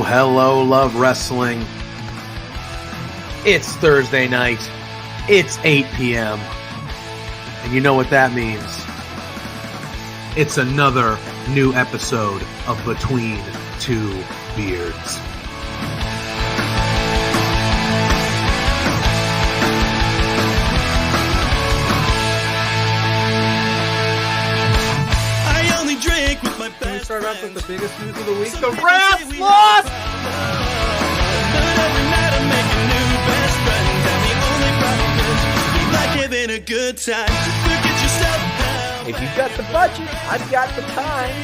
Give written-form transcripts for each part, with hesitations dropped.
Hello, love wrestling. It's Thursday night. It's 8 p.m. And you know what that means. It's another new episode of Between Two Beards. Can we start off with the biggest news of the week? The Rats lost! If you've got the budget, I've got the time.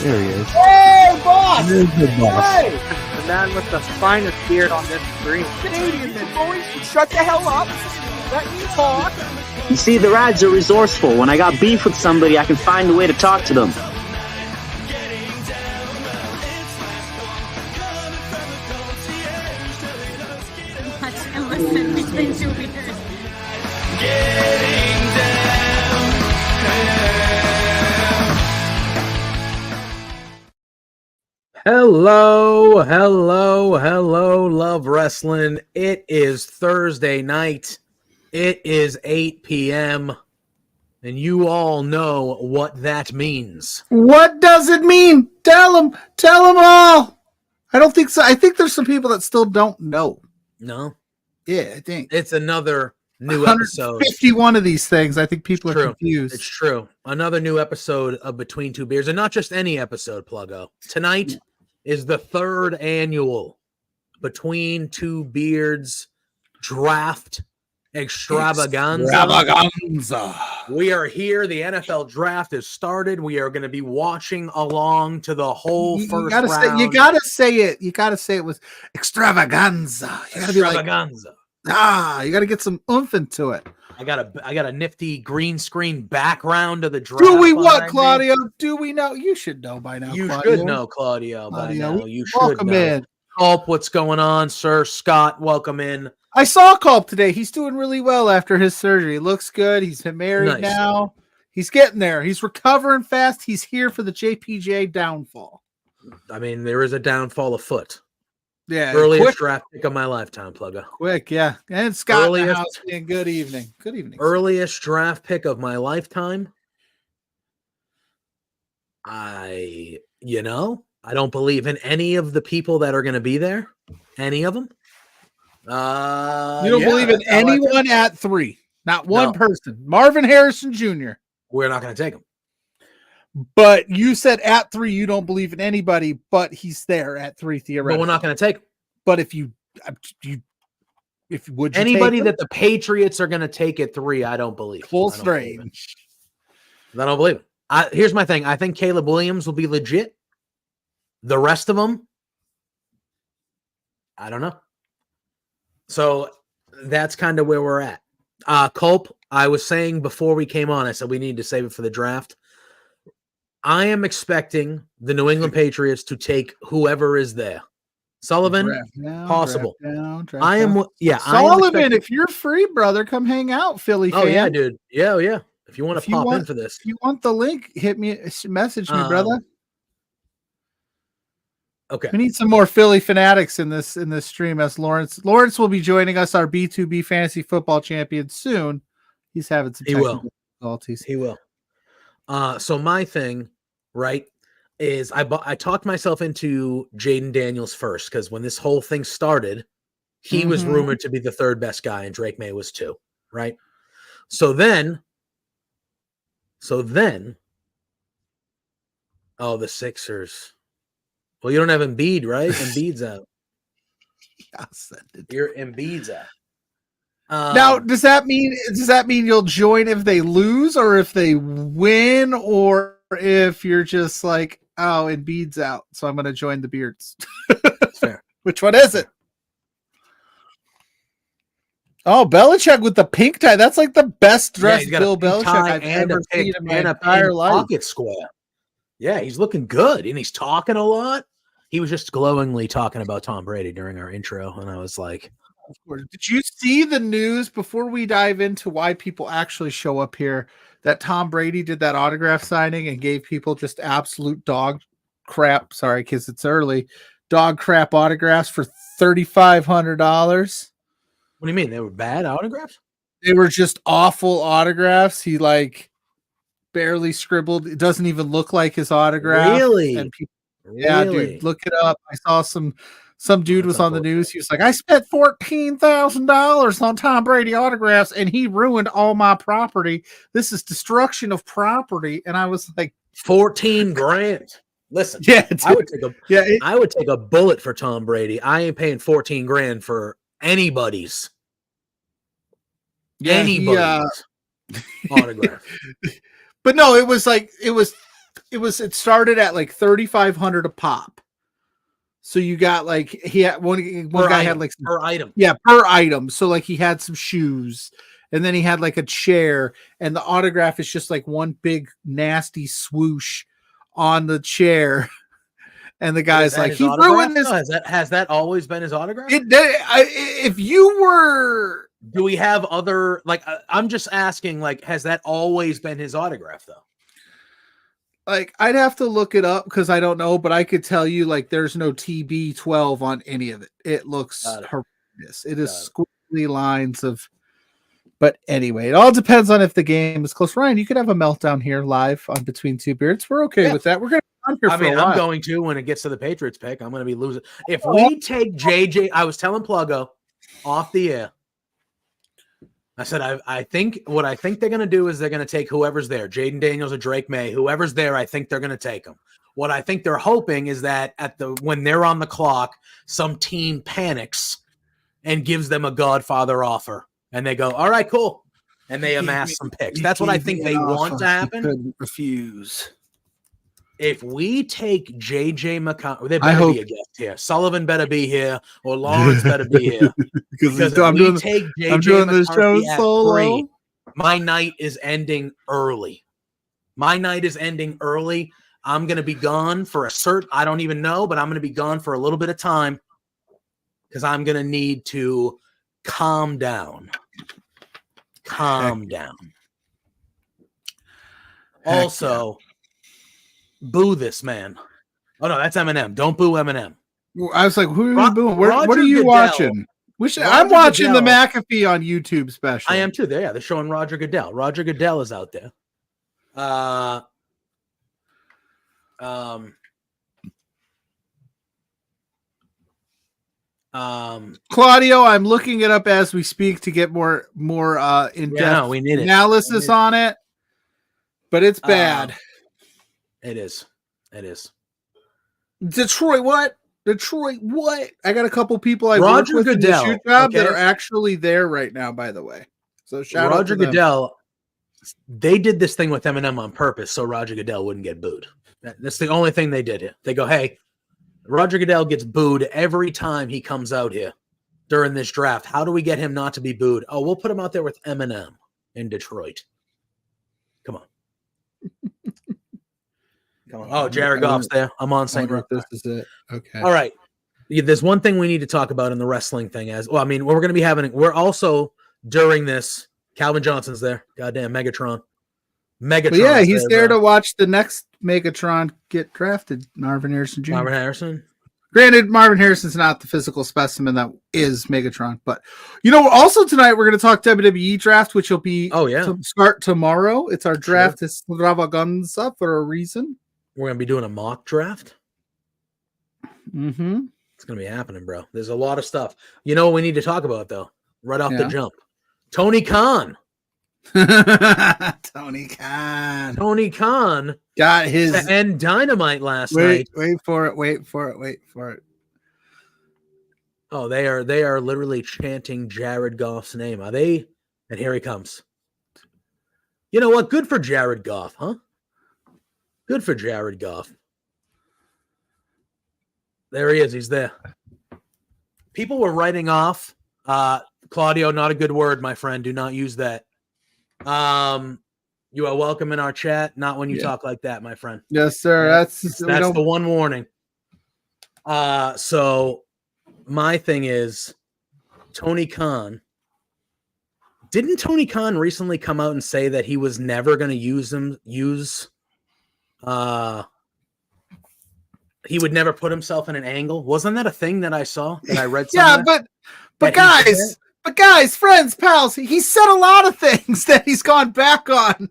There he is. Hey, boss! There's the boss. Hey! The man with the finest beard on this screen. Canadian men, boys, shut the hell up. Let me talk. You see, the Rads are resourceful. When I got beef with somebody, I can find a way to talk to them. Listen between two beers. Hello, love wrestling. It is Thursday night. It is 8 p.m. And you all know what that means. What does it mean? Tell them all. I don't think so. I think there's some people that still don't know. No? Yeah, I think It's another new episode. 51 of these things. I think people are confused. It's true. Another new episode of Between Two Beers, and not just any episode, Pluggo. Tonight is the third annual Between Two Beards Draft Extravaganza. We are here. The NFL Draft is started. We are going to be watching along to the whole first round. You gotta say it. You gotta say it with extravaganza. You gotta Extravaganza. be like, you gotta get some oomph into it. I got a nifty green screen background of the draft. Do we what, Claudio? Do we know? You should know by now. You Claudio. should know, Claudio. By now, you should welcome know. in. Culp, what's going on, sir? Scott, welcome in. I saw Culp today. He's doing really well after his surgery. Looks good. He's been married now. He's getting there. He's recovering fast. He's here for the JPJ downfall. I mean, there is a downfall afoot. Yeah. Earliest draft pick of my lifetime, Pluggo. Quick, yeah. And Scott in the house saying good evening. Good evening. Earliest draft pick of my lifetime. I don't believe in any of the people that are going to be there. Any of them. You don't believe in anyone at 3. Not one person. Marvin Harrison Jr. We're not going to take him. But you said at 3 you don't believe in anybody, but he's there at 3 theoretically. But we're not going to take him. But if would you anybody take that the Patriots are going to take at 3, I don't believe. Full strange. I don't believe it. Here's my thing. I think Caleb Williams will be legit. The rest of them, I don't know. So that's kind of where we're at. Culp, I was saying before we came on, I said we need to save it for the draft. I am expecting the New England Patriots to take whoever is there. Sullivan, possible. I am. Yeah, Sullivan, if you're free, brother, come hang out, Philly fan. Oh yeah, dude. Yeah. If you want to pop in for this, if you want the link, message me, brother. Okay. We need some more Philly fanatics in this stream. As Lawrence will be joining us, our B2B fantasy football champion, soon. He's having some technical difficulties. He will. So my thing, right, is I talked myself into Jaden Daniels first because when this whole thing started, he was rumored to be the third best guy, and Drake May was 2, right? So then, the Sixers. Well, you don't have Embiid, right? Embiid's out. I'll send it. Your Embiid's out. Now, does that mean you'll join if they lose, or if they win, or if you're just like, oh, Embiid's out, so I'm going to join the Beards? Fair. Which one is it? Oh, Belichick with the pink tie. That's like the best dressed Bill Belichick I've ever seen in my entire life. Pocket square. Yeah, he's looking good, and he's talking a lot. He was just glowingly talking about Tom Brady during our intro, and I was like, of course. Did you see the news before we dive into why people actually show up here, that Tom Brady did that autograph signing and gave people just absolute dog crap? Sorry, because it's early. Dog crap autographs for $3,500. What do you mean? They were bad autographs? They were just awful autographs. He like barely scribbled. It doesn't even look like his autograph. Really? And people, yeah, dude, look it up. I saw some dude was on the news. He was like, I spent $14,000 on Tom Brady autographs and he ruined all my property. This is destruction of property. And I was like, 14 grand. Listen, yeah, I would take a bullet for Tom Brady. I ain't paying 14 grand for anybody's autograph. But no, it was like it started at like $3,500 a pop. So you got like he had one guy had like per item. Yeah, per item. So like he had some shoes, and then he had like a chair, and the autograph is just like one big nasty swoosh on the chair. And the guy's like, he ruined this. Has that always been his autograph? If you were, do we have other, like, I'm just asking, like, has that always been his autograph though? Like, I'd have to look it up because I don't know, but I could tell you, like, there's no TB12 on any of it. It looks horrendous. It is squiggly lines of, but anyway, it all depends on if the game is close. Ryan, you could have a meltdown here live on Between Two Beards. We're okay with that. We're going to. I'm going to when it gets to the Patriots pick. I'm going to be losing. If we take JJ, I was telling Pluggo off the air. I said, I think what I think they're going to do is they're going to take whoever's there, Jaden Daniels or Drake May, whoever's there. I think they're going to take them. What I think they're hoping is that when they're on the clock, some team panics and gives them a Godfather offer, and they go, "All right, cool," and they amass some picks. That's what I think they want to happen. Couldn't refuse. If we take JJ McConnell, there better be a guest here. Sullivan better be here, or Lawrence better be here. because I'm doing this show solo. 3, my night is ending early. I'm going to be gone for I don't even know, but I'm going to be gone for a little bit of time because I'm going to need to calm down. Also, boo this man. Oh no, that's Eminem. Don't boo Eminem. I was like, who are you booing? What are you watching? I'm watching the McAfee on YouTube special. I am too. They're showing Roger Goodell. Roger Goodell is out there. Claudio, I'm looking it up as we speak to get more in-depth analysis on it. But it's bad. It is. Detroit, what? I got a couple people I work with in the shoot job that are actually there right now, by the way. So shout out to them. Roger Goodell. They did this thing with Eminem on purpose so Roger Goodell wouldn't get booed. That's the only thing they did here. They go, hey, Roger Goodell gets booed every time he comes out here during this draft. How do we get him not to be booed? Oh, we'll put him out there with Eminem in Detroit. Come on. Oh, Jared Goff's there. I'm on St. Roch. This is it. Okay. All right. There's one thing we need to talk about in the wrestling thing as well. I mean, we're going to be we're also during this, Calvin Johnson's there. Goddamn Megatron. But yeah, he's there to watch the next Megatron get drafted. Marvin Harrison Jr. Marvin Harrison. Granted, Marvin Harrison's not the physical specimen that is Megatron, but also tonight we're going to talk WWE Draft, which will be start tomorrow. It's our draft extravaganza for a reason. We're going to be doing a mock draft. Mm-hmm. It's going to be happening, bro. There's a lot of stuff. You know what we need to talk about, though? Right off the jump. Tony Khan. Tony Khan got his end Dynamite last night. Wait for it. Oh, they are literally chanting Jared Goff's name. Are they? And here he comes. You know what? Good for Jared Goff, huh? Good for Jared Goff. There he is. He's there. People were writing off Claudio. Not a good word, my friend. Do not use that. You are welcome in our chat. Not when you talk like that, my friend. Yes, sir. That's the one warning. So my thing is Tony Khan. Didn't Tony Khan recently come out and say that he was never going to use he would never put himself in an angle? Wasn't that a thing that I saw that I read somewhere? Yeah, but guys, friends, pals, he said a lot of things that he's gone back on.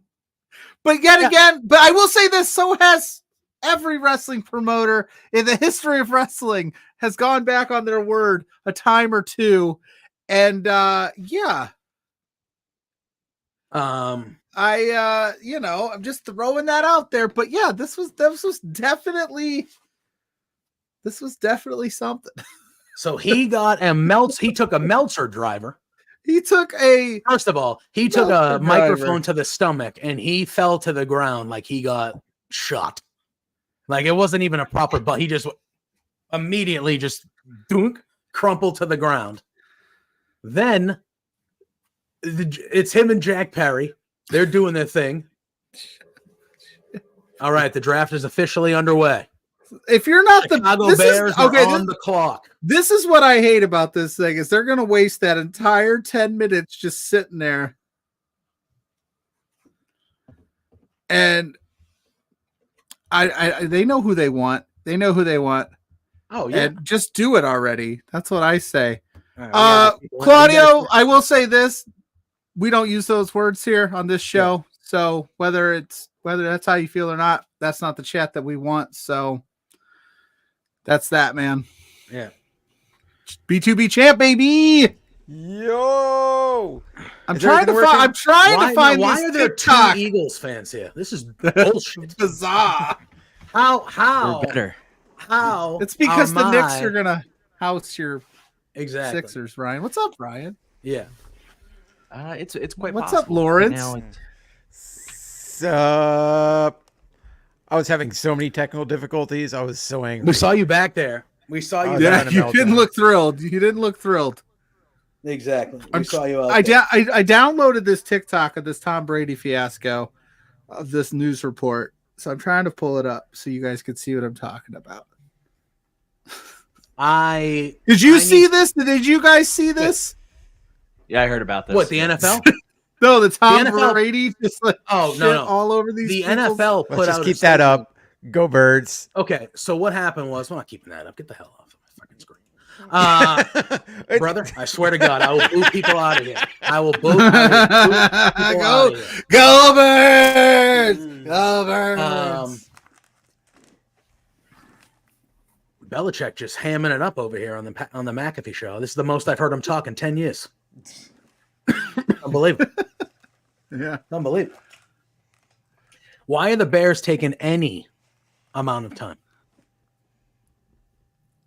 But yet again, but I will say this, so has every wrestling promoter in the history of wrestling has gone back on their word a time or two. And I'm just throwing that out there. But yeah, this was definitely something. So he got he took a Meltzer driver. He took First of all, he took a microphone to the stomach and he fell to the ground like he got shot. Like it wasn't even a proper, but he just immediately just crumpled to the ground. Then it's him and Jack Perry. They're doing their thing. All right, the draft is officially underway. If you're not Chicago Bears are on the clock. This is what I hate about this thing is they're going to waste that entire 10 minutes just sitting there. And they know who they want. They know who they want. Oh yeah. And just do it already. That's what I say. Claudio, I will say this. We don't use those words here on this show. Yeah. So whether that's how you feel or not, that's not the chat that we want. So that's that, man. Yeah. B2B champ, baby. Yo. I'm trying to find why are there TikTok. two Eagles fans here? This is bullshit. Bizarre. How? We're better. How? It's because the Knicks are gonna house your exactly Sixers, Ryan. What's up, Ryan? Yeah. It's quite What's possible. up, Lawrence? Sup? I was having so many technical difficulties. I was so angry. We saw you back there. We saw you. Yeah, you didn't look thrilled. You didn't look thrilled. Exactly. We saw you out I downloaded this TikTok of this Tom Brady fiasco of this news report. So I'm trying to pull it up so you guys can see what I'm talking about. Did you see this? Did you guys see this? Yeah, I heard about this. What, the NFL? No, the Tom Brady just like no. all over these. The NFL put Let's out. Just keep that up. Go Birds. Okay, so what happened was, we're not keeping that up. Get the hell off of my fucking screen. Brother, I swear to God, I will boot people out of here. I will boot people out of here. Go Birds! Go Birds! Belichick just hamming it up over here on the McAfee show. This is the most I've heard him talk in 10 years. Unbelievable. Yeah. Unbelievable. Why are the Bears taking any amount of time?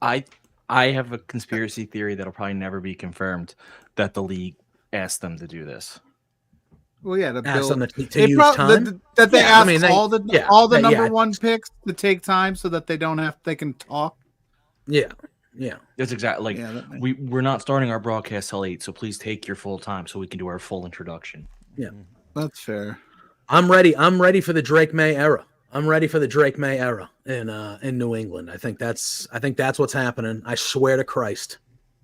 I have a conspiracy theory that'll probably never be confirmed that the league asked them to do this. Well, yeah, to use time. That they asked all the number one picks to take time so that they can talk. Yeah. That's exactly we're not starting our broadcast till 8, so please take your full time so we can do our full introduction. Yeah, that's fair. I'm ready. I'm ready for the Drake May era. I'm ready for the Drake May era in New England. I think that's what's happening. I swear to Christ,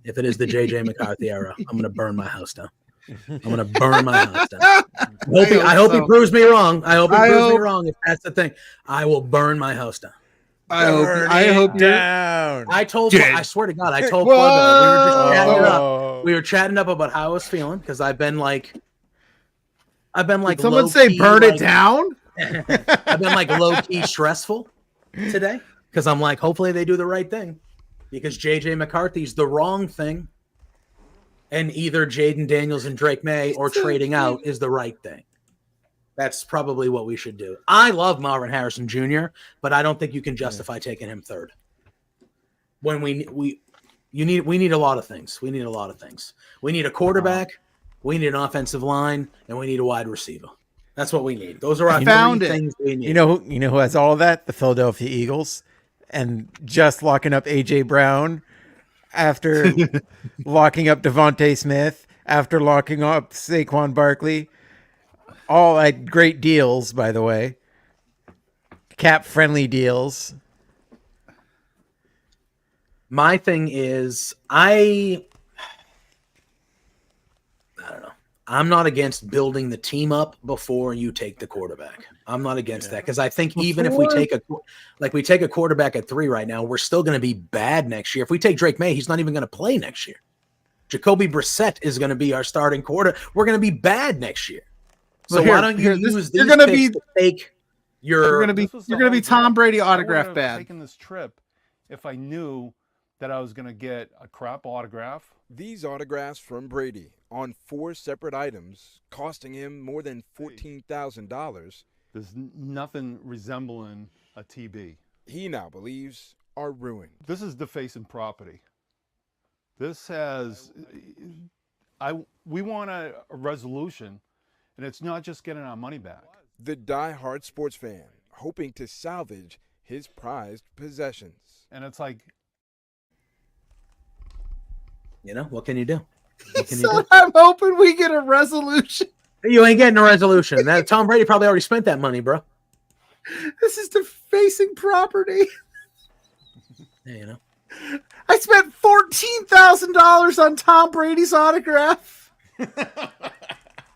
if it is the JJ McCarthy era, I'm going to burn my house down. I'm going to burn my house down. I hope he proves me wrong. I hope he proves me wrong. If that's the thing, I will burn my house down. I hope down. I swear to God, I told Pluggo. We were chatting up about how I was feeling because I've been like. Did someone say burn it down? I've been like low key stressful today because I'm like, hopefully they do the right thing because JJ McCarthy's the wrong thing, and either Jaden Daniels and Drake May or trading out is the right thing. That's probably what we should do. I love Marvin Harrison Jr., but I don't think you can justify taking him third. When we we need a lot of things. We need a lot of things. We need a quarterback, we need an offensive line, and we need a wide receiver. That's what we need. Those are our three things we need. You know who has all of that? The Philadelphia Eagles. And just locking up AJ Brown after locking up Devontae Smith, after locking up Saquon Barkley. All at great deals, by the way. Cap-friendly deals. My thing is, I don't know. I'm not against building the team up before you take the quarterback. I'm not against that because I think even if we take a quarterback at 3 right now, we're still going to be bad next year. If we take Drake May, he's not even going to play next year. Jacoby Brissett is going to be our starting quarter. We're going to be bad next year. So why don't you use these picks to take your? You're going to be Tom Brady autograph bad. Taking this trip, if I knew that I was going to get a crap autograph. These autographs from Brady on 4 separate items, costing him more than $14,000. There's nothing resembling a TB. He now believes are ruined. This is defacing property. This has, we want a resolution, and it's not just getting our money back. The die-hard sports fan hoping to salvage his prized possessions. And it's like, you know, what can you do? I'm hoping we get a resolution. You ain't getting a resolution. That Tom Brady probably already spent that money, bro. This is defacing property. Yeah, you know. I spent $14,000 on Tom Brady's autograph.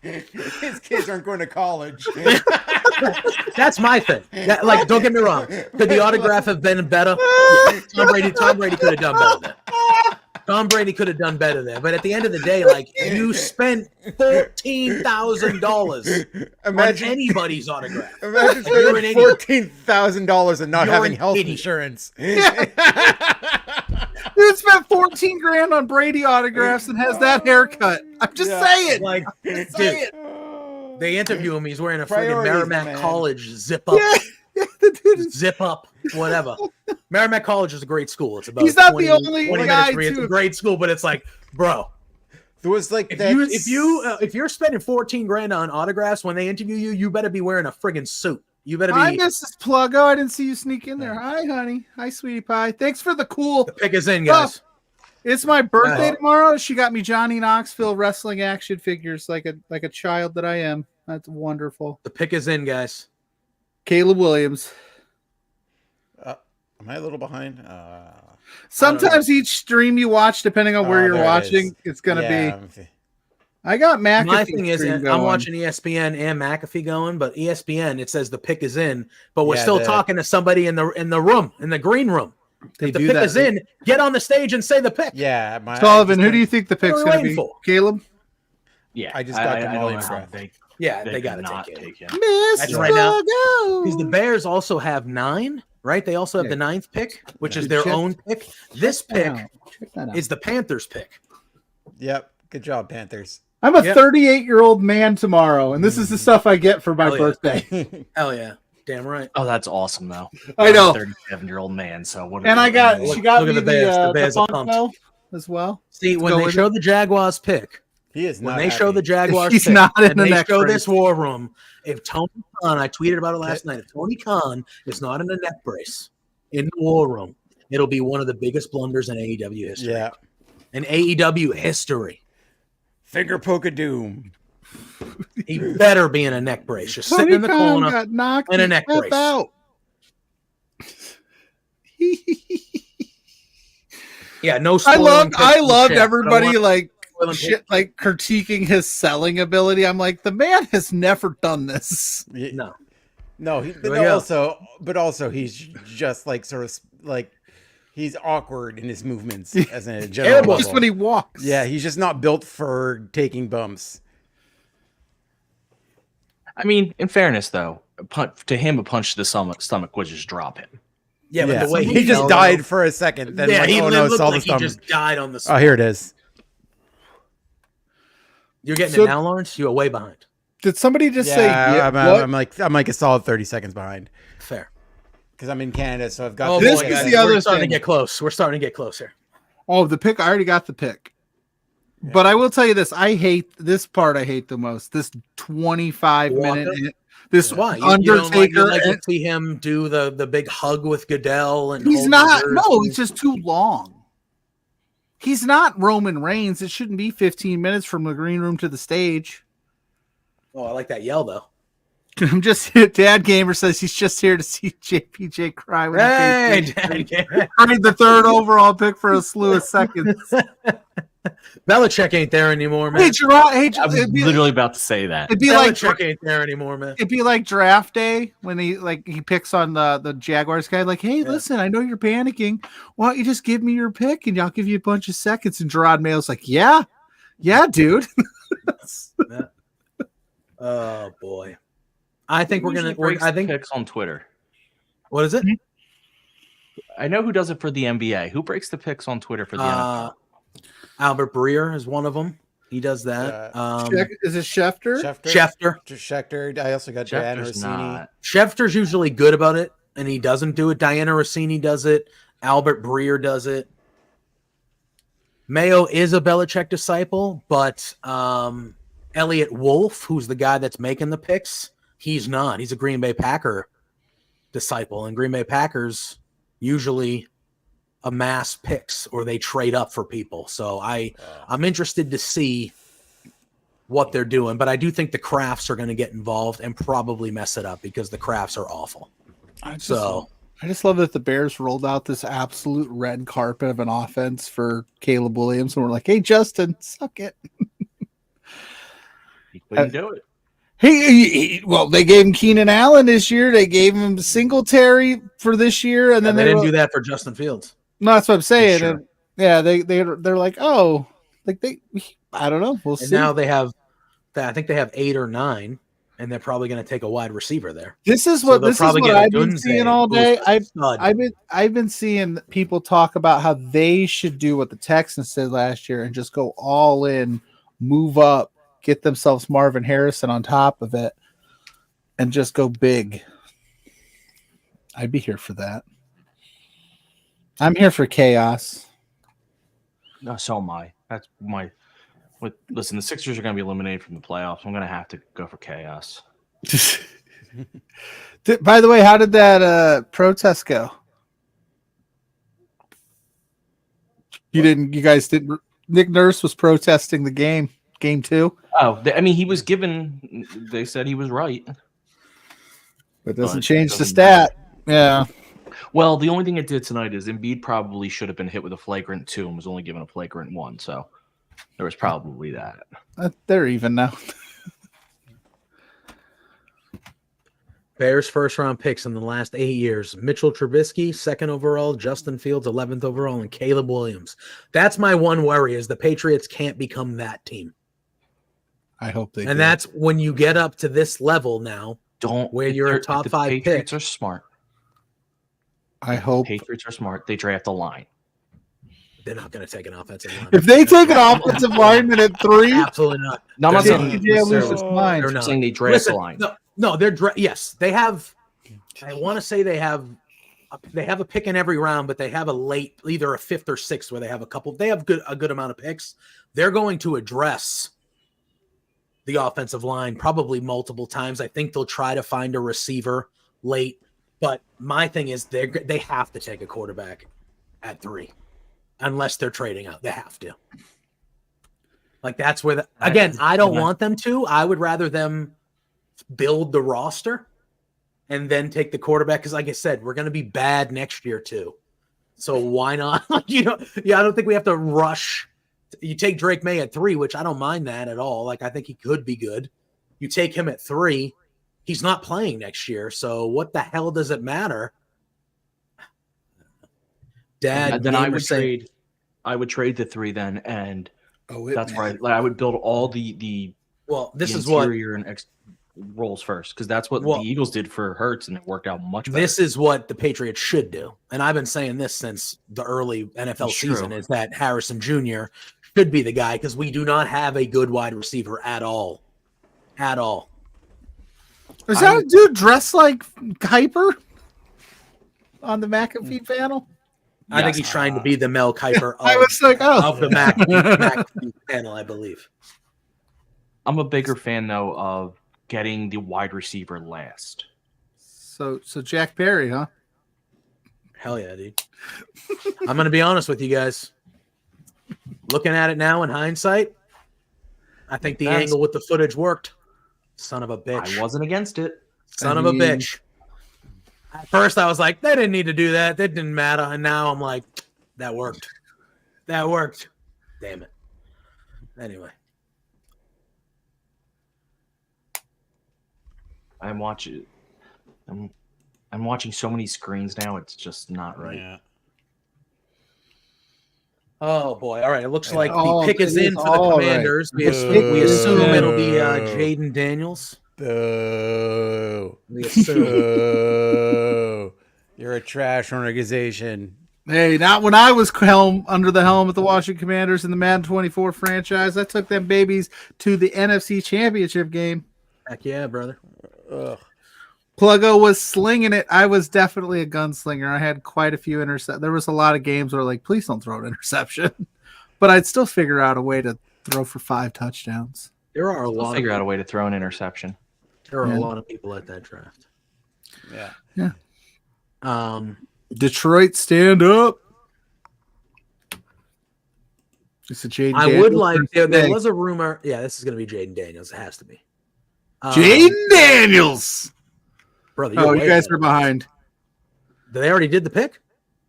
His kids aren't going to college. That's my thing. Don't get me wrong. Could the autograph have been better? Yeah. Tom Brady could have done better there. Tom Brady could have done better there. But at the end of the day, you spent $14,000 on anybody's autograph. Imagine spending $14,000 and not having health insurance. Yeah. Dude spent $14,000 on Brady autographs and has that haircut. I'm just saying. They interview him. He's wearing a friggin' Merrimack College zip up. Zip up, whatever. Merrimack College is a great school. It's about he's not the only guy. It's a great school, but it's like, bro, there was like if you're spending $14,000 on autographs when they interview you, you better be wearing a friggin' suit. You better be. Hi, Mrs. Pluggo. I didn't see you sneak in there. Hi, honey. Hi, sweetie pie. Thanks for the cool. The pick is in, guys. It's my birthday tomorrow. She got me Johnny Knoxville wrestling action figures like a child that I am. That's wonderful. The pick is in, guys. Caleb Williams. Am I a little behind? Sometimes each stream you watch, depending on where you're watching, it's going to be. I got McAfee. My thing is, I'm watching ESPN and McAfee going, but ESPN, it says the pick is in, but we're still talking to somebody in the room, in the green room. If the pick is in, get on the stage and say the pick. Yeah. Sullivan, who do you think the pick's going to be? Caleb? Yeah. I just got them all in. They got to take him. That's right now. Because the Bears also have 9, right? They also have the 9th pick, which is their own pick. This pick is the Panthers pick. Yep. Good job, Panthers. I'm a 38-year-old man tomorrow, and this is the stuff I get for my birthday. Hell yeah. Damn right. Oh, that's awesome, though. I know. 37-year-old man. So what? And she got me the Bears are pumped as well. See, when they show the Jaguars pick, he is not. When they show the Jaguars, he's pick, not in and the they neck show brace. this war room. If Tony Khan, I tweeted about it last night. If Tony Khan is not in a neck brace in the war room, it'll be one of the biggest blunders in AEW history. Yeah, in AEW history. Finger poke of doom. He better be in a neck brace. Just sitting in the corner got knocked in a neck brace. Out. Yeah, no. I loved everybody critiquing his selling ability. I'm like, the man has never done this. No. But also he's just he's awkward in his movements as a general level. Just when he walks. Yeah, he's just not built for taking bumps. I mean, in fairness, though, a punch to the stomach would just drop him. Yeah, but the way he just died for a second. Then he just died on the spot. Oh, here it is. You're getting it now, Lawrence? You are way behind. Did somebody just say? I'm like a solid 30 seconds behind. Fair. Because I'm in Canada, so I've got. This is the other. We're starting to get close. We're starting to get close here. Oh, the pick. I already got the pick. Yeah. But I will tell you this. I hate this part. I hate the most. This 25-minute. This why? Undertaker. You like to see him do the big hug with Goodell, and he's not. No, it's just too long. He's not Roman Reigns. It shouldn't be 15 minutes from the green room to the stage. Oh, I like that yell though. I'm just Dad Gamer says he's just here to see JPJ cry when he trade the 3rd overall pick for a slew of seconds. Belichick ain't there anymore, man. I was literally about to say that. It'd be Belichick ain't there anymore, man. It'd be like draft day when he picks on the Jaguars guy. Like, hey, listen, I know you're panicking. Why don't you just give me your pick and I'll give you a bunch of seconds? And Gerard Mayo's like, yeah, dude. Oh boy. I think I think picks on Twitter. What is it? I know who does it for the NBA. Who breaks the picks on Twitter for the NFL? Albert Breer is one of them. He does that. Is it Schefter? Schefter. I also got Diana Rossini. Schefter's usually good about it, and he doesn't do it. Diana Rossini does it. Albert Breer does it. Mayo is a Belichick disciple, but Elliot Wolf, who's the guy that's making the picks, he's not. He's a Green Bay Packer disciple, and Green Bay Packers usually amass picks or they trade up for people. So I'm interested to see what they're doing, but I do think the Crafts are going to get involved and probably mess it up because the Crafts are awful. I just love that the Bears rolled out this absolute red carpet of an offense for Caleb Williams, and we're like, hey, Justin, suck it. He couldn't do it. Well, they gave him Keenan Allen this year. They gave him Singletary for this year, and then they didn't do that for Justin Fields. No, that's what I'm saying. Sure. They're like, oh, like I don't know. We'll see. Now I think they have 8 or 9, and they're probably going to take a wide receiver there. This is what I've been seeing all day. I've been seeing people talk about how they should do what the Texans did last year and just go all in, move up, get themselves Marvin Harrison on top of it, and just go big. I'd be here for that. I'm here for chaos. No, so am I. That's my. Listen, the Sixers are going to be eliminated from the playoffs. I'm going to have to go for chaos. By the way, how did that protest go? You guys didn't. Nick Nurse was protesting the game 2. Oh, he was given. They said he was right. But it doesn't change the stat. Yeah. Well, the only thing it did tonight is Embiid probably should have been hit with a flagrant 2 and was only given a flagrant 1. So there was probably that. They're even now. Bears first-round picks in the last 8 years. Mitchell Trubisky, 2nd overall. Justin Fields, 11th overall. And Caleb Williams. That's my one worry is the Patriots can't become that team. I hope they do. And that's when you get up to this level now. Where you're a top 5 pick. Patriots are smart. I hope Patriots are smart. They draft a line. They're not going to take an offensive line. If they take an offensive lineman at 3, absolutely not. No, I'm not saying they're saying they draft a line. No, yes, they have. I want to say they have a pick in every round, but they have a late, either a 5th or 6th, where they have a couple. They have a good amount of picks. They're going to address the offensive line probably multiple times. I think they'll try to find a receiver late. But my thing is they have to take a quarterback at 3 unless they're trading out. They have to. Like that's where I don't want them to. I would rather them build the roster and then take the quarterback because like I said, we're going to be bad next year too. So why not? I don't think we have to rush. You take Drake May at 3, which I don't mind that at all. Like I think he could be good. You take him at 3. He's not playing next year, so what the hell does it matter? Dad, and then I would trade the 3 then, and that's right. Like I would build all the interior and roles first because that's what the Eagles did for Hurts, and it worked out much better. This is what the Patriots should do, and I've been saying this since the early NFL season: is that Harrison Jr. should be the guy because we do not have a good wide receiver at all. Is that a dude dressed like Kuiper on the McAfee panel? I think he's trying to be the Mel Kiper of, I was like, of the Mac panel, I believe. I'm a bigger fan though of getting the wide receiver last. So Jack Perry, huh? Hell yeah, dude. I'm going to be honest with you guys. Looking at it now in hindsight, I think the angle with the footage worked. Son of a bitch. I wasn't against it. Son of a bitch. At first, I was like, they didn't need to do that. That didn't matter. And now I'm like, that worked. That worked. Damn it. Anyway. I'm watching so many screens now. It's just not right. Yeah. Oh boy! All right, it looks like the pick is in for the Commanders. Right. We assume it'll be Jaden Daniels. Boo. We assume. Boo. You're a trash organization. Hey, not when I was under the helm of the Washington Commanders in the Madden 24 franchise. I took them babies to the NFC Championship game. Heck yeah, brother. Ugh. Pluggo was slinging it. I was definitely a gunslinger. I had quite a few interceptions. There was a lot of games where like, please don't throw an interception. But I'd still figure out a way to throw for 5 touchdowns. There are a lot. Figure out a way to throw an interception. There are a lot of people at that draft. Yeah. Yeah. Detroit, stand up. It's a Jaden. I would like. There was a rumor. Yeah, this is going to be Jaden Daniels. It has to be. Jaden Daniels. Brother, you guys are behind. They already did the pick?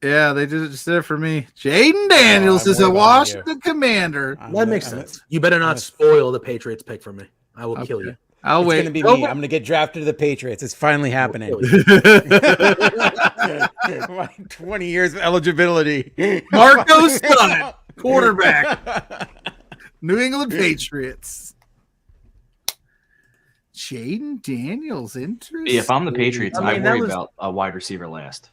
Yeah, they just did it for me. Jaden Daniels is a Washington Commander. That makes sense. You better not spoil the Patriots pick for me. I will kill you. I'll wait. It's going to be me. I'm going to get drafted to the Patriots. It's finally happening. My 20 years of eligibility. Marco Stunt, quarterback. New England Patriots. Jaden Daniels, interesting. If I'm the Patriots, I worry about a wide receiver last.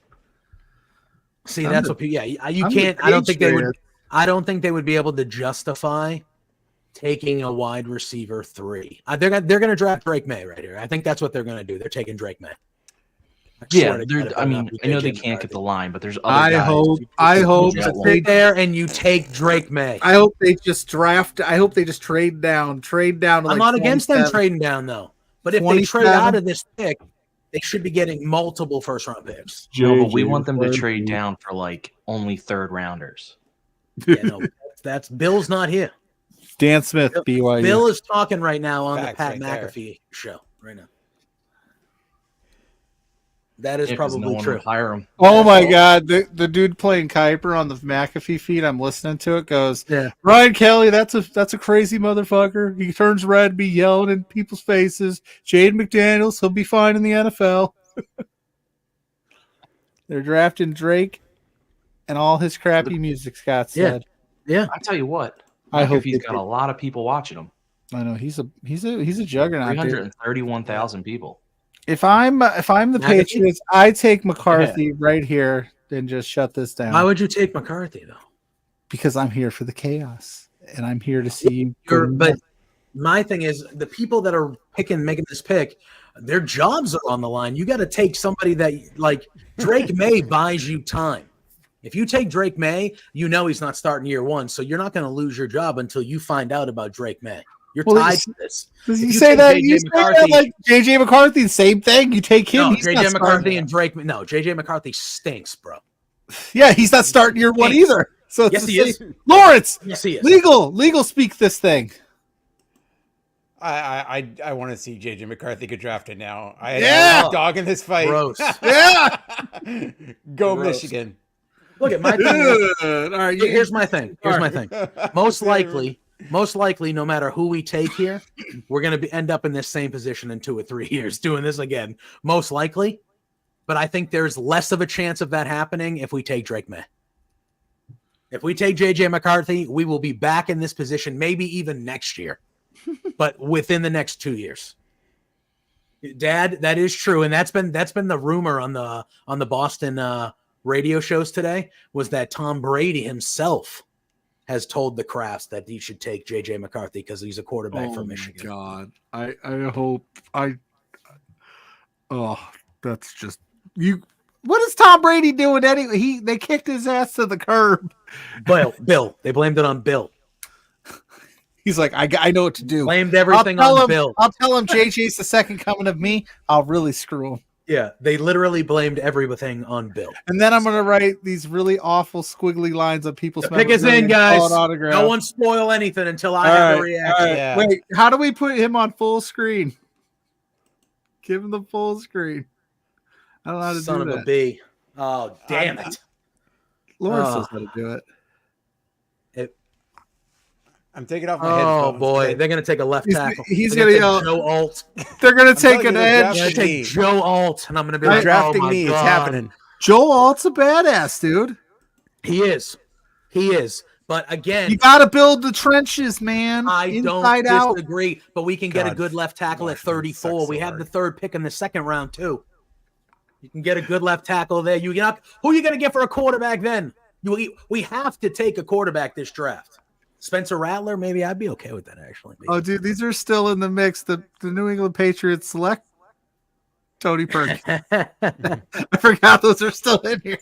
See, that's what. Yeah, you can't. I don't think they would. I don't think they would be able to justify taking a wide receiver 3. They're going to draft Drake May right here. I think that's what they're going to do. They're taking Drake May. Yeah, I mean, I know they can't get the line, but there's other guys. I hope that they there and you take Drake May. I hope they just draft. I hope they just trade down. I'm not against them trading down though. But if they trade out of this pick, they should be getting multiple first-round picks. No, but we want them to trade down for like only 3rd rounders. Yeah, no, that's Bill's not here. Dan Smith, BYU. Bill is talking right now on the Pat right McAfee show right now. That is probably true. Hire him. Oh my God, the dude playing Kuiper on the McAfee feed. I'm listening to it. Goes, yeah. Ryan Kelly, that's a crazy motherfucker. He turns red, be yelling in people's faces. Jaden McDaniels, he'll be fine in the NFL. They're drafting Drake, and all his crappy music. Scott said. Yeah. I tell you what. I hope he's got a lot of people watching him. I know he's a juggernaut. 331,000 people. If I'm the Patriots, I take McCarthy right here and just shut this down. Why would you take McCarthy though? Because I'm here for the chaos, and I'm here to see you. But my thing is, the people that are making this pick, their jobs are on the line. You got to take somebody that like Drake May buys you time. If you take Drake May, you know he's not starting year 1, so you're not going to lose your job until you find out about Drake May. You're tied to this. Does you say that? You say that like JJ McCarthy, same thing. You take him. No, JJ McCarthy and Drake. No, JJ McCarthy stinks, bro. Yeah, he's not starting year 1 either. So yes, he is. Lawrence. Yes, he is. Legal. Speak this thing. I want to see JJ McCarthy get drafted now. I had a dog in this fight. Gross. Yeah. Go Gross. Michigan. Look at my thing. All right, here's my thing. Most likely, no matter who we take here, we're going to end up in this same position in 2 or 3 years doing this again. Most likely. But I think there's less of a chance of that happening if we take Drake May. If we take JJ McCarthy, we will be back in this position maybe even next year, but within the next 2 years. Dad, that is true, and that's been the rumor on the Boston radio shows today, was that Tom Brady himself has told the Crafts that he should take JJ McCarthy because he's a quarterback for Michigan. God, I hope that's just you. What is Tom Brady doing anyway? They kicked his ass to the curb. Bill. They blamed it on Bill. He's like, I know what to do. Blamed everything on Bill. I'll tell him JJ's the second coming of me. I'll really screw him. Yeah, they literally blamed everything on Bill. And then I'm going to write these really awful squiggly lines of people's pick us in, guys. No one spoil anything until I have a reaction. Right. Yeah. Wait, how do we put him on full screen? Give him the full screen. I don't know how to do that. Son of a B. Oh, damn it. Lawrence knows how to do it. I'm taking off my headphones. Oh boy, they're gonna take a left tackle. He's gonna yell Joe Alt. They're gonna take an edge. They're gonna take Joe Alt, and I'm gonna be like, drafting oh my me. God. It's happening. Joe Alt's a badass, dude. He is. But again, you got to build the trenches, man. I don't disagree. But we can get a good left tackle at 34. We have the third pick in the second round too. You can get a good left tackle there. Who are you gonna get for a quarterback then? We have to take a quarterback this draft. Spencer Rattler, maybe I'd be okay with that actually. Maybe. Oh, dude, these are still in the mix. The New England Patriots select Tony Perkins. I forgot those are still in here.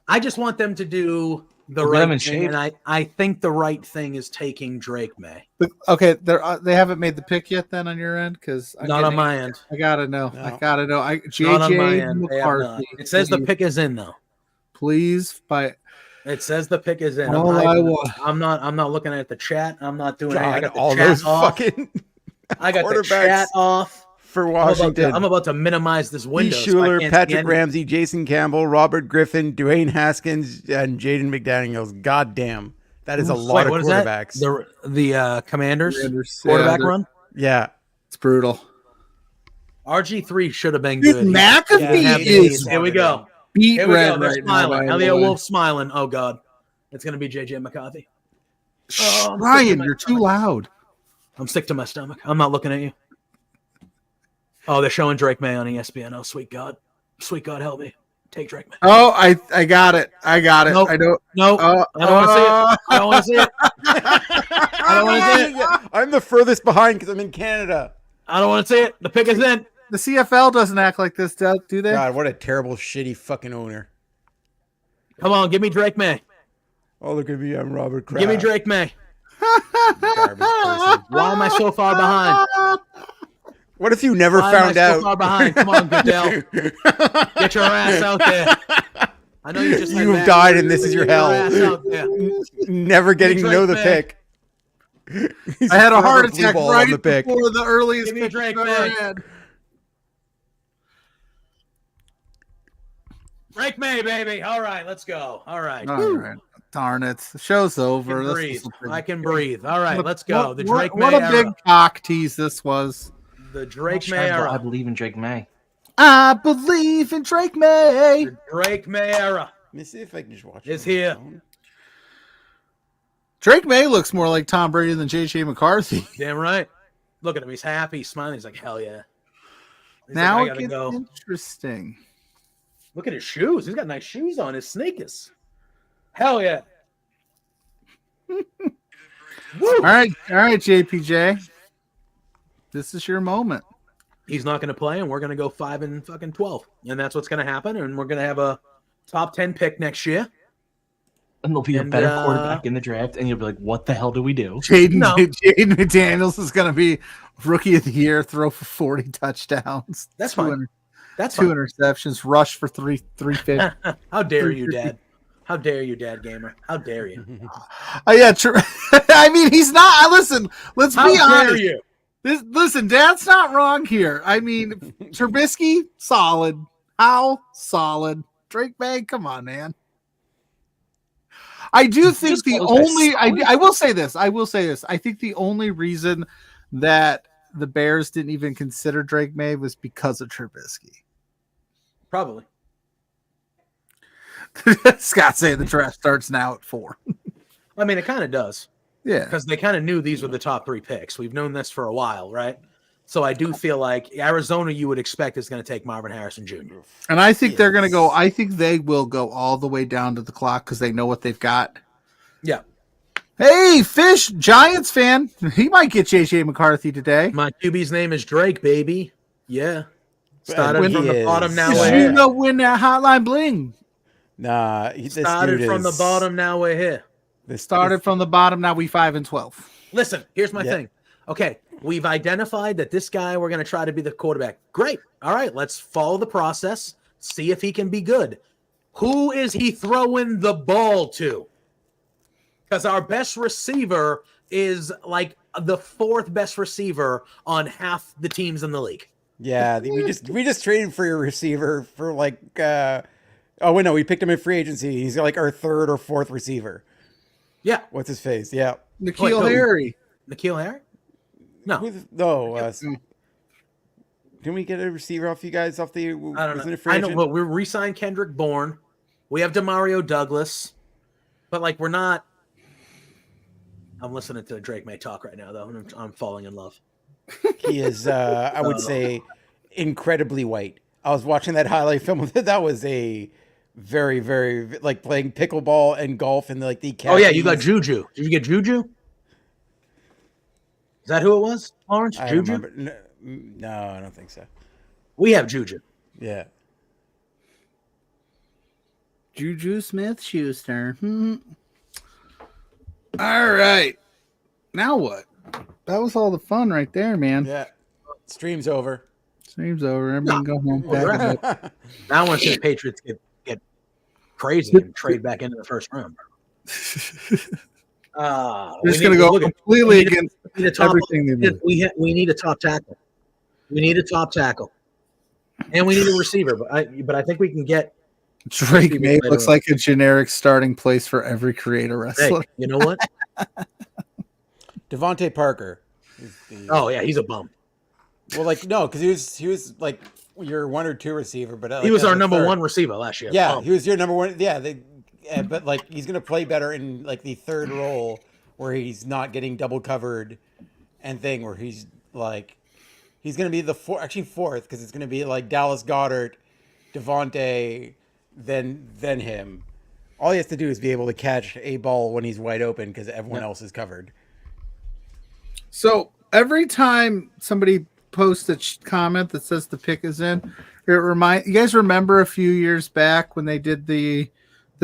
I just want them to do the right thing, and I think the right thing is taking Drake May. Okay, they haven't made the pick yet then on your end? Because not on my end. I gotta know. No. I gotta know. Not on my end. It says the pick is in though. Please, it says the pick is in. I'm not looking at the chat. I'm not doing anything. I got all those fucking. I got the chat off for Washington. I'm about to minimize this window. Schuler, Patrick Ramsey, Jason Campbell, Robert Griffin, Dwayne Haskins, and Jaden McDaniels. God damn, that is a lot of quarterbacks. The Commanders quarterback run. Yeah, it's brutal. RG3 should have been good. McAfee is. Here we go. Beat red right smiling. Now. Elliot Wolf smiling. Oh God, it's gonna be JJ McCarthy. Ryan, you're too loud. I'm sick to my stomach. I'm not looking at you. Oh, they're showing Drake May on ESPN. Oh, sweet God, help me. Take Drake May. Oh, I got it. Nope. I don't. No, I don't want to see it. I don't want to see it. I don't want to see it. I'm the furthest behind because I'm in Canada. I don't want to see it. The pick is in. The CFL doesn't act like this, do they? God, what a terrible, shitty fucking owner. Come on, give me Drake May. Oh, look at me. I'm Robert Kraft. Give me Drake May. Why am I so far behind? What if you never found out? So far behind? Come on, Goodell. Get your ass out there. I know you just You've died and this is your hell. Never getting to know the pick. I had a heart attack right before the earliest pick Drake I've ever had. Drake May, baby. All right, let's go. All right. Darn it. The show's over. I can breathe. All right, let's go. The Drake May What a big cock tease this was. The Drake May era. I believe in Drake May. I believe in Drake May. The Drake May era. Let me see if I can just watch is here. Drake May looks more like Tom Brady than JJ McCarthy. Damn right. Look at him. He's happy. He's smiling. He's like, hell yeah. Now it gets interesting. Look at his shoes. He's got nice shoes on. His sneakers. Hell yeah. All right, JPJ. This is your moment. He's not going to play, and we're going to go 5-12, and that's what's going to happen. And we're going to have a top 10 pick next year. And there'll be a better quarterback in the draft, and you'll be like, "What the hell do we do?" Jaden McDaniels is going to be rookie of the year, throw for 40 touchdowns. That's fine. That's 2 interceptions, rush for 350. How dare you, Dad? How dare you, Dad Gamer? How dare you? Yeah, I mean, he's not. Listen, let's be honest. How dare you? Listen, Dad's not wrong here. I mean, Trubisky, solid. Howell, solid. Drake May, come on, man. I do think the only I will say this. I think the only reason that the Bears didn't even consider Drake May was because of Trubisky. Probably. Scott saying the draft starts now at 4. I mean, it kind of does. Yeah. Because they kind of knew these were the top 3 picks. We've known this for a while, right? So I do feel like Arizona, you would expect, is going to take Marvin Harrison Jr. And I think they're going to go. I think they will go all the way down to the clock because they know what they've got. Yeah. Hey, Fish, Giants fan. He might get JJ McCarthy today. My QB's name is Drake, baby. Yeah. Started from the bottom, now we're You here. know when that hotline bling. Nah, this Started dude from the is- bottom, now we're here. This Started from the bottom, now we 5-12. Listen, here's my thing. Okay, we've identified that this guy, we're going to try to be the quarterback. Great. All right, let's follow the process, see if he can be good. Who is he throwing the ball to? Because our best receiver is like the fourth best receiver on half the teams in the league. Yeah, we just traded for your receiver for like oh wait, no, we picked him in free agency. He's like our third or fourth receiver. Yeah. What's his face? Yeah. N'Keal Harry. N'Keal Harry? No. Can we get a receiver off you guys off the I don't know. I know, but we re-signed Kendrick Bourne. We have Demario Douglas. But like we're not. I'm listening to Drake May talk right now, though, and I'm falling in love. He is, I would say, incredibly white. I was watching that highlight film. That was a very, very like playing pickleball and golf and like the. Oh yeah, you got Juju. Did you get Juju? Is that who it was, Lawrence? Juju? No, I don't think so. We have Juju. Yeah. Juju Smith-Schuster. All right. Now what? That was all the fun right there, man. Yeah. Stream's over. Stream's over. Everyone go home. Now I want to see the Patriots get crazy and trade back into the first round. We're just going to go completely against everything they do. We need a top tackle. We need a top tackle. And we need a receiver. But I think we can get Drake May looks like a generic starting place for every creator wrestler. Hey, you know what? Devontae Parker. Oh yeah, he's a bum. Well, like no, because he was like your 1 or 2 receiver, but like, he was our number 1 receiver last year. Yeah, he was your number 1. Yeah, but like he's gonna play better in like the third role where he's not getting double covered and thing where he's gonna be the fourth because it's gonna be like Dallas Goedert, Devontae, then him. All he has to do is be able to catch a ball when he's wide open because everyone else is covered. So every time somebody posts a comment that says the pick is in, you guys remember a few years back when they did the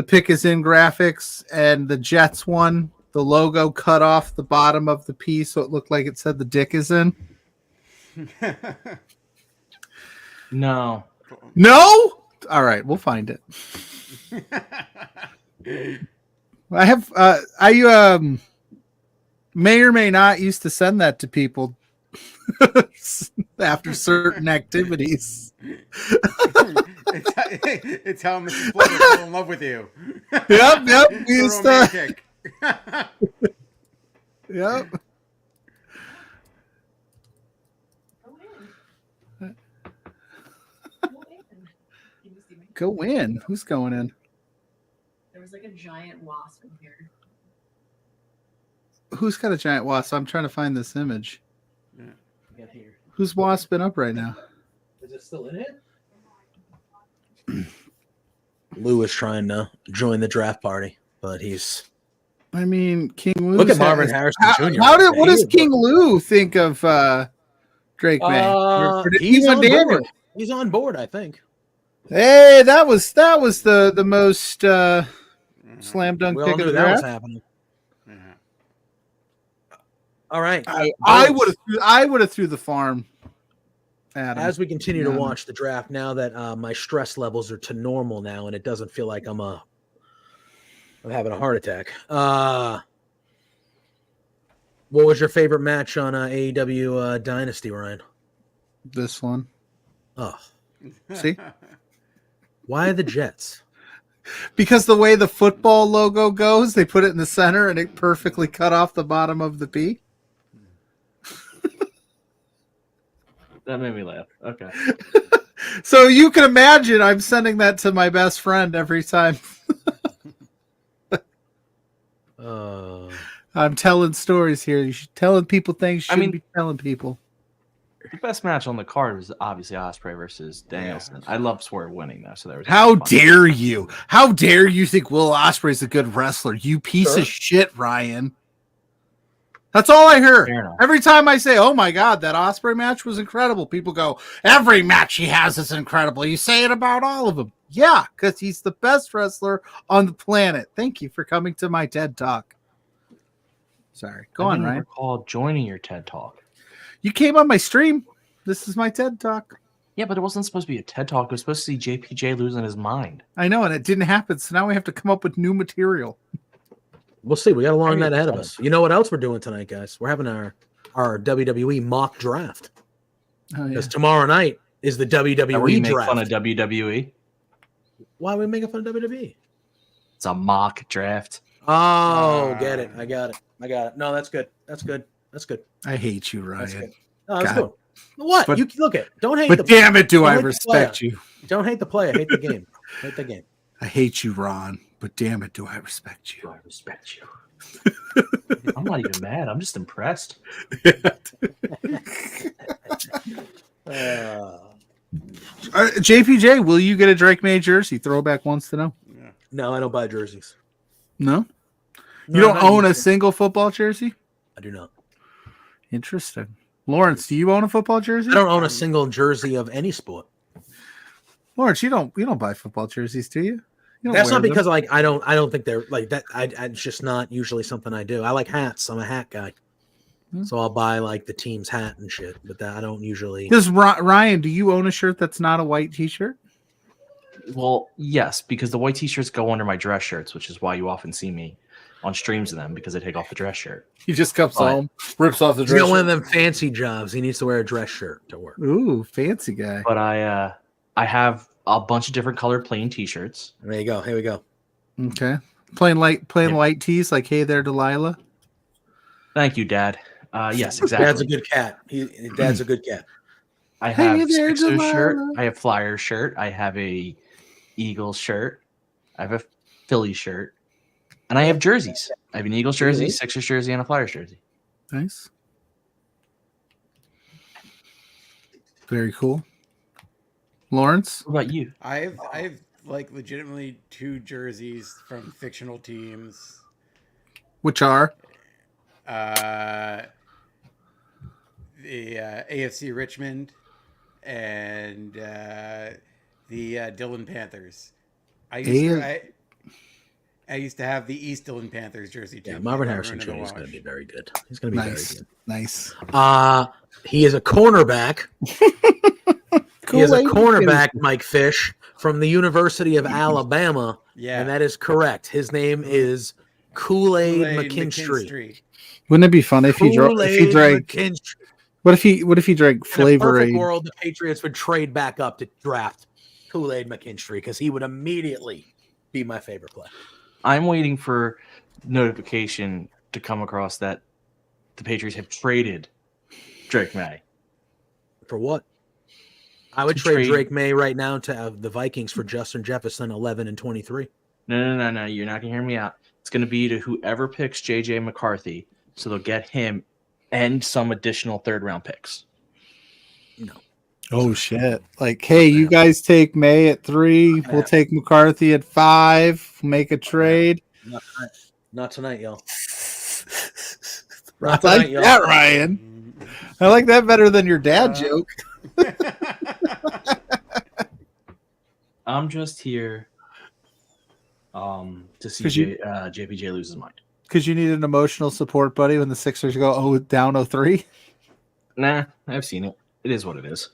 pick is in graphics and the Jets one, the logo cut off the bottom of the piece so it looked like it said the dick is in? No. No? All right, we'll find it. I may or may not used to send that to people after certain activities. It's how Mrs. Floyd fell in love with you. Yep. We used to. Yep. Go in. Who's going in? There was like a giant wasp in here. Who's got a giant wasp? I'm trying to find this image. Who's wasping up right now? Is it still in it? Lou is trying to join the draft party, but he's. I mean, King Lou. Look at Marvin Harrison Jr. What does King Lou think of Drake May? He's on board. He's on board, I think. Hey, that was the most slam dunk pick of the draft. Was happening. All right. I would have threw the farm. Adam. As we continue to watch the draft, now that my stress levels are to normal now, and it doesn't feel like I'm having a heart attack. What was your favorite match on AEW Dynasty, Ryan? This one. Oh, see, why the Jets? Because the way the football logo goes, they put it in the center, and it perfectly cut off the bottom of the P. That made me laugh. Okay. So you can imagine I'm sending that to my best friend every time. I'm telling stories here. You should telling people things you shouldn't be telling people. The best match on the card was obviously Ospreay versus Danielson. Yeah. I love Swerve winning though, so there was. How dare you? How dare you think Will Ospreay's a good wrestler? You piece of shit, Ryan. That's all I hear. Fair enough. Every time I say, "Oh my God, that Osprey match was incredible," people go, "Every match he has is incredible." You say it about all of them. Yeah, because he's the best wrestler on the planet. Thank you for coming to my TED Talk. Sorry. Go on, I Ryan. recall joining your TED Talk. You came on my stream. This is my TED Talk. Yeah, but it wasn't supposed to be a TED Talk. It was supposed to see JPJ losing his mind. I know, and it didn't happen. So now we have to come up with new material. We'll see. We got a long night ahead of us. You know what else we're doing tonight, guys? We're having our WWE mock draft. Because tomorrow night is the WWE make draft. Fun of WWE. Why are we making fun of WWE? It's a mock draft. Oh, get it. I got it. No, that's good. That's good. I hate you, Ryan. No, that's good. What? But, you look at. Don't hate. But damn it, do I respect you? Don't hate the player. Hate the game. Hate the game. I hate you, Ron. But damn it, do I respect you? Do I respect you? I'm not even mad. I'm just impressed. JPJ, will you get a Drake May jersey? Throwback wants to know. No, I don't buy jerseys. No? You don't own a single football jersey? I do not. Interesting. Lawrence, do you own a football jersey? I don't own a single jersey of any sport. Lawrence, you don't buy football jerseys, do you? That's not because like I don't think they're like that. It's just not usually something I do. I like hats. I'm a hat guy, so I'll buy like the team's hat and shit. But that I don't usually. Does Ryan? Do you own a shirt that's not a white T-shirt? Well, yes, because the white T-shirts go under my dress shirts, which is why you often see me on streams of them because I take off the dress shirt. He just comes home, rips off the dress. He's shirt. got one of them fancy jobs. He needs to wear a dress shirt to work. Ooh, fancy guy. But I have a bunch of different colored plain T-shirts. There you go. Here we go. Okay, plain light tees like "Hey there, Delilah." Thank you, Dad. Yes, exactly. Dad's a good cat. Dad's a good cat. I have a Sixers shirt. I have Flyers shirt. I have a Eagles shirt. I have a Philly shirt. And I have jerseys. I have an Eagles jersey, Sixers jersey, and a Flyers jersey. Nice. Very cool. Lawrence? What about you? I have like legitimately 2 jerseys from fictional teams. Which are? The AFC Richmond and the Dillon Panthers. I used to have the East Dillon Panthers jersey too. Yeah, Marvin Harrison Jr. is going to be very good. He's going to be very good. Nice. He is a cornerback. He is a cornerback, Mike Fish, from the University of Alabama. Yeah. And that is correct. His name is Kool-Aid McKinstry. Wouldn't it be fun if he drank? What if he drank Flavor In a Aid? perfect world, the Patriots would trade back up to draft Kool-Aid McKinstry because he would immediately be my favorite player. I'm waiting for notification to come across that the Patriots have traded Drake May. For what? I would trade Drake May right now to the Vikings for Justin Jefferson, 11 and 23. No. You're not going to hear me out. It's going to be to whoever picks J.J. McCarthy, so they'll get him and some additional third-round picks. No. Oh, shit. Like, hey, you guys take May at 3. We'll take McCarthy at 5. Make a trade. Not tonight, y'all. I like that, Ryan. I like that better than your dad joke. I'm just here to see JPJ lose his mind. Because you need an emotional support buddy when the Sixers go down 0-3? Nah, I've seen it. It is what it is.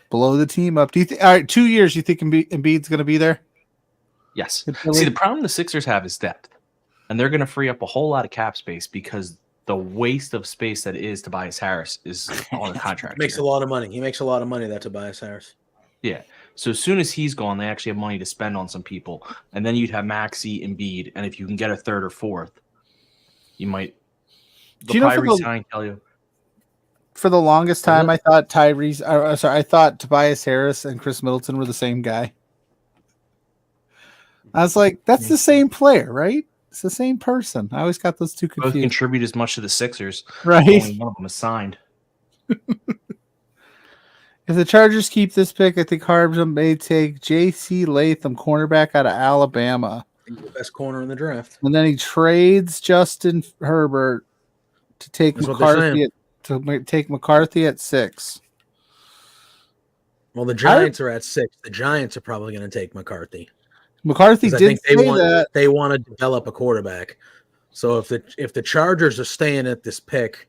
Blow the team up. Do you think? All right, 2 years. You think Embiid's going to be there? Yes. See, the problem the Sixers have is depth, and they're going to free up a whole lot of cap space because the waste of space that it is Tobias Harris is on a contract. Makes a lot of money. He makes a lot of money, that Tobias Harris. Yeah. So as soon as he's gone, they actually have money to spend on some people, and then you'd have Maxey, Embiid, and if you can get a third or fourth, you might. For the longest time, I thought I thought Tobias Harris and Chris Middleton were the same guy. I was like, that's the same player, right? It's the same person. I always got those two confused. Both contribute as much to the Sixers. Right. Only one of them is signed. If the Chargers keep this pick, I think Harbs may take J.C. Latham, cornerback out of Alabama. He's the best corner in the draft. And then he trades Justin Herbert to take That's what they're McCarthy at 6. Well, the Giants are at 6. The Giants are probably going to take McCarthy. McCarthy did say that they want to develop a quarterback. So if the Chargers are staying at this pick,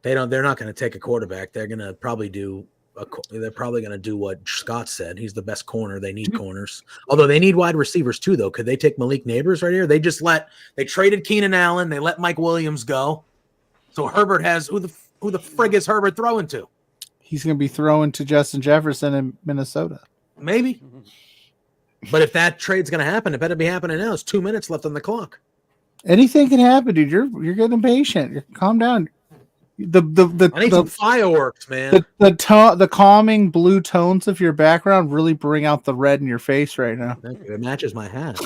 they're not going to take a quarterback. They're going to probably do what Scott said. He's the best corner. They need corners. Although they need wide receivers too, though. Could they take Malik Neighbors right here? They traded Keenan Allen. They let Mike Williams go. So Herbert has who the frig is Herbert throwing to? He's going to be throwing to Justin Jefferson in Minnesota. Maybe. But if that trade's going to happen, it better be happening now. There's 2 minutes left on the clock. Anything can happen, dude. You're getting impatient. Calm down. I need some fireworks, man. The calming blue tones of your background really bring out the red in your face right now. Thank you. It matches my hat.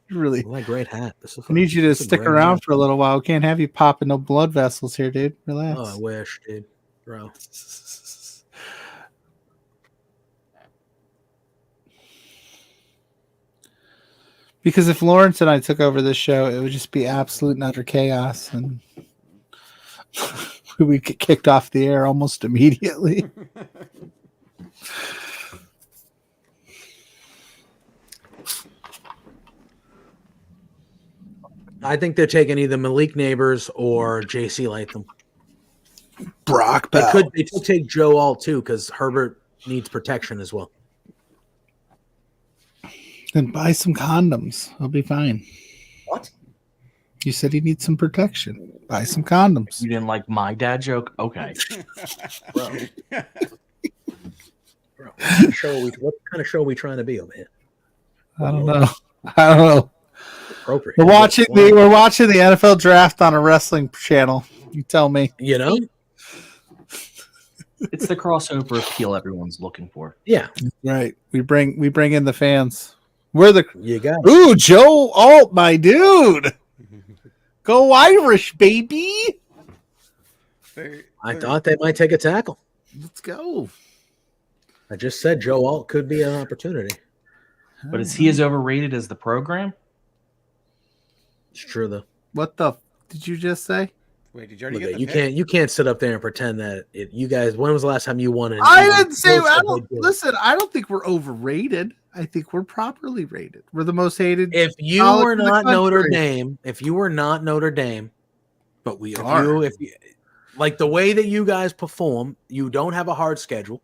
Really, my great hat. I need you to stick around for a little while. We can't have you popping no blood vessels here, dude. Relax. Oh, I wish, dude. Bro. Because if Lawrence and I took over this show, it would just be absolute and utter chaos, and we'd get kicked off the air almost immediately. I think they're taking either Malik Neighbors or J.C. Latham. Brock Bell. They could take Joe Alt too, because Herbert needs protection as well. Then buy some condoms. I'll be fine. What? You said he needs some protection. Buy some condoms. You didn't like my dad joke? Okay. Bro. What kind of show are we trying to be over here? I don't know. Appropriate. We're watching the NFL draft on a wrestling channel. You tell me. You know? It's the crossover appeal everyone's looking for. Yeah. Right. We bring in the fans. Ooh, Joe Alt, my dude. Go Irish, baby. I thought they might take a tackle. Let's go. I just said Joe Alt could be an opportunity. But is he as overrated as the program? It's true, though. What the did you just say? Wait, did you already get the pick? You can't sit up there and pretend that you guys. When was the last time you won? I didn't say. Listen, I don't think we're overrated. I think we're properly rated. We're the most hated. If you were not Notre Dame, but we are. If you like the way that you guys perform, you don't have a hard schedule.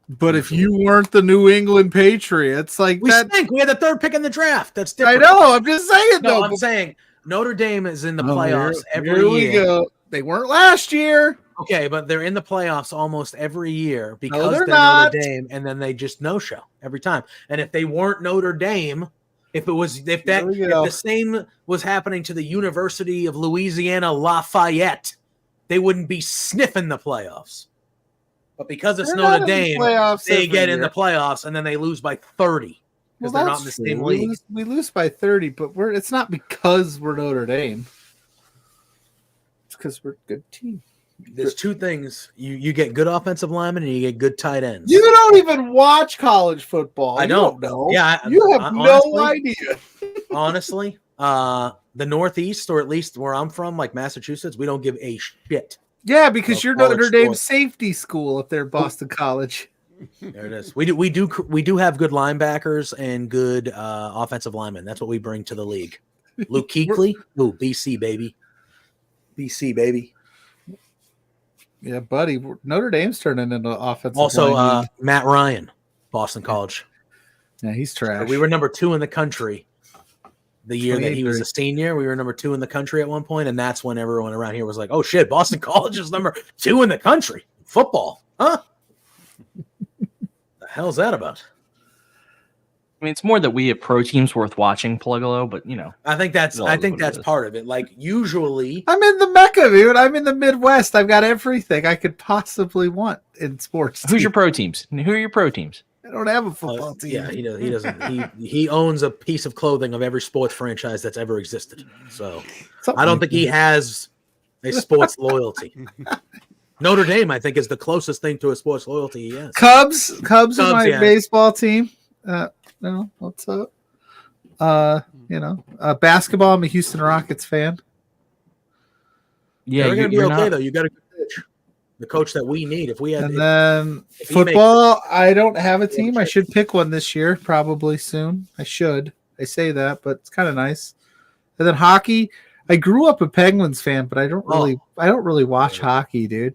But if you weren't the New England Patriots, like we stink. We had the 3rd pick in the draft. That's different. I know. I'm just saying. No, I'm saying Notre Dame is in the playoffs every year. Here we go. They weren't last year. Okay, but they're in the playoffs almost every year because they're Notre Dame, and then they just no-show every time. And if they weren't Notre Dame, if the same was happening to the University of Louisiana Lafayette, they wouldn't be sniffing the playoffs. But because it's Notre Dame, they get in the playoffs, and then they lose by 30 because they're not in the same league. We lose by 30, but it's not because we're Notre Dame. It's because we're a good team. There's two things. You get good offensive linemen and you get good tight ends. You don't even watch college football. I don't know. Yeah, you have no idea. Honestly, the Northeast, or at least where I'm from, like Massachusetts, we don't give a shit. Yeah, because you're Notre Dame safety school up there, Boston College. There it is. We do have good linebackers and good offensive linemen. That's what we bring to the league. Luke Kuechly, BC baby. BC baby. Yeah, buddy. Notre Dame's turning into offensive. Also, Matt Ryan, Boston College. Yeah, he's trash. We were number 2 in the country the year that he was a senior. We were number 2 in the country at one point, and that's when everyone around here was like, "Oh shit, Boston College is number 2 in the country football, huh?" The hell's that about? I mean, it's more that we have pro teams worth watching, PLUGGO, but I think that's part of it. Like usually, I'm in the Mecca, dude. I'm in the Midwest. I've got everything I could possibly want in sports. Who's your pro teams? Who are your pro teams? I don't have a football team. Yeah, he doesn't. He owns a piece of clothing of every sports franchise that's ever existed. So I don't think he has a sports loyalty. Notre Dame, I think, is the closest thing to a sports loyalty he has. Cubs is my baseball team. No, what's up? Basketball, I'm a Houston Rockets fan. Yeah, they're going to be you're okay not. though. You got a good coach, the coach that we need. If we had, And then football, I don't have a team. I should pick one this year, probably soon. I should. I say that, but it's kind of nice. And then hockey, I grew up a Penguins fan, but I don't really watch hockey, dude.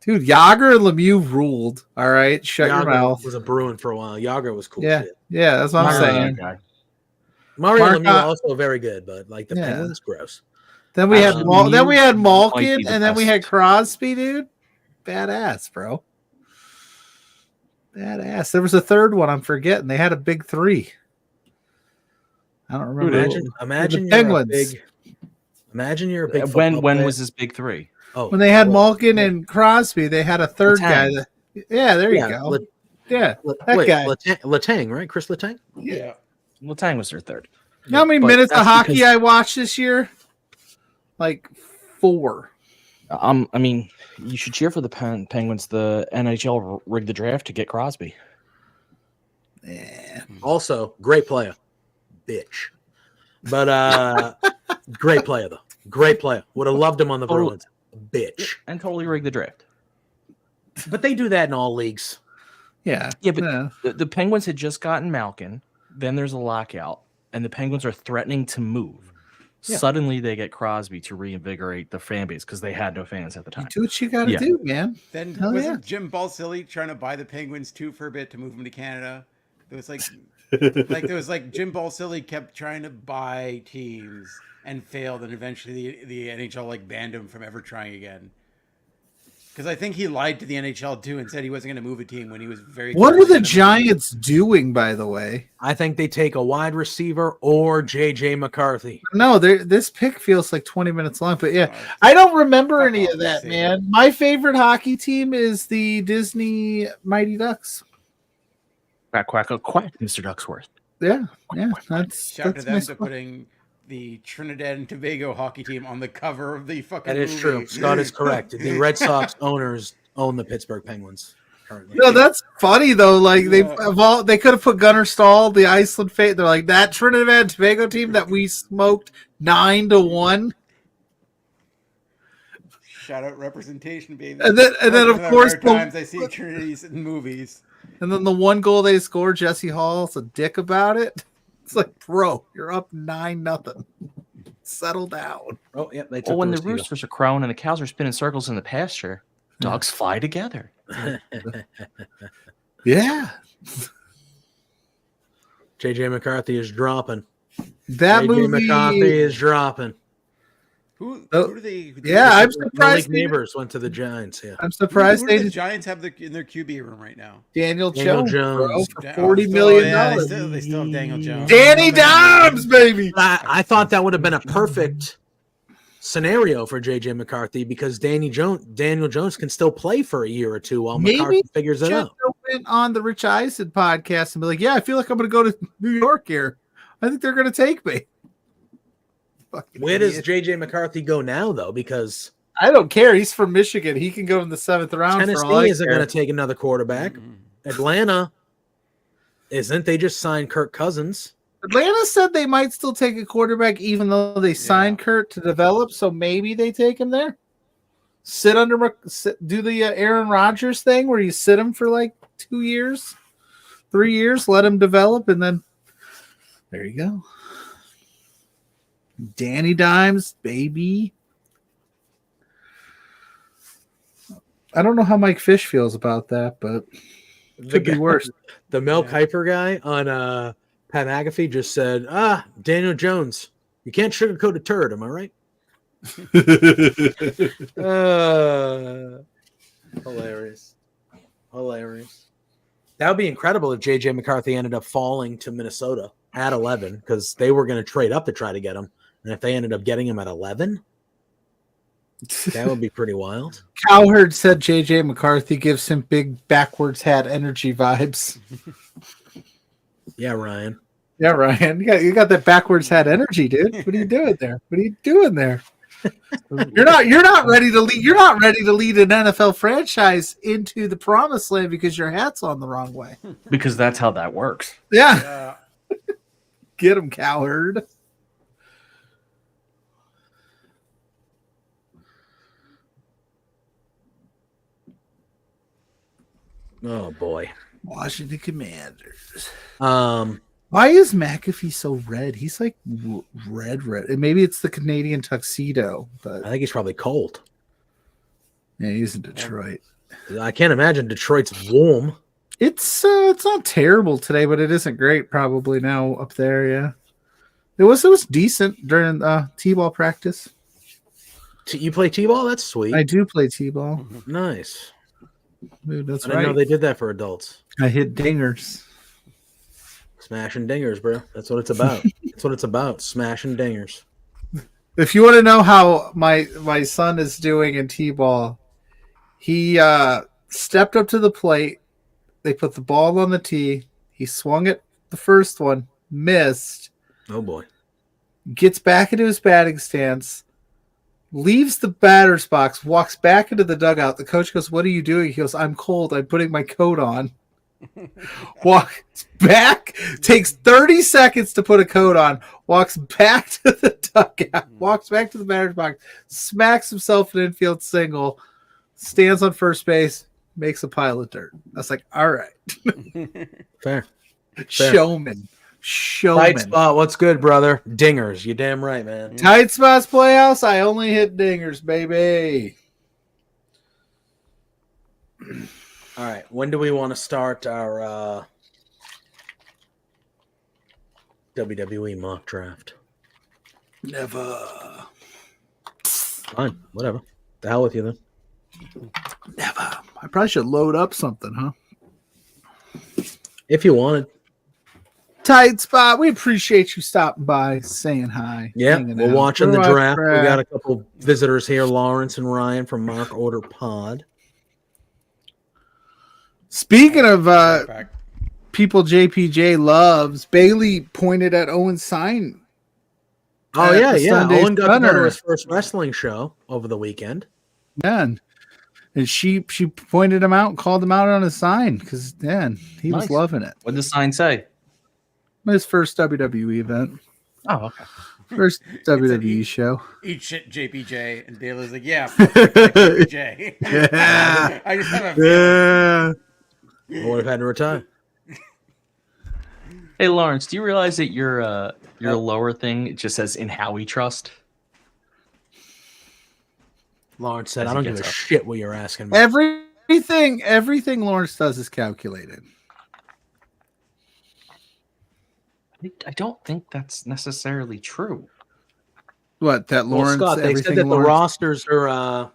Dude, Yager and Lemieux ruled. All right, shut your mouth. Was a Bruin for a while. Yager was cool. Yeah, shit. yeah, that's what I'm saying. Mario Lemieux also very good, but like the Penguins, gross. Then we had Malkin, and then we had Crosby, dude. Badass, bro. Badass. There was a third one I'm forgetting. They had a big three. I don't remember. Imagine the Penguins. Imagine you're a big. When was this big three? Oh, when they had Malkin and Crosby, they had a third guy. There you go. That guy. Letang, right? Chris Letang? Yeah. Letang was their third. You know how many minutes of hockey I watched this year? Like 4. I mean, you should cheer for the Penguins. The NHL rigged the draft to get Crosby. Yeah. Also, great player. Bitch. But great player, though. Great player. Would have loved him on the Bruins. Bitch. And totally rigged the draft. But they do that in all leagues. Yeah. Yeah, but the Penguins had just gotten Malkin. Then there's a lockout. And the Penguins are threatening to move. Yeah. Suddenly they get Crosby to reinvigorate the fan base because they had no fans at the time. You do what you got to do, man. Then wasn't Jim Balsillie trying to buy the Penguins too for a bit to move them to Canada? It was like Jim Balsillie kept trying to buy teams and failed, and eventually the NHL like banned him from ever trying again. Because I think he lied to the NHL too and said he wasn't going to move a team when he was very. What are the Giants doing, by the way? I think they take a wide receiver or JJ McCarthy. No, this pick feels like 20 minutes long, but yeah, I don't remember any of that, man. My favorite hockey team is the Disney Mighty Ducks. Quack, quack, quack, Mr. Ducksworth. Yeah. Shout to them to putting the Trinidad and Tobago hockey team on the cover of the fucking movie. That is true. Scott is correct. The Red Sox owners own the Pittsburgh Penguins currently. No, that's funny though. Like they could have put Gunnar Stahl, the Iceland fate. They're like that Trinidad and Tobago team that we smoked 9-1. Shout out representation, baby. And then of course times I see Trinity's in movies. And then the one goal they scored, Jesse Hall's a dick about it. It's like, bro, you're up 9-0. Settle down. Oh, yeah. They took when the roosters are crowing and the cows are spinning circles in the pasture, dogs fly together. Yeah. JJ McCarthy is dropping. That movie McCarthy is dropping. Who do they? I'm surprised. Neighbors went to the Giants. Yeah, I'm surprised the Giants have in their QB room right now. Daniel Jones bro, for $40 million. They still have Daniel Jones. Danny Dimes, baby. I thought that would have been a perfect scenario for JJ McCarthy because Daniel Jones can still play for a year or two while McCarthy figures it out. Went on the Rich Eisen podcast and be like, "Yeah, I feel like I'm going to go to New York here. I think they're going to take me." Where does JJ McCarthy go now, though? Because I don't care. He's from Michigan. He can go in the 7th round. Tennessee isn't going to take another quarterback. Atlanta isn't. They just signed Kirk Cousins. Atlanta said they might still take a quarterback, even though they signed Kurt to develop. So maybe they take him there. Do the Aaron Rodgers thing where you sit him for like 2 years, 3 years, let him develop, and then there you go. Danny Dimes, baby. I don't know how Mike Fish feels about that, but it could be worse. The Mel Kiper guy on Pat McAfee just said, Daniel Jones, you can't sugarcoat a turd, am I right? Hilarious. That would be incredible if JJ McCarthy ended up falling to Minnesota at 11 because they were going to trade up to try to get him. And if they ended up getting him at 11, that would be pretty wild. Cowherd said JJ McCarthy gives him big backwards hat energy vibes. Yeah, Ryan. You got that backwards hat energy, dude. What are you doing there? You're not ready to lead. You're not ready to lead an NFL franchise into the promised land because your hat's on the wrong way. Because that's how that works. Yeah. Get him, Cowherd. Oh boy. Washington Commanders. Um, Why is McAfee so red? He's like red. And maybe it's the Canadian tuxedo, but I think he's probably cold. yeah, he's in Detroit. I can't imagine Detroit's warm. It's not terrible today, but it isn't great probably now up there. Yeah, it was decent during t-ball practice. You play t-ball? That's sweet. I do play t-ball. Nice. Dude, that's I didn't know they did that for adults. I hit dingers. Smashing dingers, bro. That's what it's about. That's what it's about. Smashing dingers. If you want to know how my son is doing in t-ball, he stepped up to the plate. They put the ball on the tee. He swung it the first one, missed. Oh boy. Gets back into his batting stance, leaves the batter's box, walks back into the dugout. The coach goes, "What are you doing?" He goes, "I'm cold. I'm putting my coat on." Walks back, takes 30 seconds to put a coat on, walks back to the dugout, walks back to the batter's box, smacks himself an infield single, stands on first base, makes a pile of dirt. I was like, all right. Fair. Showman. Tight spot. What's good, brother? Dingers. You damn right, man. Tight spots playoffs. I only hit dingers, baby. All right. When do we want to start our WWE mock draft? Never. Fine. Whatever. The hell with you then. Never. I probably should load up something, huh? If you wanted. Tight spot. We appreciate you stopping by, saying hi. Yeah, we're watching the draft. We got a couple visitors here, Lawrence and Ryan from Mark Order Pod. Speaking of people JPJ loves, Bailey pointed at Owen's sign. Oh, yeah. Sunday Owen got to go to Stunner. his first wrestling show over the weekend. Man. And she pointed him out and called him out on his sign because, man, he was loving it. What did the sign say? His first WWE event. Oh, okay. First WWE show. Eat shit, JPJ. And Dale's like, yeah, fuck JPJ. Yeah. I just have a feeling. I would have had to retire. Hey, Lawrence, do you realize that your lower thing it just says "in how we trust"? Lawrence said, "I don't give a shit what you're asking me." Everything Lawrence does is calculated. I don't think that's necessarily true. What that Lawrence? Well, Scott, they said that Lawrence, the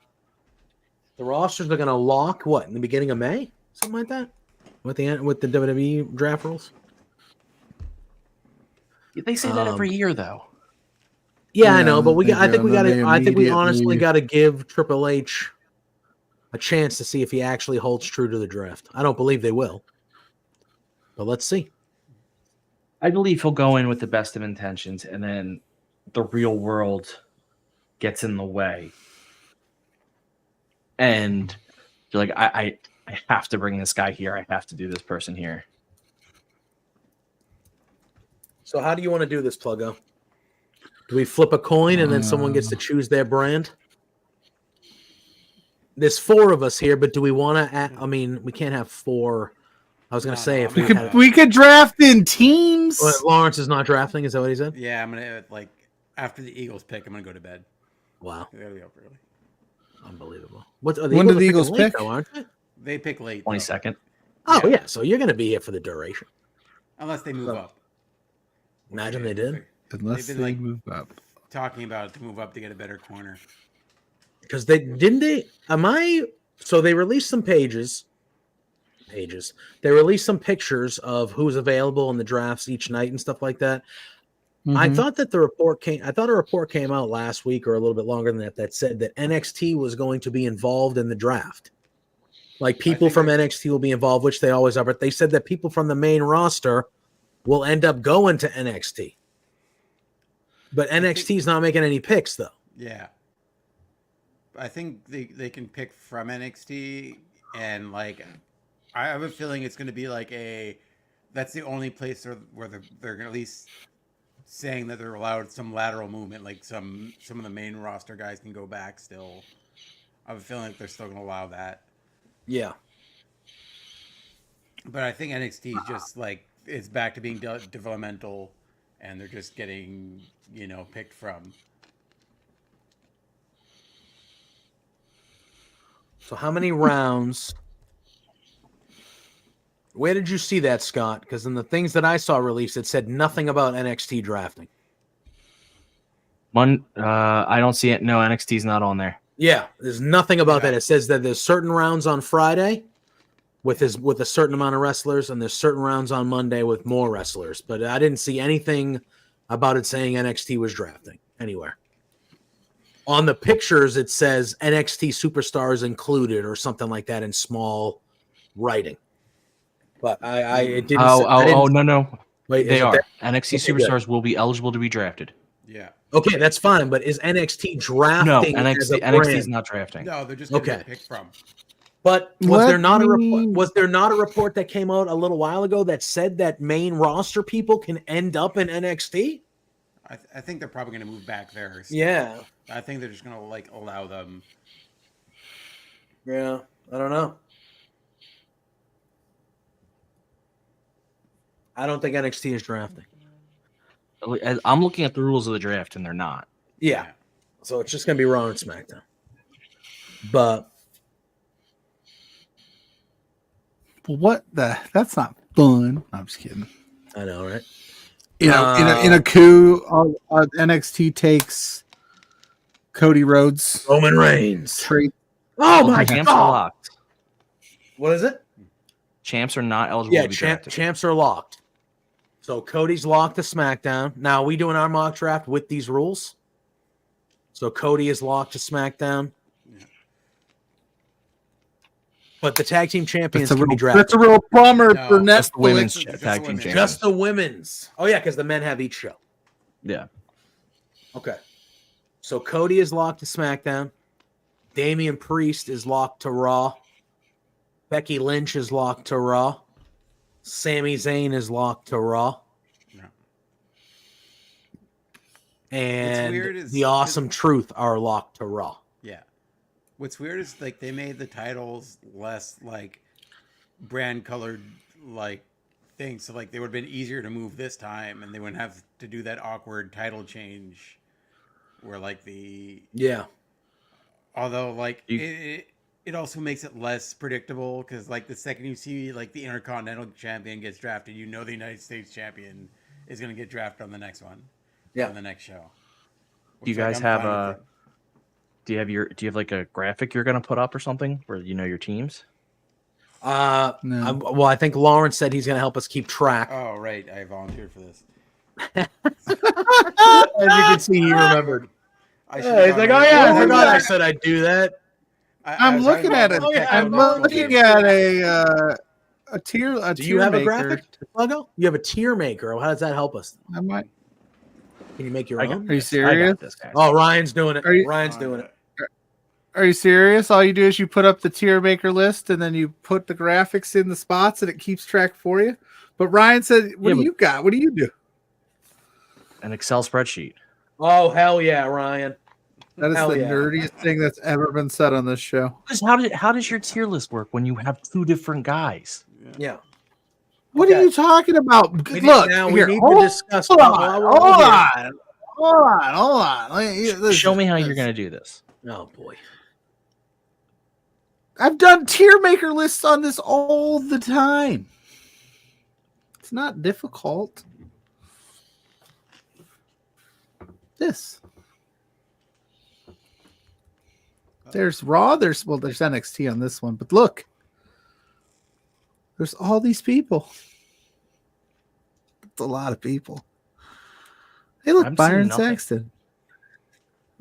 rosters are going to lock in the beginning of May, something like that, with the WWE draft rules. They say that every year, though. Yeah, I know, but I think we honestly got to give Triple H a chance to see if he actually holds true to the draft. I don't believe they will, but let's see. I believe he'll go in with the best of intentions, and then the real world gets in the way. And you're like, I have to bring this guy here. I have to do this person here. So how do you want to do this, Pluggo? Do we flip a coin and then someone gets to choose their brand? There's 4 of us here, but do we want to? I mean, we can't have 4. I was going to say if we could draft in teams. Lawrence is not drafting. Is that what he said? Yeah, I'm gonna after the Eagles pick, I'm gonna go to bed. Wow, There we go, really. Unbelievable. When do the Eagles pick? Though, aren't they? They pick late. 22nd. Oh yeah, so you're going to be here for the duration. Unless they move up. Imagine they did. Unless they move up. Talking about it to move up to get a better corner. Because they didn't they. So they released some pages. They released some pictures of who's available in the drafts each night and stuff like that. Mm-hmm. I thought that a report came out last week or a little bit longer than that said that NXT was going to be involved in the draft. Like people from NXT will be involved, which they always are, but they said that people from the main roster will end up going to NXT. But NXT is not making any picks though. Yeah. I think they can pick from NXT, and I have a feeling it's going to be that's the only place where they're at least saying that they're allowed some lateral movement, like some of the main roster guys can go back still. I have a feeling they're still going to allow that. Yeah. But I think NXT is just like it's back to being developmental, and they're just getting picked from. So how many rounds? Where did you see that, Scott? Because in the things that I saw released, it said nothing about NXT drafting. I don't see it. No, NXT's not on there. Yeah, there's nothing about that. It says that there's certain rounds on Friday with a certain amount of wrestlers, and there's certain rounds on Monday with more wrestlers. But I didn't see anything about it saying NXT was drafting anywhere. On the pictures, it says NXT superstars included or something like that in small writing. But it didn't. No. Wait, they are. NXT superstars will be eligible to be drafted. Yeah. Okay, that's fine. But is NXT drafting? No, NXT's not drafting. No, they're just going to pick from. But was there not a report? Was there not a report that came out a little while ago that said that main roster people can end up in NXT? I think they're probably going to move back there. So yeah. I think they're just going to allow them. Yeah, I don't know. I don't think NXT is drafting. I'm looking at the rules of the draft, and they're not. Yeah. So it's just going to be Raw and SmackDown. But what the? That's not fun. I'm just kidding. I know, right? In a coup, NXT takes Cody Rhodes, Roman Reigns. Oh my Champs are locked. What is it? Champs are not eligible to be drafted. Champs are locked. So Cody's locked to SmackDown. Now, are we doing our mock draft with these rules? So Cody is locked to SmackDown. Yeah. But the tag team champions can be drafted. That's a real bummer for Netflix. Just the women's tag team champions. Just the women's. Oh, yeah, because the men have each show. Yeah. Okay. So Cody is locked to SmackDown. Damian Priest is locked to Raw. Becky Lynch is locked to Raw. Sami Zayn is locked to Raw. Yeah. And the Awesome Truth are locked to Raw. Yeah. What's weird is they made the titles less brand colored things. So they would have been easier to move this time, and they wouldn't have to do that awkward title change where Yeah. Although it also makes it less predictable because the second you see the Intercontinental Champion gets drafted, the United States Champion is going to get drafted on the next one. Yeah. On the next show. Do you guys have do you have a graphic you're going to put up or something where your teams? No. I think Lawrence said he's going to help us keep track. Oh, right. I volunteered for this. As you can see, he remembered. He's like, oh yeah, I forgot I said I'd do that. I'm looking at it. I'm looking at a tier. Do you have a graphic, PLUGGO? You have a tier maker. How does that help us? I might. Can you make your own? Are you serious? Oh, Ryan's doing it. Ryan's doing it. Are you serious? All you do is you put up the tier maker list, and then you put the graphics in the spots, and it keeps track for you. But Ryan said, "What do you got? What do you do?" An Excel spreadsheet. Oh hell yeah, Ryan! That is the nerdiest thing that's ever been said on this show. How does your tier list work when you have two different guys? Yeah. What are you talking about? Look, we need to discuss. Hold on. Show me how you're going to do this. Oh boy. I've done tier maker lists on this all the time. It's not difficult. There's Raw, there's NXT on this one, but look. There's all these people. It's a lot of people. Hey, look, Byron Saxton.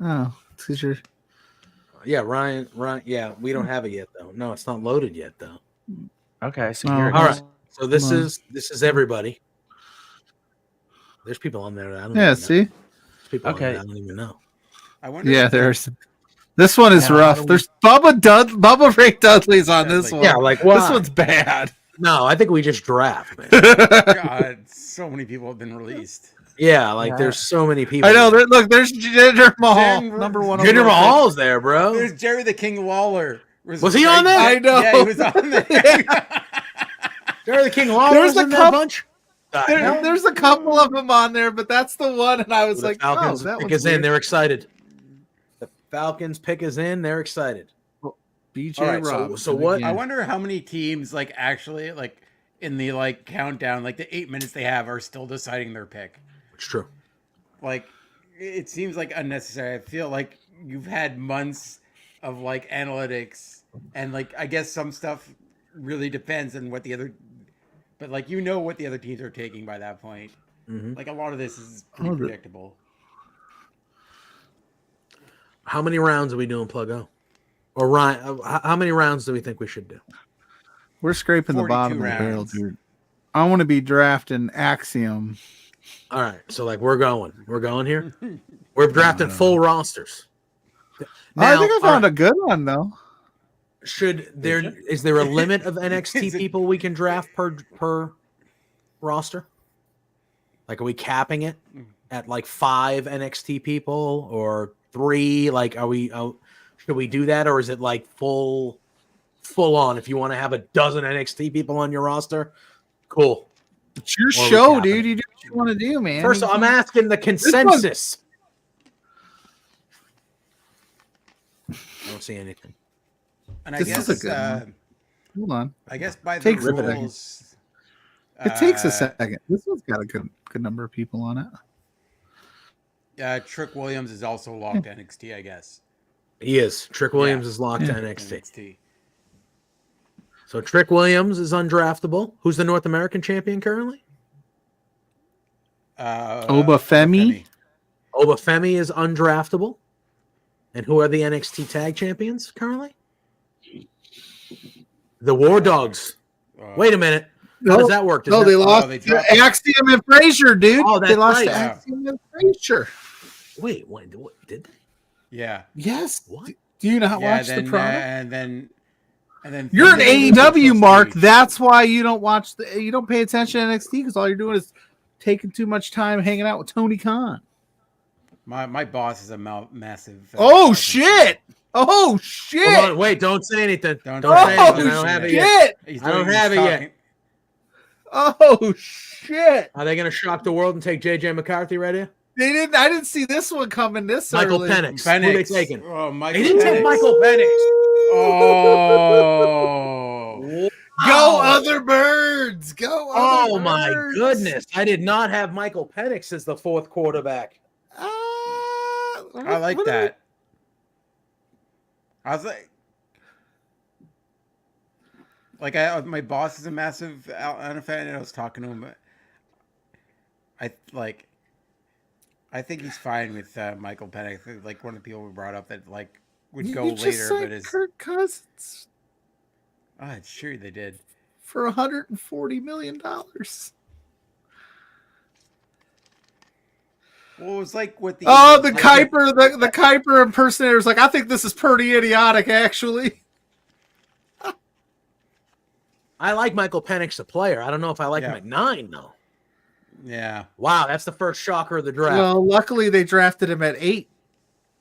Oh, it's because you're. Yeah, Ryan. Yeah, we don't have it yet though. No, it's not loaded yet though. Okay, so here it all goes. right. So this is everybody. There's people on there that I don't even see. There's people on there I don't even know. I wonder. Yeah, there's. This one is rough. There's Bubba Ray Dudley's on this one. Yeah, what? This one's bad. No, I think we just draft, man. God, so many people have been released. Yeah, there's so many people. I know. Look, there's Jinder Mahal, number one. Jinder Mahal's there, bro. There's Jerry the King Lawler. Was he on there? I know. Yeah, he was on there. Jerry the King Lawler was in that bunch. There's a couple of them on there, but that's the one, and I was like, Falcons oh, that pick was is in. weird. They're excited. The Falcons pick is in. They're excited. BJ All right, Robinson. So what? I wonder how many teams like actually like in the like countdown, like the 8 minutes they have, are still deciding their pick. It's true. Like it seems like unnecessary. I feel like you've had months of like analytics, and like I guess some stuff really depends on what the other, but like you know what the other teams are taking by that point. Mm-hmm. Like a lot of this is pretty predictable. How many rounds are we doing, Pluggo? Or Ryan? How many rounds do we think we should do? We're scraping the bottom of the barrel, dude. I want to be drafting Axiom. All right, so like we're going here. We're drafting full rosters. Now, I think I found a good one though. Is there a limit of NXT people we can draft per roster? Like, are we capping it at like 5 NXT people or 3? Like, should we do that, or is it like full on? If you want to have a dozen NXT people on your roster, cool. It's your show, dude. You do what you want to do, man. First, I'm asking the consensus. I don't see anything. And I guess is a good one. Hold on. I guess by the rules, it takes a second. This one's got a good number of people on it. Trick Williams is also locked to NXT, I guess. He is. Trick Williams is locked to NXT. So Trick Williams is undraftable. Who's the North American champion currently? Obafemi. Obafemi is undraftable. And who are the NXT tag champions currently? The War Dogs. Wait a minute. How does that work? They lost Axiom and Frazier, dude. Oh, that's they lost right. to Axiom and Frazier. Wait, what did they? Yeah. Yes. What? Do you not watch the product? And then you're an AEW, Mark. That's why you don't watch you don't pay attention to NXT, because all you're doing is taking too much time hanging out with Tony Khan. My boss is a massive. Oh shit! Oh shit! Hold on, wait, don't say anything. Don't say anything. I don't have it yet. I don't have it yet. Oh shit! Are they going to shock the world and take JJ McCarthy right here? They didn't. I didn't see this one coming this Michael early. Penix. Who are they taking? Oh, they didn't take Michael Penix. Oh. Go other birds! Go other birds! My goodness! I did not have Michael Penix as the 4th quarterback. I like that. I was like, my boss is a massive Atlanta fan, and I was talking to him. I think he's fine with Michael Penix. Like one of the people we brought up that like would go later, but is Kirk Cousins. Oh, sure they did for $140 million. Well, it was like with the the Kuiper, the Kuiper impersonator was like, I think this is pretty idiotic, actually. I like Michael Penix, the player. I don't know if I like him at 9, though. Yeah. Wow, that's the first shocker of the draft. Well, luckily they drafted him at 8.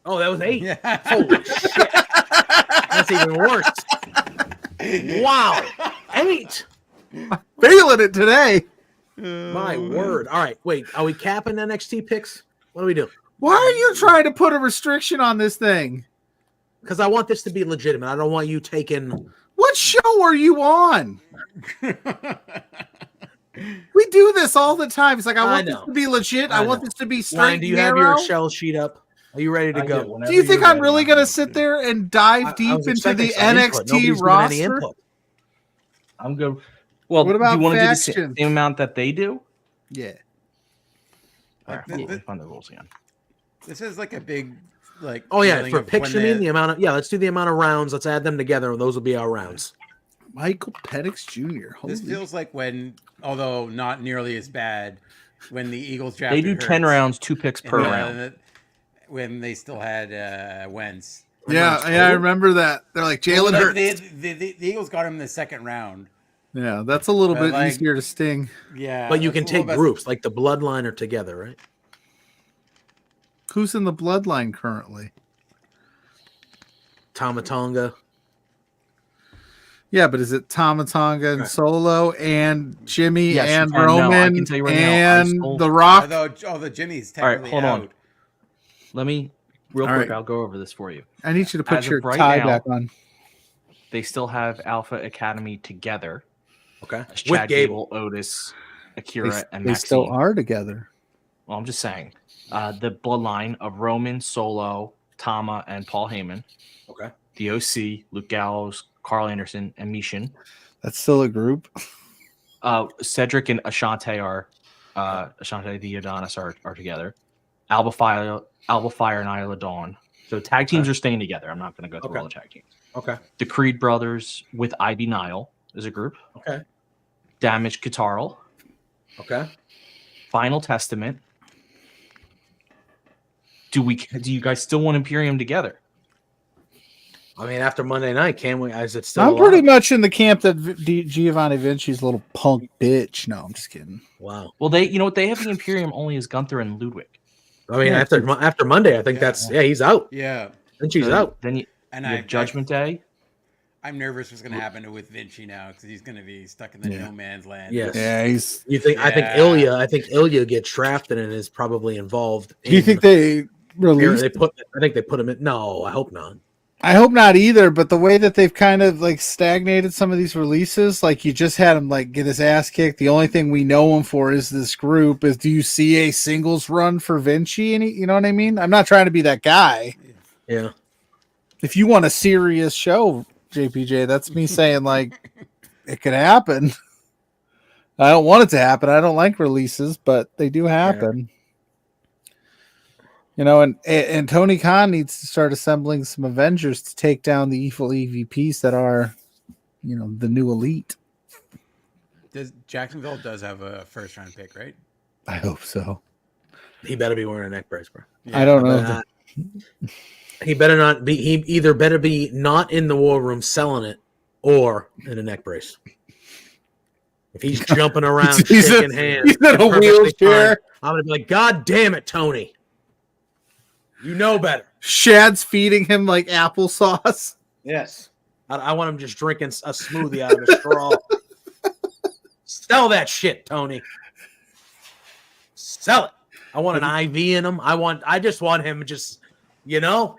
Oh, that was 8? Yeah. Holy shit. That's even worse. Wow. 8. Feeling it today. My word. All right, wait. Are we capping NXT picks? What do we do? Why are you trying to put a restriction on this thing? Because I want this to be legitimate. I don't want you taking... What show are you on? We do this all the time. It's like, I want this to be legit. I want this to be straight. Ryan, do you have your shell sheet up? Are you ready to go? Do you think I'm really going to sit there and dive deep into the NXT roster? I'm good. Well, what about do you want to do the same amount that they do? Yeah. All right, let me find the rules again. This is like a big, like. Oh yeah, for picks, you mean the amount of? Yeah, let's do the amount of rounds. Let's add them together, and those will be our rounds. Michael Penix Jr. This feels like when, although not nearly as bad, when the Eagles drafted. They do 10 rounds, 2 picks per round. When they still had Wentz. Yeah, I remember that. They're like Jalen Hurts. The Eagles got him in the 2nd round. Yeah, that's a little bit easier to sting. Yeah, but you can take groups like the Bloodline are together, right? Who's in the Bloodline currently? Tama Tonga. Yeah, but is it Tama Tonga and Solo and Jimmy Yes, you and can. No, I Roman can tell you right now, I and stole- The Rock? Although Jimmy's All right, technically hold on. out. Let me real All quick. right. I'll go over this for you. I need you to put As your of right tie now, back on. They still have Alpha Academy together. Okay. As With Chad Gable. Gable, Otis, Akira, and They Maxine. still are together. Well, I'm just saying. The bloodline of Roman, Solo, Tama, and Paul Heyman. Okay. The OC, Luke Gallows, Carl Anderson, and Mishin. That's still a group. Cedric and Ashante are Ashante the Adonis are together. Alba Fire and Isla Dawn. So tag teams are staying together. I'm not going to go through all the tag teams. Okay. The Creed brothers with IB Nile is a group. Okay. Damaged Katarl. Okay. Final Testament. Do you guys still want Imperium together? I mean, after Monday night, can we? Is it still? I'm alive? pretty much in the camp that Giovanni Vinci's a little punk bitch. No, I'm just kidding. Wow. Well, they have the Imperium only as Gunther and Ludwig. I mean, Yeah, after Monday, I think he's out. Yeah. And she's out. Then you And have Judgment Day. I'm nervous what's going to happen with Vinci now because he's going to be stuck in the no man's land. Yes. Yeah, he's. You think? I think Ilya gets drafted and is probably involved. Do you think they released? I think they put him in. No, I hope not. I hope not either, but the way that they've kind of like stagnated some of these releases, like you just had him like get his ass kicked. The only thing we know him for is this group. Is do you see a singles run for Vinci? You know what I mean? I'm not trying to be that guy. Yeah. If you want a serious show, JPJ, that's me saying like it could happen. I don't want it to happen. I don't like releases, but they do happen. You know, and Tony Khan needs to start assembling some Avengers to take down the evil EVPs that are, you know, the new elite. Jacksonville does have a first round pick, right? I hope so. He better be wearing a neck brace, bro. I don't know. He better not be. He either better be not in the war room selling it, or in a neck brace. If he's jumping around, shaking hands, he's in a wheelchair. Fine, I'm gonna be like, God damn it, Tony! You know better. Shad's feeding him like applesauce. Yes, I want him just drinking a smoothie out of a straw. Sell that shit, Tony. Sell it. I want an IV in him. I just want him just, you know.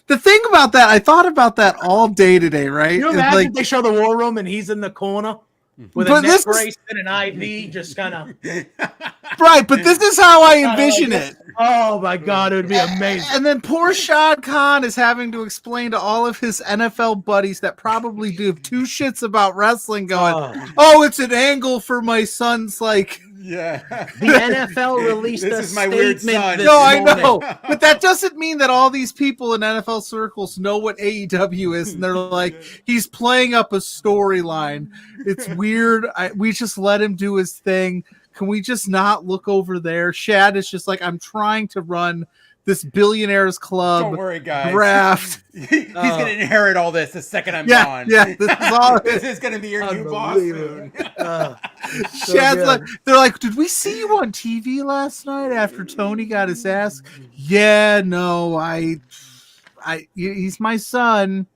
The thing about that, I thought about that all day today, right? Can you imagine if they show the war room and he's in the corner with a neck brace and an IV, just kind of. Right, but this is how I envision it. Oh my God, it would be amazing. And then poor Shad Khan is having to explain to all of his NFL buddies that probably do two shits about wrestling going, oh, it's an angle for my son's like. Yeah. The NFL released this is my statement weird son. this No, I morning. know. But that doesn't mean that all these people in NFL circles know what AEW is. And they're like, he's playing up a storyline. It's weird. We just let him do his thing. Can we just not look over there? Shad is just like, I'm trying to run this billionaires club. Don't worry, guys. Draft. He's going to inherit all this the second I'm gone. Yeah, this is all. This is going to be your new boss soon. Shad's like, they're like, did we see you on TV last night after Tony got his ass? Yeah, no, he's my son.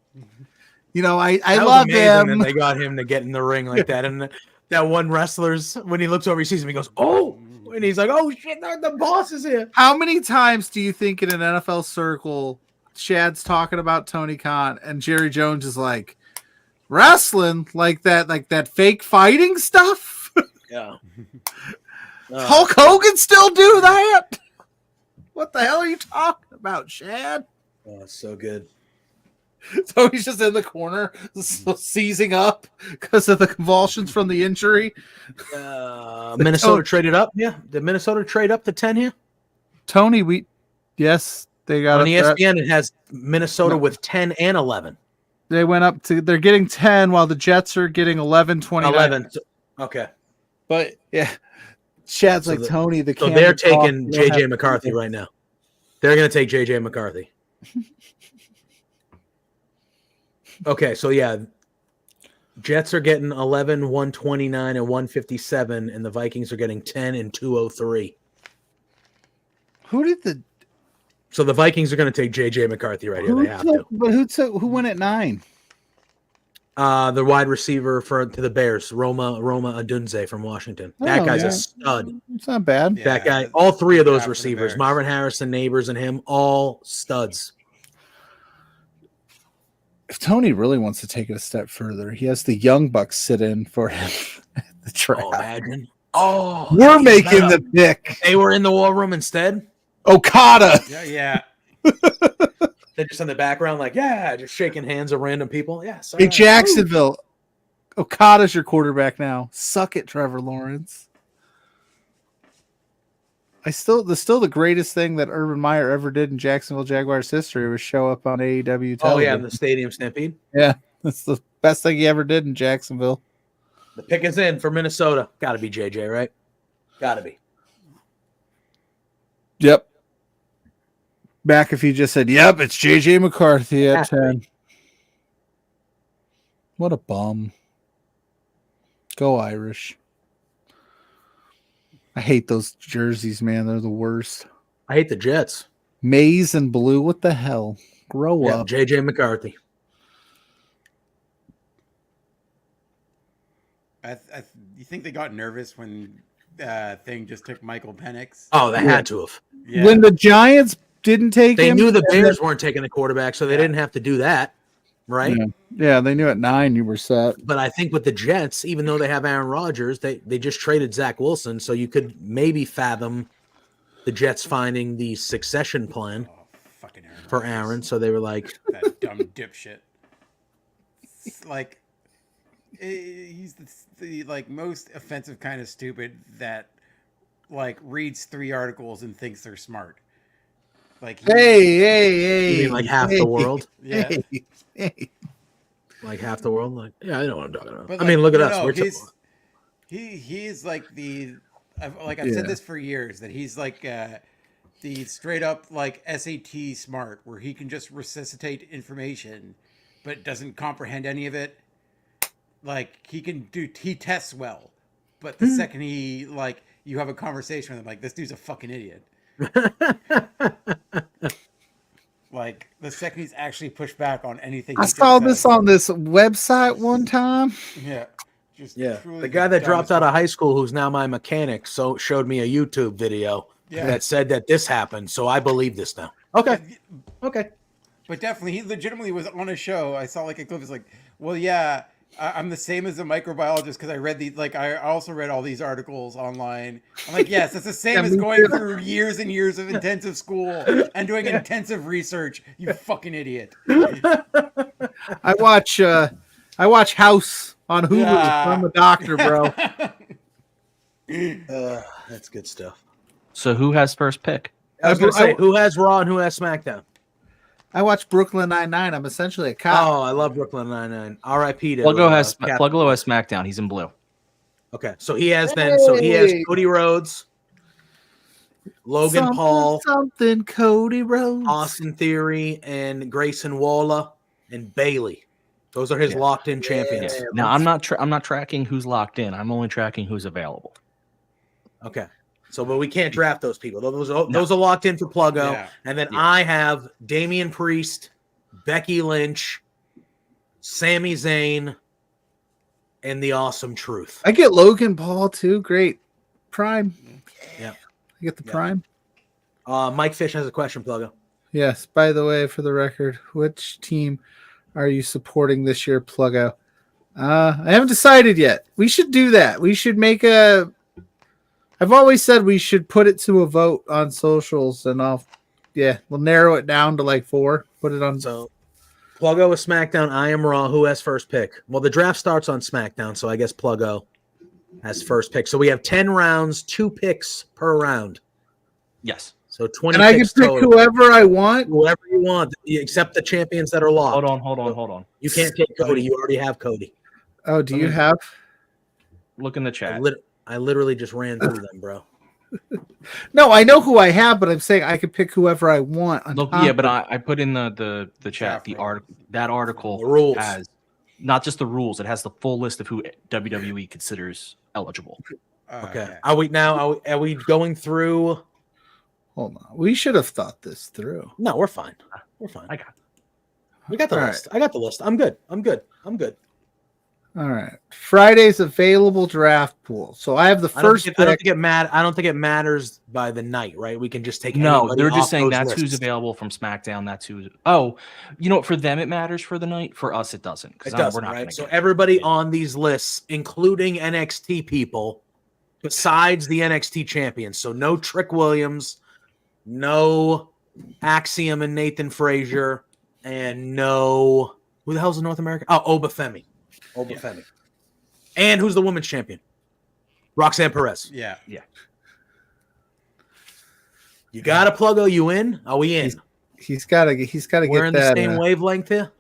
You know, I love him. And they got him to get in the ring like that. And that one wrestler's, when he looks over, he sees him, he goes, oh, and he's like, oh shit, the boss is here. How many times do you think in an NFL circle, Shad's talking about Tony Khan and Jerry Jones is like, wrestling like that fake fighting stuff? Yeah. Hulk Hogan still do that? What the hell are you talking about, Shad? Oh, so good. So he's just in the corner, seizing up because of the convulsions from the injury. Minnesota traded up. Yeah. Did Minnesota trade up to 10 here? Tony, yes, they got on ESPN. It has Minnesota with 10 and 11. They went up to, they're getting 10 while the Jets are getting 11, 29. 11. Okay. But yeah, Shad's so like Tony. So they're taking JJ McCarthy right now. They're going to take JJ McCarthy. Okay, so yeah, Jets are getting 11, 129, and 157, and the Vikings are getting 10 and 203. So the Vikings are going to take JJ McCarthy right here. They have to. But who went at 9? The wide receiver to the Bears, Roma Odunze from Washington. That guy's a stud. It's not bad. Yeah, That guy, all three of those receivers, Marvin Harrison, Neighbors, and him, all studs. If Tony really wants to take it a step further, he has the Young Bucks sit in for him at the draft. Oh, imagine. Oh, we're making the pick. They were in the war room instead. Okada. Yeah. They're just in the background, like, just shaking hands of random people. Yeah. Hey, Jacksonville. Okada's your quarterback now. Suck it, Trevor Lawrence. Still the greatest thing that Urban Meyer ever did in Jacksonville Jaguars history was show up on AEW television. Oh, yeah, in the Stadium Stampede. Yeah, that's the best thing he ever did in Jacksonville. The pick is in for Minnesota. Got to be JJ, right? Got to be. Yep. Back if he just said, yep, it's JJ McCarthy at 10. What a bum. Go Irish. I hate those jerseys, man. They're the worst. I hate the Jets. Maize and blue. What the hell? Grow up. JJ McCarthy. You think they got nervous when Thing just took Michael Penix? Oh, they had to have. Yeah. When the Giants didn't take they him. They knew the Bears weren't taking the quarterback, so they didn't have to do that, right? Yeah, they knew at 9 you were set. But I think with the Jets, even though they have Aaron Rodgers, they just traded Zach Wilson, so you could maybe fathom the Jets finding the succession plan for Aaron. So they were like, that dumb dipshit. Like, he's the like most offensive kind of stupid that like reads 3 articles and thinks they're smart. Like, hey, you mean like half the world? Yeah. Hey. Like half the world? Like, yeah, I know what I'm talking about. But I mean, look at us. No, he's like I've said this for years, that he's like the straight up like SAT smart, where he can just resuscitate information but doesn't comprehend any of it. Like he tests well, but the second he like you have a conversation with him, like, this dude's a fucking idiot. Like, the second he's actually pushed back on anything. I saw this on this website one time. Yeah. The guy that dropped out of high school, who's now my mechanic, showed me a YouTube video that said that this happened. So I believe this now. Okay. But definitely, he legitimately was on a show. I saw like a clip. It's like, well, yeah, I'm the same as a microbiologist because I read I also read all these articles online. I'm like, yes, it's the same as going through years and years of intensive school and doing intensive research. You fucking idiot. I watch House on Hulu. I'm a doctor, bro. That's good stuff. So who has first pick? I was going to say, who has Raw and who has SmackDown? I watch Brooklyn Nine-Nine. I'm essentially a cop. Oh, I love Brooklyn Nine-Nine. R.I.P. to Pluggo has SmackDown. He's in blue. Okay, so he has Cody Rhodes, Logan Paul, Cody Rhodes, Austin Theory, and Grayson Waller and Bailey. Those are his locked-in champions. Yeah. Now I'm not tracking who's locked in. I'm only tracking who's available. Okay. So, but we can't draft those people. Those are locked in for Pluggo. And then I have Damian Priest, Becky Lynch, Sami Zayn, and the Awesome Truth. I get Logan Paul too. Great. Prime. Yeah. I get the Prime. Mike Fish has a question, Pluggo. Yes. By the way, for the record, which team are you supporting this year, Pluggo? I haven't decided yet. We should do that. We should make I've always said we should put it to a vote on socials, and we'll narrow it down to like 4. Put it on. So, Pluggo is SmackDown. I am Raw. Who has first pick? Well, the draft starts on SmackDown, so I guess Pluggo has first pick. So we have 10 rounds, 2 picks per round. Yes. So 20. And I can pick whoever I want. Whoever you want, except the champions that are locked. Hold on. You can't take Cody. You already have Cody. Oh, do you have? Look in the chat. I literally just ran through them, bro. No, I know who I have, but I'm saying I can pick whoever I want. But I put in the chat that article the rules. Has not just the rules; it has the full list of who WWE considers eligible. Okay. Are we going through? Hold on. We should have thought this through. No, we're fine. I got it. We got the list. Right. I got the list. I'm good. All right. Friday's available draft pool. So I have the first pick. I don't think it matters by the night, right? We can just take they're just saying that's who's available from SmackDown. That's who's. Oh, for them it matters for the night. For us, it doesn't. It doesn't, right? So everybody on these lists, including NXT people, besides the NXT champions. So no Trick Williams, no Axiom and Nathan Frazier, and no who the hell's in North America? Oh, Obafemi. Obafemi. And who's the women's champion? Roxanne Perez. Yeah. You got to Pluggo. You in? Are we in? He's got to get that. We're in the same wavelength here.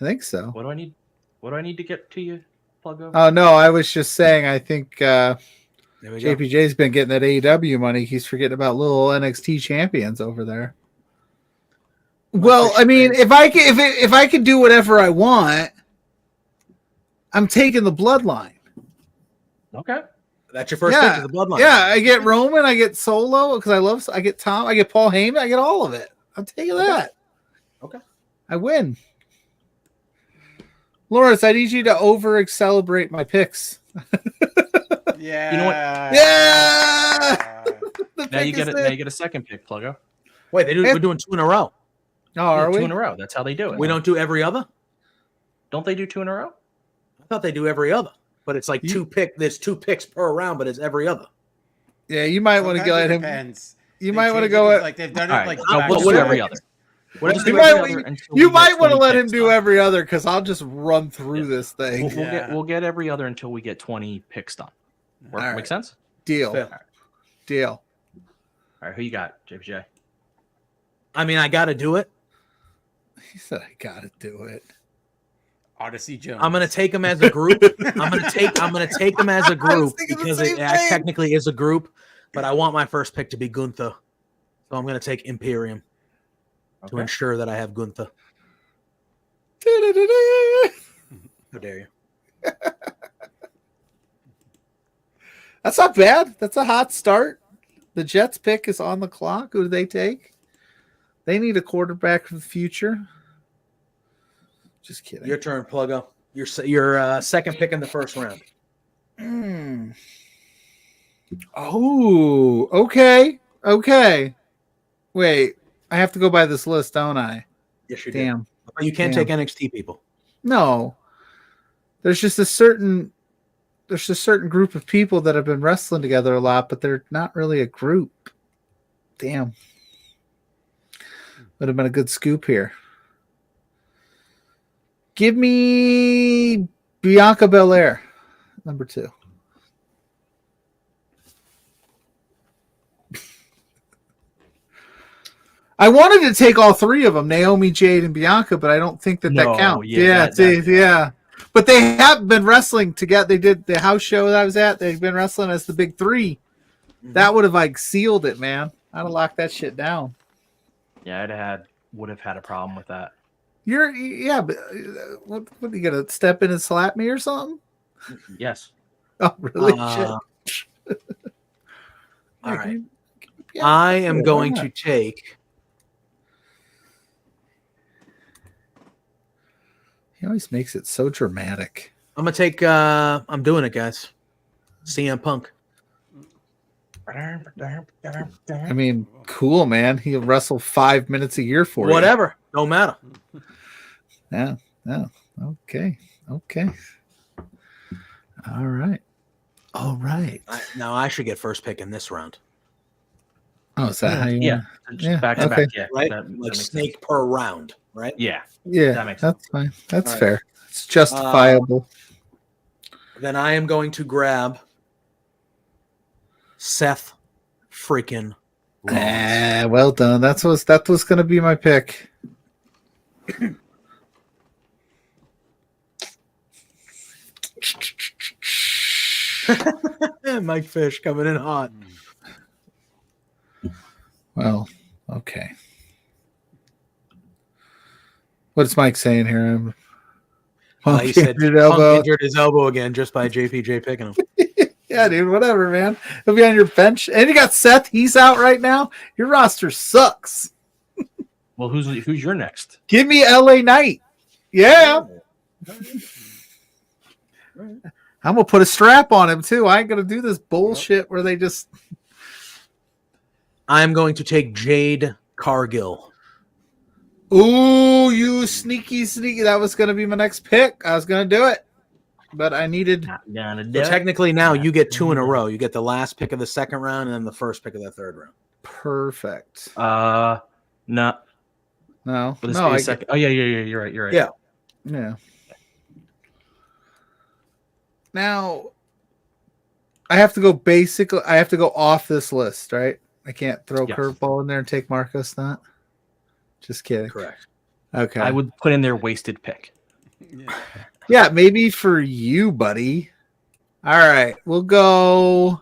I think so. What do I need? What do I need to get to you, Pluggo? Oh no, I was just saying. I think JPJ's been getting that AEW money. He's forgetting about little NXT champions over there. Well, I mean, if I could do whatever I want, I'm taking the bloodline. Okay. That's your first pick of the bloodline. Yeah, I get Roman, I get Solo because I get Tom, I get Paul Heyman, I get all of it. I'm taking that. Okay. I win. Lawrence, I need you to over-celebrate my picks. Yeah. You know what? Yeah. Now you get a second pick, Pluggo. Wait, we're doing 2 in a row. Oh, are we? 2 in a row. That's how they do it. We don't do every other? Don't they do 2 in a row? I thought they do every other. But it's like there's 2 picks per round, but it's every other. Yeah, you might want to go at him. Depends. You might want to go at like they've done it All right. like No, we'll do every other. You might want to let him do every other because I'll just run through this thing. We'll get every other until we get 20 picks done. Right. Make sense? Deal. All right, who you got, JPJ? I mean, I got to do it. He said, "I got to do it." Odyssey Jones. I'm gonna take them as a group. I'm gonna take them as a group because it technically is a group. But I want my first pick to be Gunther, so I'm gonna take Imperium to ensure that I have Gunther. How dare you? That's not bad. That's a hot start. The Jets pick is on the clock. Who do they take? They need a quarterback for the future. Just kidding. Your turn, Pluggo. Your second pick in the first round. Oh, okay. Wait, I have to go by this list, don't I? Yes, you do. Damn. You can't take NXT people. No. There's just a certain group of people that have been wrestling together a lot, but they're not really a group. Damn. Would have been a good scoop here. Give me Bianca Belair, number 2. I wanted to take all 3 of them, Naomi, Jade, and Bianca, but I don't think that counts. Yeah. But they have been wrestling together. They did the house show that I was at. They've been wrestling as the big 3. Mm-hmm. That would have sealed it, man. I'd have locked that shit down. Yeah, would have had a problem with that. But what are you gonna step in and slap me or something? Yes. Oh, really? Shit. All right. I am going to take. He always makes it so dramatic. I'm gonna take. I'm doing it, guys. CM Punk. I mean, cool, man. He'll wrestle 5 minutes a year for whatever. Don't matter. Yeah. No. Okay. All right. Now I should get first pick in this round. Oh, is that how you? Yeah. Just back to back. Yeah. Right. Like snake per round. Right. Yeah. Yeah. That's fine. That's fair. It's justifiable. Then I am going to grab Seth freaking Rollins. Well done. That was going to be my pick. Mike Fish coming in hot. Well, okay. What's Mike saying here? He said Punk injured his elbow again just by JPJ picking him. Yeah, dude, whatever, man. He'll be on your bench. And you got Seth. He's out right now. Your roster sucks. Well, who's your next? Give me LA Knight. Yeah. I'm gonna put a strap on him too. I ain't gonna do this bullshit where they just. I'm going to take Jade Cargill. Ooh, you sneaky. That was gonna be my next pick. I was gonna do it, but I needed. So technically, now you get 2 in a row. You get the last pick of the second round and then the first pick of the third round. Perfect. No. No. Will this No. be a second? Oh yeah. You're right. You're right. Yeah. Yeah. Now, I have to go basically. I have to go off this list, right? I can't throw Yes. curveball in there and take Marcos. Not. Just kidding. Correct. Okay. I would put in their wasted pick. Yeah, maybe for you, buddy. All right, we'll go.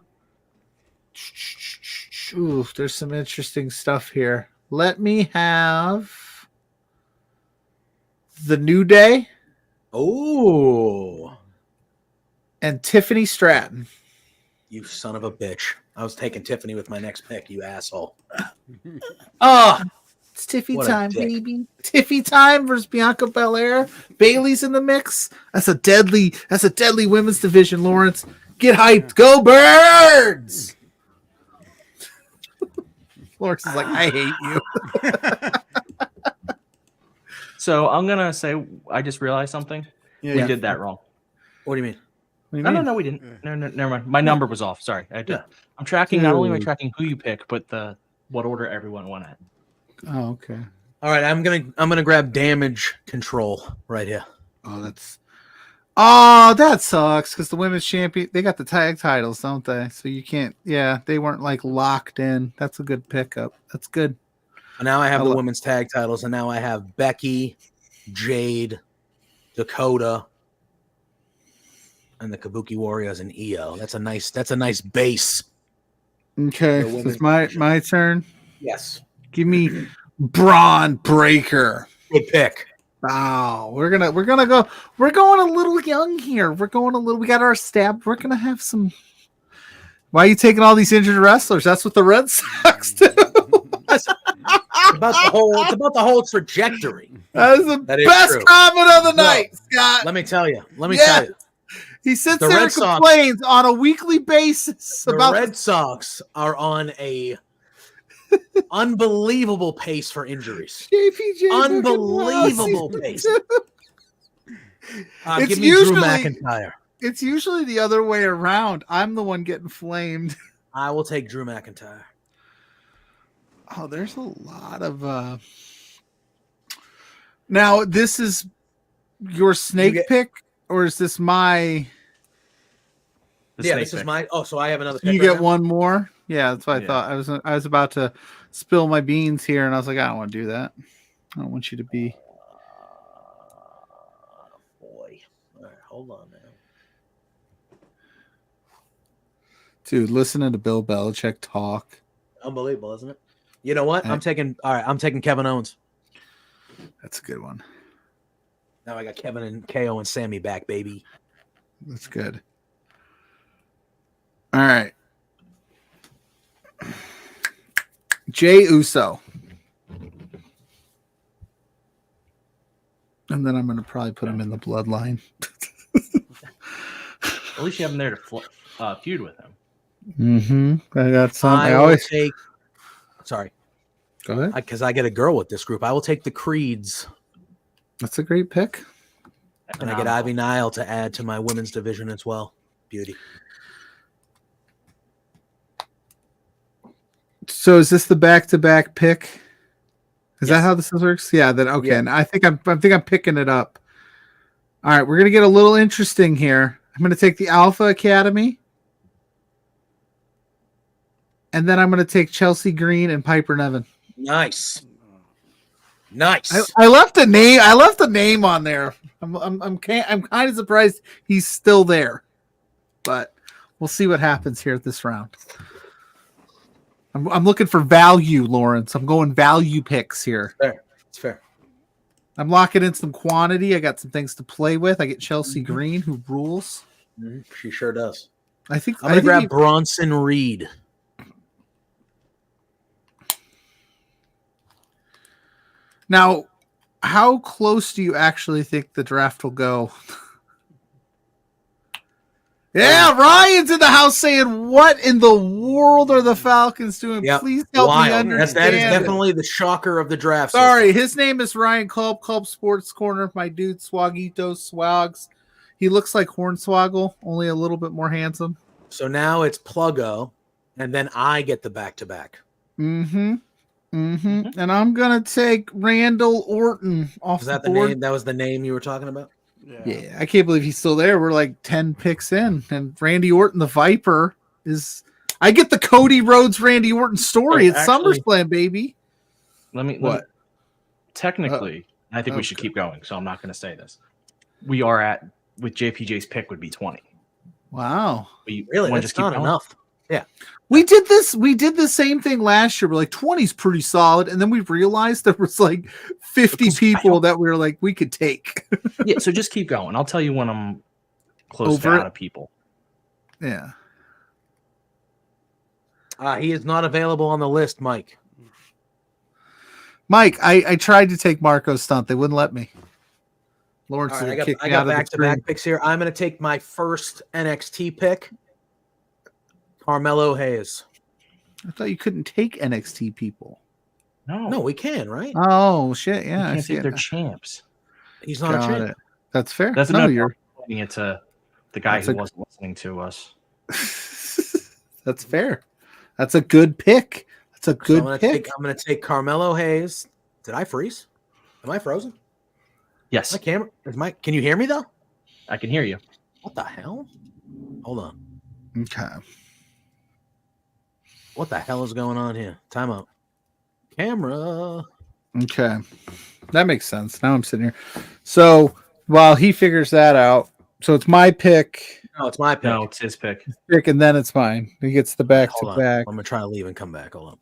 Ooh, there's some interesting stuff here. Let me have the New Day. Oh, and Tiffany Stratton. You son of a bitch. I was taking Tiffany with my next pick, you asshole. Oh, it's Tiffy What a time, dick. baby. Tiffy time versus Bianca Belair. Bailey's in the mix. That's a deadly women's division, Lawrence. Get hyped. Go Birds! Lawrence is like, I hate you. So I'm gonna say I just realized something. Yeah. We did that wrong. What do you mean? No, we didn't. No, never mind. My number was off. Sorry. I'm tracking. Not only am I tracking who you pick, but what order everyone went at. Oh, okay. All right, I'm gonna grab damage control right here. Oh, that sucks because the women's champion, they got the tag titles, don't they? So you can't. Yeah, they weren't like locked in. That's a good pickup. That's good. And now I have the women's tag titles, and now I have Becky, Jade, Dakota, and the Kabuki Warriors and Io. That's a nice base. Okay, so it's my turn. Yes. Give me Braun Breaker. Good pick. Wow, we're going a little young here. We got our stab. We're gonna have some. Why are you taking all these injured wrestlers? That's what the Red Sox do. It's about the whole trajectory. That is the best comment of the night, Scott. Let me tell you. He sits there and complains on a weekly basis about the Red Sox are on a unbelievable pace for injuries. JPJ, unbelievable pace. Give me Drew McIntyre. It's usually the other way around. I'm the one getting flamed. I will take Drew McIntyre. Oh, there's a lot of. Now, this is your snake pick, or is this my? This is my. Oh, so I have another pick. You get one more. Yeah, that's what I thought. I was about to spill my beans here, and I was like, I don't want to do that. I don't want you to be. Boy, all right, hold on now. Dude, listening to Bill Belichick talk. Unbelievable, isn't it? You know what? I'm taking Kevin Owens. That's a good one. Now I got Kevin and KO and Sammy back, baby. That's good. All right. Jay Uso. And then I'm going to probably put him in the bloodline. At least you have him there to feud with him. Mm-hmm. I got some. Sorry. Go ahead. Because I get a girl with this group. I will take the Creeds. That's a great pick. And I get Ivy Nile to add to my women's division as well. Beauty. So is this the back-to-back pick? Is that how this works? Yeah. Then okay. Yeah. And I think I'm picking it up. All right, we're gonna get a little interesting here. I'm gonna take the Alpha Academy, and then I'm gonna take Chelsea Green and Piper Nevin. Nice. I left the name. I left the name on there. I'm kind of surprised he's still there, but we'll see what happens here this round. I'm looking for value, Lawrence. I'm going value picks here. It's fair. I'm locking in some quantity. I got some things to play with. I get Chelsea Green, who rules. Mm-hmm. She sure does. I'm going to grab Bronson Reed. Now, how close do you actually think the draft will go? Yeah, Ryan's in the house saying, "What in the world are the Falcons doing? Yep. Please help me Wild. understand." That is it." definitely the shocker of the draft. Sorry, his name is Ryan Culp, Culp Sports Corner. My dude, Swagito Swags. He looks like Hornswoggle, only a little bit more handsome. So now it's Pluggo, and then I get the back-to-back. Mm-hmm. Mm-hmm. And I'm gonna take Randall Orton off Is that the the board. name? That was the name you were talking about? Yeah, I can't believe he's still there. We're like 10 picks in, and Randy Orton, the Viper, is. I get the Cody Rhodes Randy Orton story. It's SummerSlam, baby. Let me technically, I think we should keep going, so I'm not going to say this. We are at with JPJ's pick would be 20. Wow. Really? That's not enough. Yeah. We did the same thing last year. We're like 20's pretty solid, and then we realized there was like 50 people that we were like we could take. Yeah, so just keep going. I'll tell you when I'm close to out of people. Yeah. He is not available on the list, Mike. Mike, I tried to take Marco's stunt. They wouldn't let me. Lawrence, I got back-to-back picks here. I'm going to take my first NXT pick, Carmelo Hayes. I thought you couldn't take NXT people. No, we can, right? Oh shit! Yeah, I can't say they're champs. He's not a champ. That's fair. That's you're pointing it to the guy who wasn't listening to us. That's fair. That's a good pick. That's a good pick. I'm going to take Carmelo Hayes. Did I freeze? Am I frozen? Yes. My camera can you hear me though? I can hear you. What the hell? Hold on. Okay. What the hell is going on here? Time out. Camera. Okay. That makes sense. Now I'm sitting here. So while he figures that out, so it's my pick. No, it's my pick. No, it's his pick. And then it's mine. He gets the back to back. I'm going to try to leave and come back. Hold on.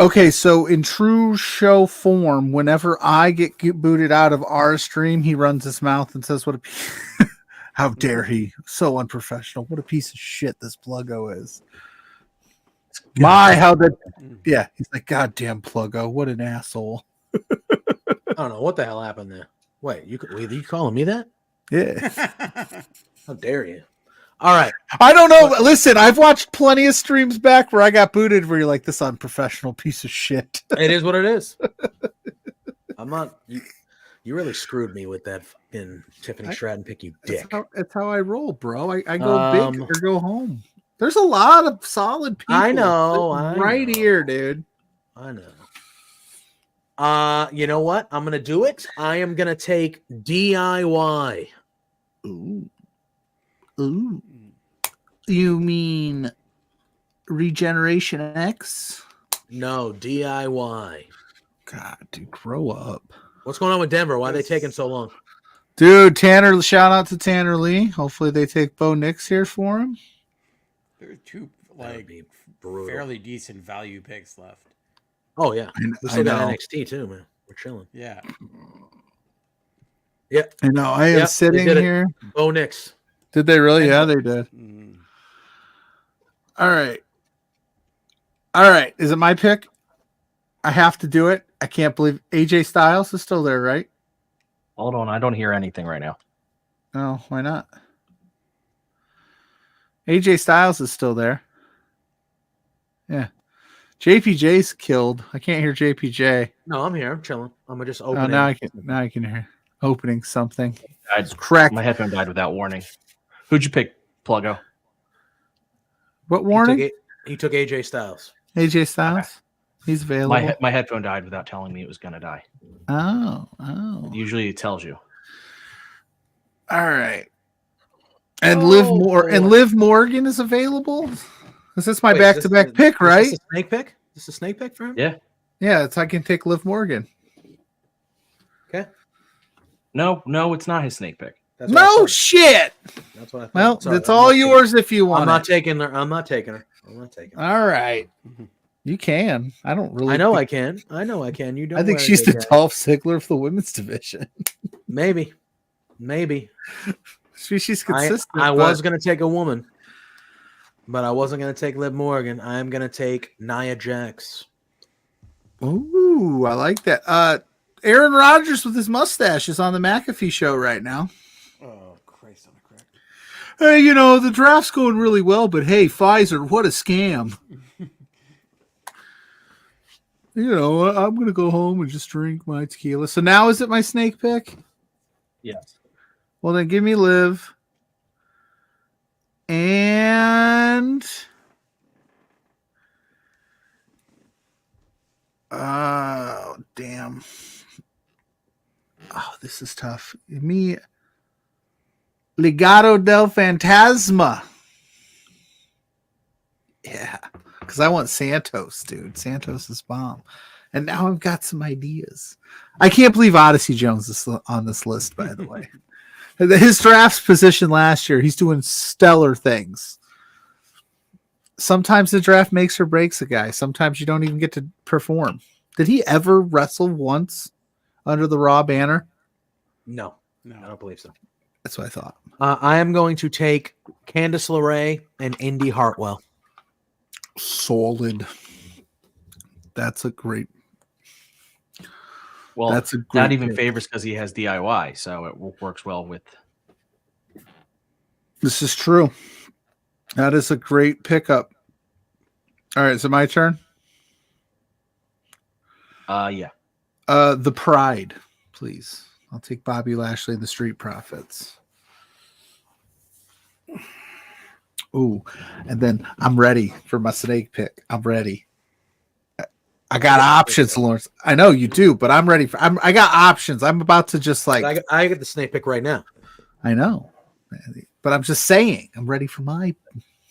Okay, so in true show form, whenever I get booted out of our stream, he runs his mouth and says, "What a how dare he? So unprofessional. What a piece of shit this Pluggo is." Yeah, he's like, "Goddamn Pluggo, what an asshole." I don't know what the hell happened there. Wait, you calling me that? Yeah. How dare you? All right. I don't know. Listen, I've watched plenty of streams back where I got booted where you're like, this unprofessional piece of shit. It is what it is. I'm not. You really screwed me with that fucking Tiffany Stratton pick, you dick. That's how I roll, bro. I go big or go home. There's a lot of solid people. I know. Right here, dude. I know. You know what? I'm gonna do it. I am gonna take DIY. Ooh. You mean Regeneration X? No, DIY. God, dude, grow up. What's going on with Denver? Why are they taking so long? Dude, Tanner, shout out to Tanner Lee. Hopefully they take Bo Nix here for him. There are two fairly decent value picks left. Oh yeah. We still got NXT too, man. We're chilling. Yeah. Yeah. I know. I am sitting here. Bo Nix. Did they really? Yeah, they did. All right. All right. Is it my pick? I have to do it. I can't believe AJ Styles is still there, right? Hold on. I don't hear anything right now. Oh, why not? AJ Styles is still there. Yeah. JPJ's killed. I can't hear JPJ. No, I'm here. I'm chilling. I'm just opening. Oh, now I can hear opening something. It's cracked. My headphone died without warning. Who'd you pick, Pluggo? What warning? He took AJ Styles. AJ Styles? Okay. He's available. My headphone died without telling me it was going to die. Oh. Usually it tells you. All right. And Liv Morgan is available? This is my back-to-back pick, right? Is this a snake pick? Is this a snake pick for him? Yeah. Yeah, I can take Liv Morgan. Okay. No, it's not his snake pick. No shit. That's what I thought. Well, it's all yours if you want. I'm not taking her. I'm not taking her. All right. You can. I don't really. I know I can. You don't. I think she's the Dolph Ziggler of the women's division. Maybe. She's consistent. I was going to take a woman, but I wasn't going to take Liv Morgan. I'm going to take Nia Jax. Ooh, I like that. Aaron Rodgers with his mustache is on the McAfee show right now. Oh, Christ on a crack. Hey, you know, the draft's going really well, but hey, Pfizer, what a scam. You know, I'm going to go home and just drink my tequila. So now is it my snake pick? Yes. Well, then give me Liv. And oh, damn. Oh, this is tough. Give me Legado del Fantasma. Yeah, because I want Santos, dude. Santos is bomb. And now I've got some ideas. I can't believe Odyssey Jones is on this list, by the way. His draft position last year, he's doing stellar things. Sometimes the draft makes or breaks a guy. Sometimes you don't even get to perform. Did he ever wrestle once under the Raw banner? No, I don't believe so. That's what I thought. I am going to take Candice LeRae and Indy Hartwell. Solid. That's a great. Well, that's a great not even pick. favors because he has DIY, so it works well with. This is true. That is a great pickup. All right, so my turn. Yeah. The Pride, please. I'll take Bobby Lashley and the Street Profits. Ooh, and then I'm ready for my snake pick. I'm ready. I got options, Lawrence. I know you do, but I'm ready for. I got options. I'm about to just like. I get the snake pick right now. I know, but I'm just saying. I'm ready for my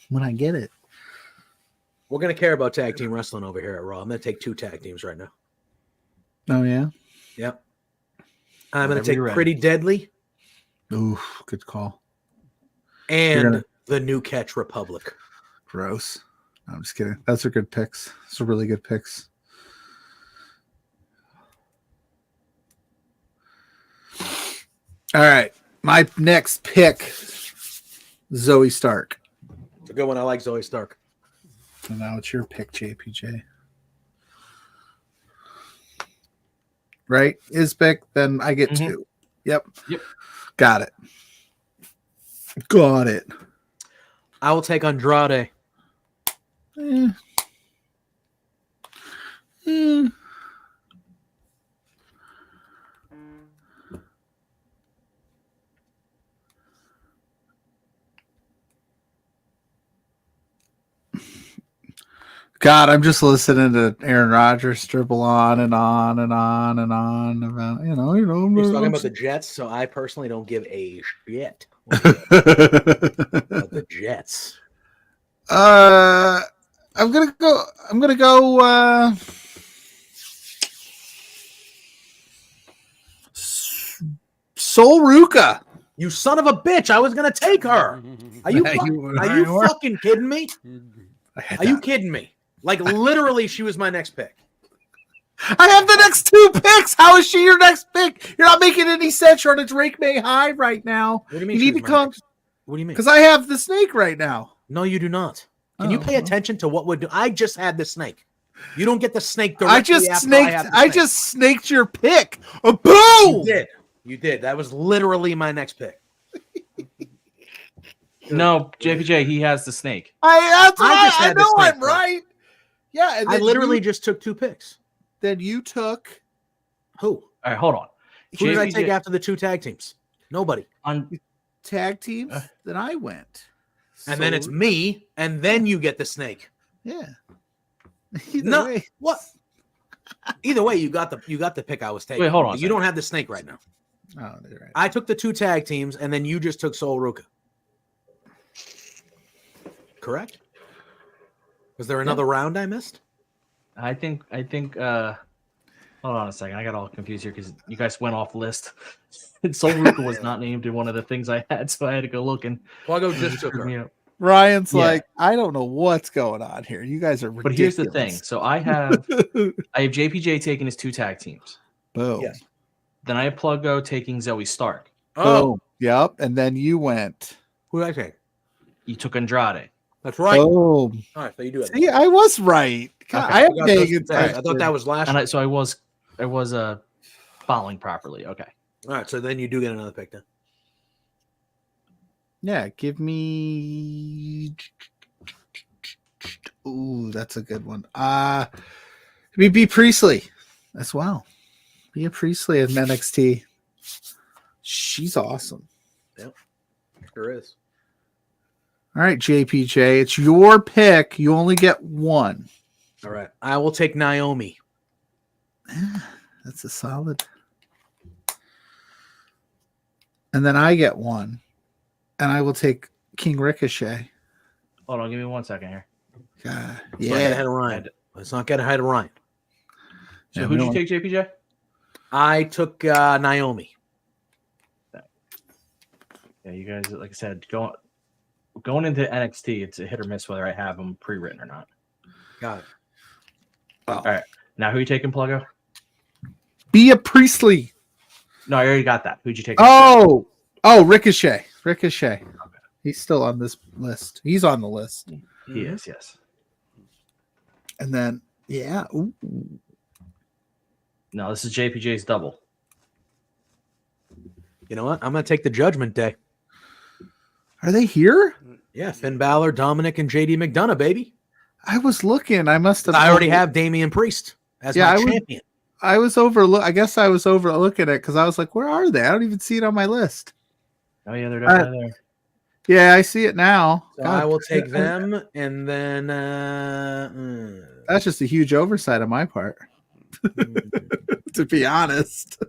when I get it. We're gonna care about tag team wrestling over here at Raw. I'm gonna take 2 tag teams right now. Oh yeah. Yep. I'm gonna take Pretty Deadly. Ooh, good call. And the New Catch Republic. Gross. No, I'm just kidding. Those are good picks. Those are really good picks. All right. My next pick, Zoe Stark. It's a good one. I like Zoe Stark. And now it's your pick, JPJ. Right? His pick, then I get 2. Yep. Got it. Got it. I will take Andrade. God, I'm just listening to Aaron Rodgers dribble on and on and on and on about He's talking about the Jets, so I personally don't give a shit about the Jets. I'm gonna go. Sol Ruka. You son of a bitch! I was gonna take her. Are you fucking kidding me? Are you kidding me? Like literally, she was my next pick. I have the next 2 picks. How is she your next pick? You're not making any sense. You're on a Drake May high right now. What do you mean? You need to come. What do you mean? Because I have the snake right now. No, you do not. Can you pay attention to what would do? I just had the snake. You don't get the snake directly. I just snaked your pick. Boom! You did. That was literally my next pick. No, JPJ, he has the snake. I know I'm right. Yeah, and I literally just took 2 picks. Then you took who? All right, hold on. Who did I take after the 2 tag teams? Nobody. On tag teams, then I went. And then it's me, and then you get the snake. Yeah. Either way. What? Either way, you got the pick I was taking. Wait, hold on. You don't have the snake right now. Oh, you're right. I took the 2 tag teams, and then you just took Sol Ruka. Correct? Was there another round I missed? I think hold on a second. I got all confused here because you guys went off list. Sol Ruka was not named in one of the things I had, so I had to go look and Pluggo just took her. Ryan's like, I don't know what's going on here. You guys are ridiculous. But here's the thing. So I have JPJ taking his 2 tag teams. Boom. Yes. Then I have Pluggo taking Zoe Stark. Oh. Boom. Yep. And then you went. Who did I take? You took Andrade. That's right. Boom. All right, so you do it. See, I was right. God, I have Megan. I thought that was last. And so I was following properly. Okay. All right, so then you do get another pick then. Yeah, give me. Ooh, that's a good one. Maybe B. Priestley as well. Be Priestley in NXT. She's awesome. Yep, sure is. All right, JPJ, it's your pick. You only get one. All right, I will take Naomi. That's a solid. And then I get one, and I will take King Ricochet. Hold on, give me 1 second here. God, Let's not get ahead of Ryan. Let's not get ahead of Ryan. So who'd you take, JPJ? I took Naomi. Yeah, you guys, like I said, going into NXT, it's a hit or miss whether I have them pre-written or not. Got it. Well, all right, now who you taking, Pluggo? Be Priestley. No, I already got that. Who'd you take? Oh, Ricochet. Ricochet. Okay. He's still on this list. He's on the list. He is, yes. And then, yeah. Ooh. No, this is JPJ's double. You know what? I'm going to take the Judgment Day. Are they here? Yeah, Finn Balor, Dominic, and JD McDonough, baby. I was looking. I must have. I already have Damian Priest as my champion. I was I guess I was overlooking it because I was like, where are they? I don't even see it on my list. Oh, yeah, they're definitely there. Yeah, I see it now. So I will take them, and then that's just a huge oversight on my part. To be honest.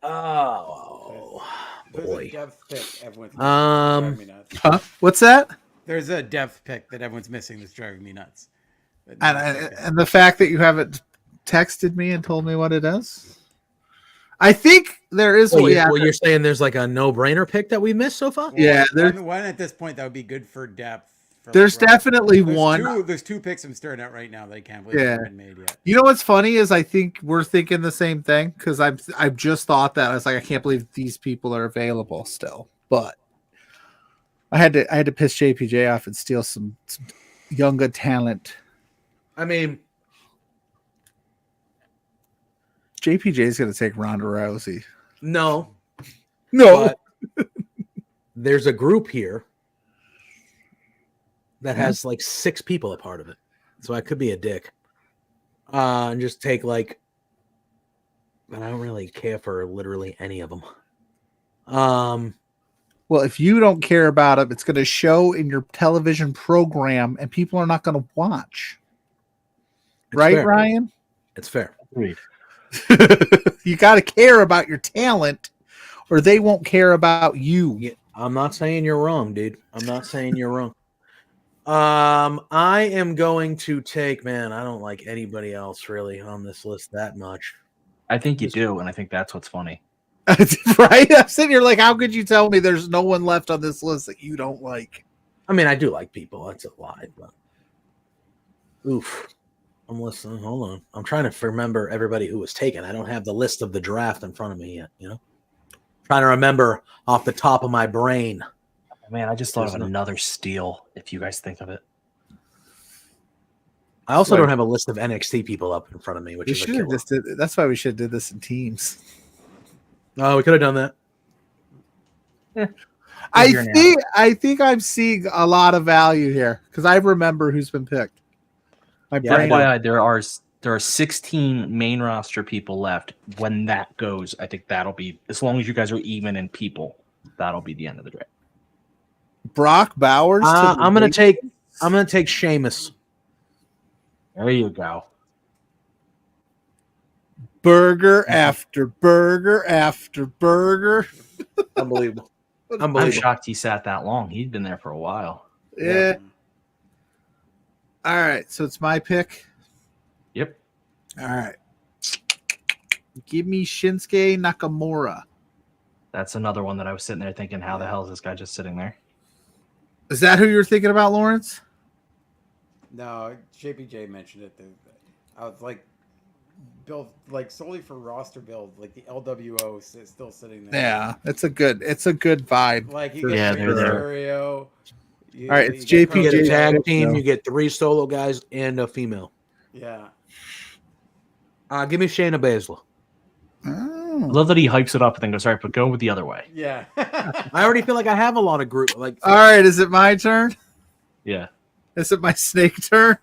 Oh boy. What's that? There's a depth pick that everyone's missing that's driving me nuts. And the fact that you haven't texted me and told me what it is. I think there is. Well, you're saying there's like a no-brainer pick that we missed so far? Yeah, there's one at this point that would be good for depth. There's definitely one. There's two picks I'm staring at right now that I can't believe haven't been made yet. You know what's funny is I think we're thinking the same thing because I've just thought that. I was like, I can't believe these people are available still. But I had to piss JPJ off and steal some younger talent. I mean, JPJ is going to take Ronda Rousey. No. But there's a group here that has like 6 people a part of it. So I could be a dick. And just take but I don't really care for literally any of them. Well, if you don't care about it, it's going to show in your television program and people are not going to watch. Right, fair. Ryan? It's fair. Agreed. You got to care about your talent or they won't care about you. Yeah, I'm not saying you're wrong, dude. I'm not saying you're wrong. I am going to take, I don't like anybody else really on this list that much. I think you do, and I think that's what's funny. Right? I'm sitting here like, how could you tell me there's no one left on this list that you don't like? I mean, I do like people. That's a lie, but oof. I'm listening. Hold on. I'm trying to remember everybody who was taken. I don't have the list of the draft in front of me yet, Trying to remember off the top of my brain. Man, I just thought of another steal, if you guys think of it. I also don't have a list of NXT people up in front of me, which is that's why we should have did this in teams. Oh, we could have done that. Yeah. I think I'm seeing a lot of value here because I remember who's been picked. FYI, there are 16 main roster people left. When that goes, I think that'll be, as long as you guys are even in people, that'll be the end of the draft. Brock Bowers. I'm gonna take Sheamus. There you go. Burger after burger after burger. Unbelievable. I'm shocked he sat that long. He'd been there for a while. Yeah. All right, so it's my pick. Yep. All right. Give me Shinsuke Nakamura. That's another one that I was sitting there thinking, how the hell is this guy just sitting there? Is that who you're thinking about, Lawrence? No, JPJ mentioned it. I was like, build like solely for roster build, like the LWO is still sitting there. Yeah, it's a good vibe. Like you for get they're there. Mysterio. All right, it's You get a JPJ. tag team. You get 3 solo guys and a female. Yeah. Give me Shayna Baszler. I love that he hypes it up and then goes, all right, but go with the other way. Yeah. I already feel like I have a lot of group. Like, All right, is it my turn? Yeah. Is it my snake turn?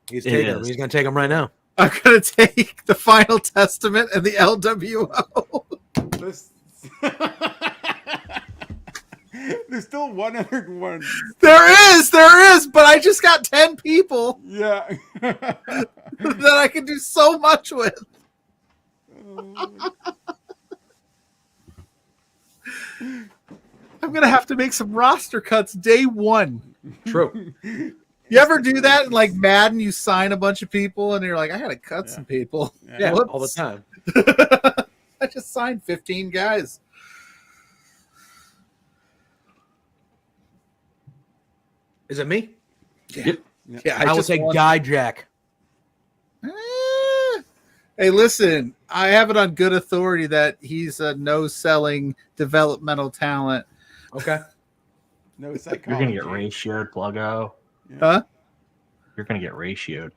He's taking him. He's going to take him right now. I'm gonna take the Final Testament and the LWO. There's still one other one. There is, but I just got 10 people. Yeah. That I can do so much with. I'm gonna have to make some roster cuts day one. True. You ever do that in like Madden? You sign a bunch of people and you're like, I gotta cut some people. Yeah, Whoops. all the time. I just signed 15 guys. Is it me? Yeah. Yeah, I will take Guy Jack. Hey, listen, I have it on good authority that he's a no-selling developmental talent. Okay. No psychology. You're going to get ratioed, Pluggo. Huh? You're going to get ratioed.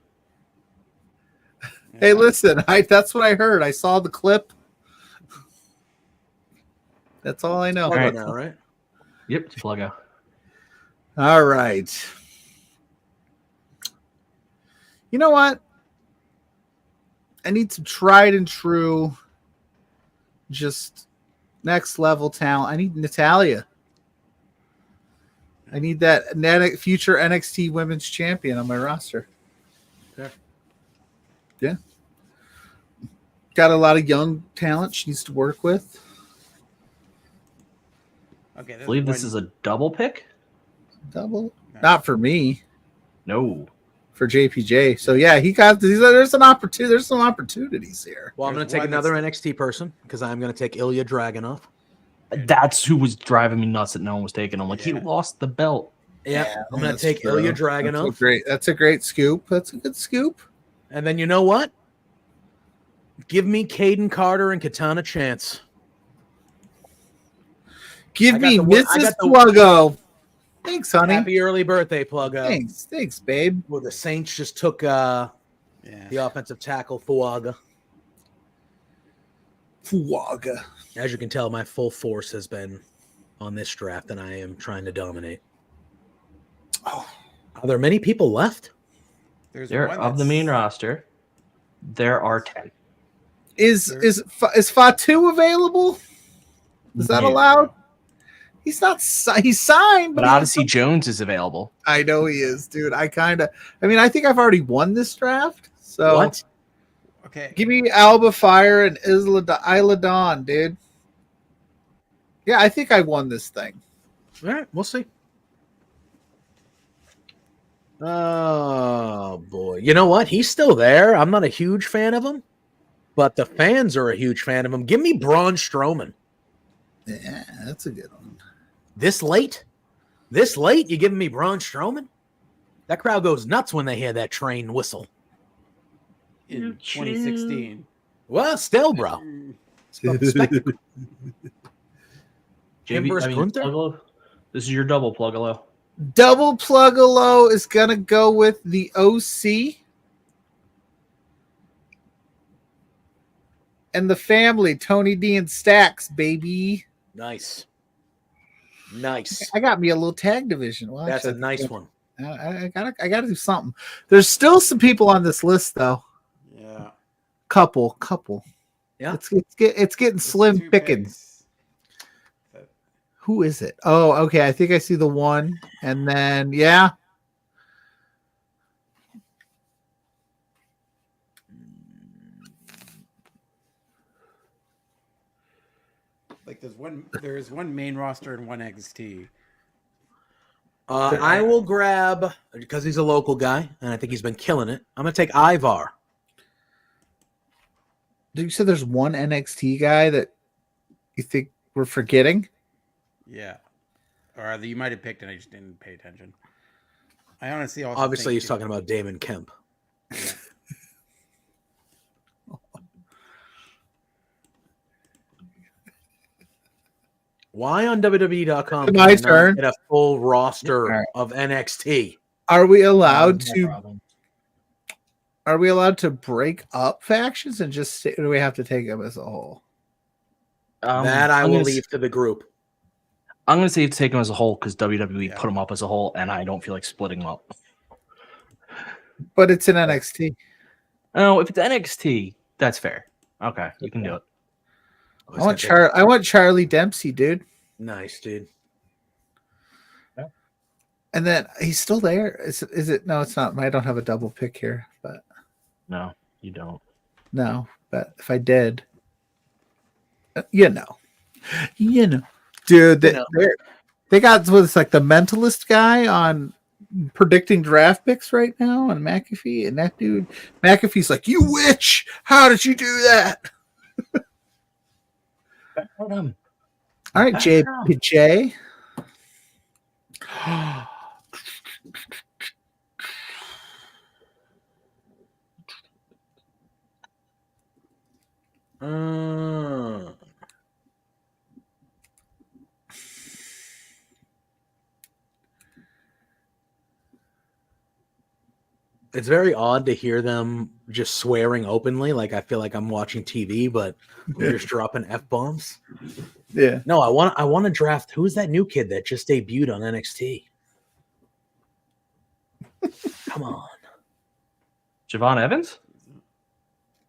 Hey, listen, that's what I heard. I saw the clip. That's all I know. All right. Now, right? Yep, it's Pluggo. All right. You know what? I need some tried and true, just next level talent. I need Natalya. I need that future NXT Women's Champion on my roster. Okay. Yeah. Got a lot of young talent she needs to work with. Okay. I believe this is a double pick? Double? Not for me. No. For JPJ. So yeah, there's an opportunity. There's some opportunities here. Well, I'm going to take another NXT person because I'm going to take Ilya Dragunov. That's who was driving me nuts that no one was taking him. Like, he lost the belt. Yeah, I'm going to take Ilya Dragunov. That's a great scoop. That's a good scoop. And then you know what? Give me Caden Carter and Katana Chance. Give me Mrs. Pluggo. Thanks, honey. Happy early birthday, Pluggo. Thanks, babe. Well, the Saints just took the offensive tackle, Fuaga. As you can tell, my full force has been on this draft, and I am trying to dominate. Oh, are there many people left? Of the main roster, there are 10. Is Fatu available? Is that allowed? He's not. He's signed, but Odyssey Jones is available. I know he is, dude. I think I've already won this draft. So what? Okay. Give me Alba Fire and Isla Dawn, dude. Yeah, I think I won this thing. All right, we'll see. Oh boy, you know what? He's still there. I'm not a huge fan of him, but the fans are a huge fan of him. Give me Braun Strowman. Yeah, that's a good one. This late? You giving me Braun Strowman? That crowd goes nuts when they hear that train whistle. In 2016. Well, still, bro. Spectacle. Pluggo, this is your double Pluggo. Double Plugalo is going to go with the OC. And the family, Tony D and Stacks, baby. Nice. I got me a little tag division. Well, that's a nice one. I gotta do something. There's still some people on this list though. Yeah. Couple. Yeah. It's getting slim pickings. Who is it? Oh, okay. I think I see the one. And then yeah. Like there's one main roster and one NXT. I will grab, because he's a local guy, and I think he's been killing it. I'm gonna take Ivar. Did you say there's one NXT guy that you think we're forgetting? Yeah. Or you might have picked and I just didn't pay attention. I honestly also obviously he's talking about Damon Kemp. Yeah. Why on WWE.com My turn. get a full roster Right. of NXT? Are we allowed No to? problem. Are we allowed to break up factions and just say, or do we have to take them as a whole? That I will leave to the group. I'm going to say take them as a whole because WWE put them up as a whole, and I don't feel like splitting them up. But it's in NXT. Oh, if it's NXT, that's fair. Okay, you can do it. I want Charlie Dempsey, dude. Nice, dude. And then he's still there. Is it? No, it's not. I don't have a double pick here, but No, you don't. no. But if I did, dude, they got what's like the mentalist guy on predicting draft picks right now on McAfee, and that dude McAfee's like, "You witch! How did you do that?" All right, JPJ. It's very odd to hear them just swearing openly. Like I feel like I'm watching TV, but we're just dropping F-bombs. Yeah. No, I want to draft. Who's that new kid that just debuted on NXT? Come on. Javon Evans?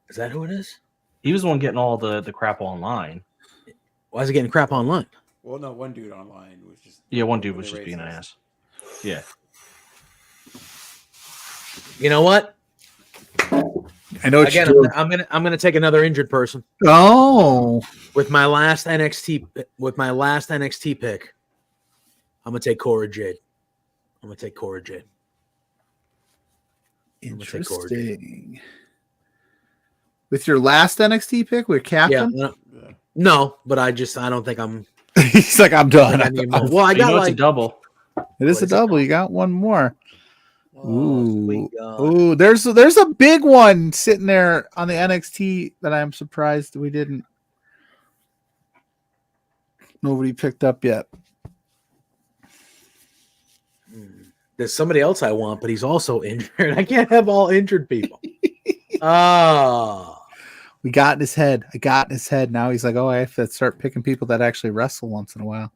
Is that who it is? He was the one getting all the crap online. Why is he getting crap online? Well, no, one dude online was just one dude was just being an ass. Yeah. You know what? I know. Again, I'm gonna take another injured person. Oh, with my last NXT pick, I'm gonna take Cora Jade. Interesting. With your last NXT pick, with Captain? Yeah, no, but I don't think I'm. He's like, I'm done. Well, I got it's a double. It is a double. You got one more. Ooh, there's a big one sitting there on the NXT that I'm surprised we didn't. Nobody picked up yet. There's somebody else I want, but he's also injured. I can't have all injured people. We got in his head. I got in his head. Now he's like, oh, I have to start picking people that actually wrestle once in a while.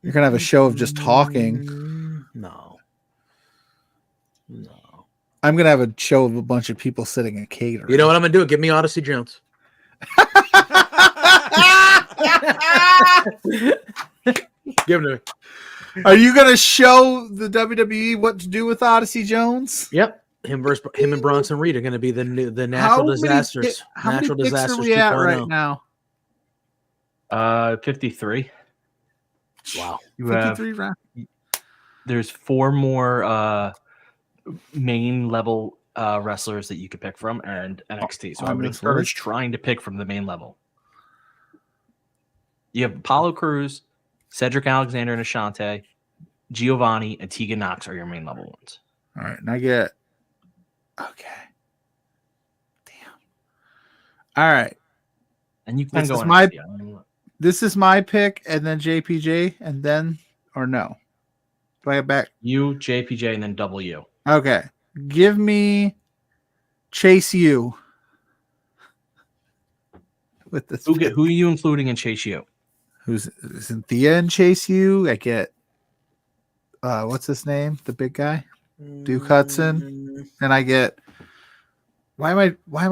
You're gonna have a show of just talking. No. I'm gonna have a show of a bunch of people sitting and catering. You know what I'm gonna do? Give me Odyssey Jones. Give him to me. Are you gonna show the WWE what to do with Odyssey Jones? Yep. Him and Bronson Reed are gonna be the natural disasters. How natural many picks disasters are we at 2.0. right now? 53. Wow. You have, 53 round. there's 4 more main level wrestlers that you could pick from and NXT. So I would encourage trying to pick from the main level. You have Apollo Crews, Cedric Alexander and Ashante, Giovanni, and Tegan Knox are your main level ones. All right, and I get okay. Damn. All right, and you can this go. This is my pick, and then JPJ, and then or no? Do I have back you, JPJ, and then W? Okay, give me Chase U. With this, who are you including in Chase U? Who's Cynthia and Chase U? I get what's his name? The big guy, Duke Hudson, and I get. Why am I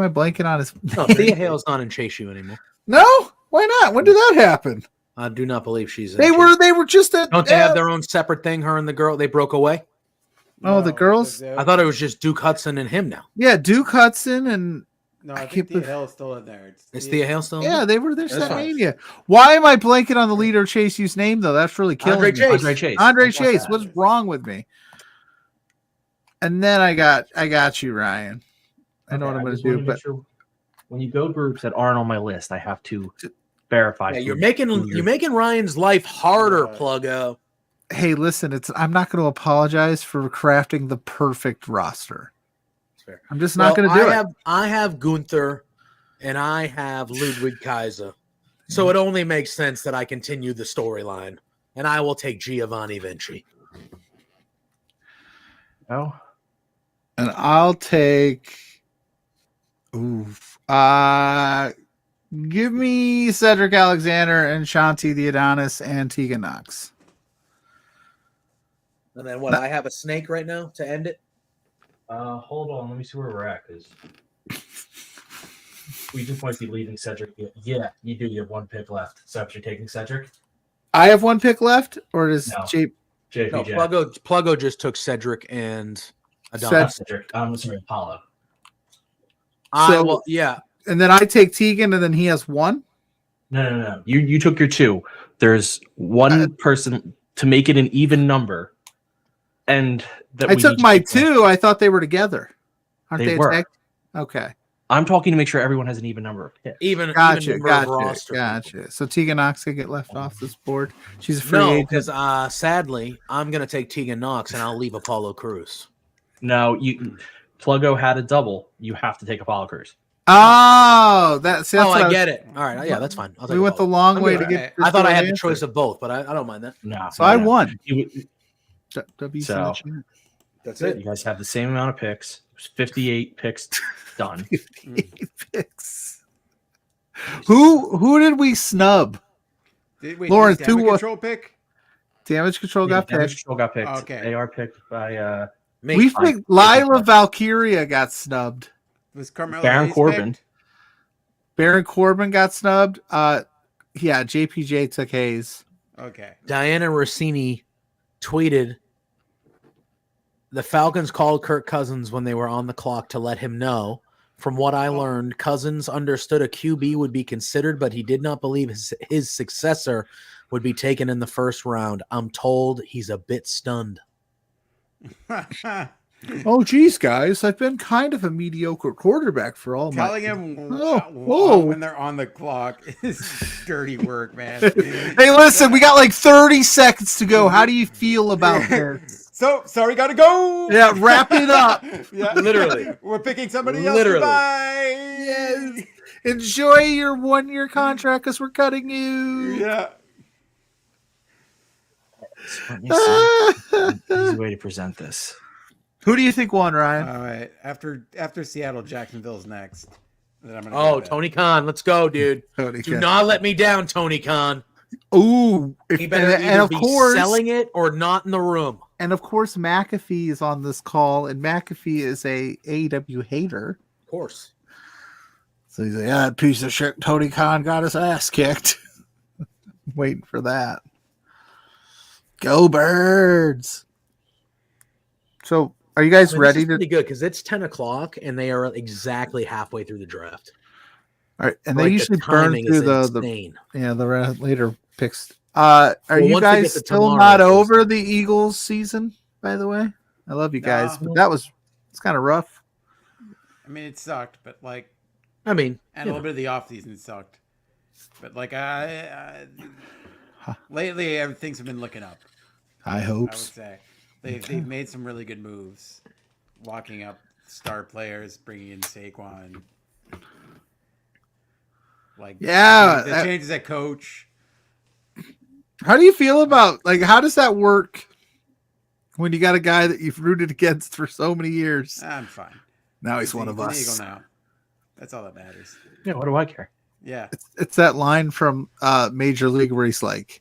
blanking on his? No, Thea Hale's not in Chase U anymore. No, why not? When did that happen? I do not believe she's. In They were just at. Don't they have their own separate thing? Her and the girl, they broke away. Oh, the girls. I thought it was just Duke Hudson and him now. Yeah, Duke Hudson and. No, I think Thea Hale is still in there. Is Thea Hale still in there? Yeah, they were there. That's Mania. Why am I blanking on the leader of Chase U's name though? That's really killing me. Andre Chase. What's wrong with me? And then I got you, Ryan. I know what I'm going to do, but when you go groups that aren't on my list, I have to verify. Yeah, you're making Ryan's life harder, Pluggo. Hey, listen, I'm not going to apologize for crafting the perfect roster. I'm just not going to do it. I have Gunther, and I have Ludwig Kaiser. So it only makes sense that I continue the storyline, and I will take Giovanni Vinci. Oh, And I'll take. Oof. Give me Cedric Alexander and Shanti the Adonis and Tegan Knox. And then what? I have a snake right now to end it. hold on. Let me see where we're at because we just might be leaving Cedric. Yeah, you do. You have one pick left. So if you're taking Cedric, I have one pick left, or does JPJ? No, Pluggo just took Cedric and Adonis. Cedric. I'm sorry, Apollo. Yeah. And then I take Tegan, and then he has one. No. You took your two. There's one person to make it an even number. And that I took my two. I thought they were together. Aren't they? Were. Okay. I'm talking to make sure everyone has an even number of picks. Even number of roster. Gotcha. So Tegan Knox can get left off this board. She's a free agent. because sadly, I'm going to take Tegan Knox and I'll leave Apollo Crews. No, Pluggo had a double. You have to take Apollo Crews. Oh, that's I get it. All right. Yeah, that's fine. We went the long way to get. I thought I had the choice of both, but I don't mind that. No. So I won. That's it. You guys have the same amount of picks. It was 58 picks done. 58 picks. Who did we snub? Lawrence, damage control pick? Damage control got picked. Damage control got picked. Okay. They are picked by me. We picked Lila Valkyria got snubbed. Was Carmelo Baron Hayes Corbin. picked? Baron Corbin got snubbed. Yeah, JPJ took Hayes. Okay. Diana Rossini tweeted, the Falcons called Kirk Cousins when they were on the clock to let him know. From what I learned, Cousins understood a QB would be considered, but he did not believe his successor would be taken in the first round. I'm told he's a bit stunned. Oh, geez, guys, I've been kind of a mediocre quarterback for all Telling my... him when they're on the clock is dirty work, man. Hey, listen, we got like 30 seconds to go. How do you feel about this? So, sorry, gotta go. Yeah, wrap it up. Yeah. Literally. We're picking somebody else. Literally. Bye. Yes. Enjoy your 1-year contract because we're cutting you. Yeah. Easy way to present this. Who do you think won, Ryan? All right. After Seattle, Jacksonville's next. Then I'm gonna Tony Khan, let's go, dude. Do not let me down, Tony Khan. Ooh, He better either be selling it or not in the room. And of course, McAfee is on this call, and McAfee is a AEW hater. Of course. So he's like, that piece of shit Tony Khan got his ass kicked. Waiting for that. Go Birds. So are you guys ready to? Pretty good because it's 10 o'clock and they are exactly halfway through the draft. All right, and they usually burn through the later picks. Are you guys still not over the Eagles season? By the way, I love you guys, but it's kind of rough. I mean, it sucked, but and a little bit of the off season sucked, but lately things have been looking up. I hope. I would say they've made some really good moves, locking up star players, bringing in Saquon. The changes at coach. How do you feel about how does that work when you got a guy that you've rooted against for so many years? I'm fine. Now he's one of us. Eagle now. That's all that matters. Yeah, what do I care? Yeah. It's that line from Major League where he's like,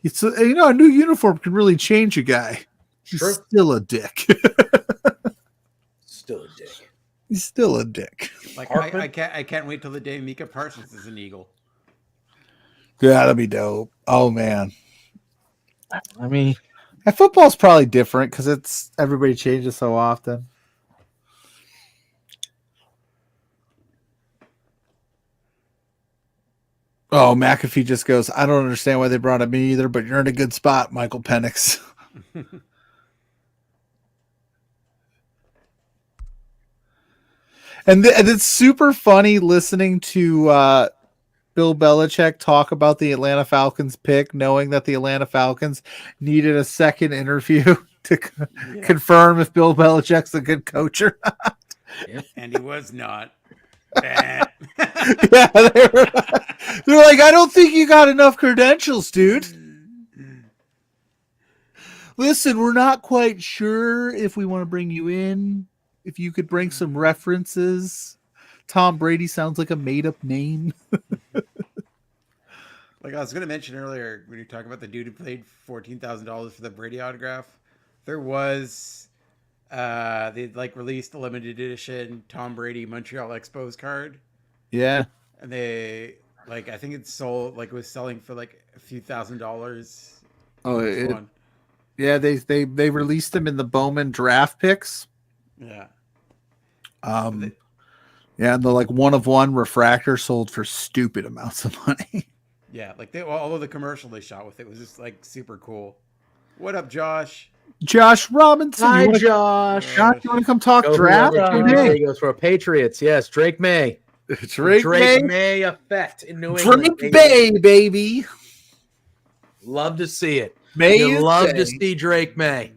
a new uniform can really change a guy. He's still a dick. Still a dick. He's still a dick. I can't wait till the day Micah Parsons is an Eagle. Yeah, that'd be dope. Oh man. I mean, football's probably different because everybody changes so often. Oh, McAfee just goes, I don't understand why they brought him in either, but you're in a good spot, Michael Penix. And it's super funny listening to Bill Belichick talk about the Atlanta Falcons pick, knowing that the Atlanta Falcons needed a second interview to confirm if Bill Belichick's a good coach or not. And he was not. Bad. Yeah, they're like, I don't think you got enough credentials, dude. Listen, we're not quite sure if we want to bring you in. If you could bring some references. Tom Brady sounds like a made-up name. Like I was going to mention earlier, when you talk about the dude who paid $14,000 for the Brady autograph, there was they like released a limited edition Tom Brady Montreal Expos card. Yeah, and they like I think it sold like it was selling for like a few $1,000s. Oh, yeah. They released them in the Bowman draft picks. Yeah. Yeah, and the like 1-of-1 refractor sold for stupid amounts of money. Yeah, like although the commercial they shot with it was just like super cool. What up, Josh? Josh Robinson. Hi, Josh. Josh, you want to come talk draft? He goes for Patriots. Yes, Drake May. Drake May effect in New England. Drake May, baby. Love to see it. You love to see Drake May.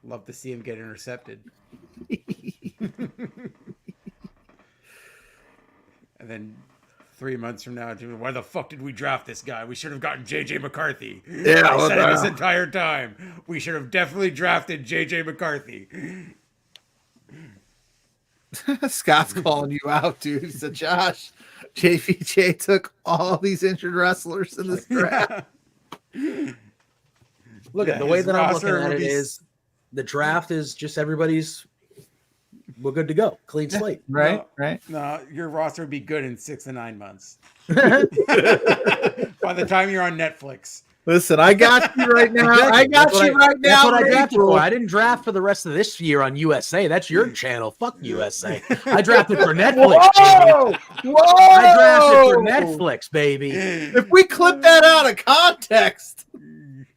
Love to see him get intercepted. And then 3 months from now, why the fuck did we draft this guy? We should have gotten JJ McCarthy. Yeah, I said it this entire time. We should have definitely drafted JJ McCarthy. Scott's calling you out, dude. He said, Josh, JVJ took all these injured wrestlers in this draft. Look at the way that I'm looking at it is the draft is just everybody's. We're good to go. Clean slate. Right. No, your roster would be good in 6 to 9 months. By the time you're on Netflix. Listen, I got you right now. I got you right now. That's what I drafted for. I didn't draft for the rest of this year on USA. That's your channel. Fuck USA. I drafted for Netflix. Whoa! I drafted for Netflix, baby. If we clip that out of context.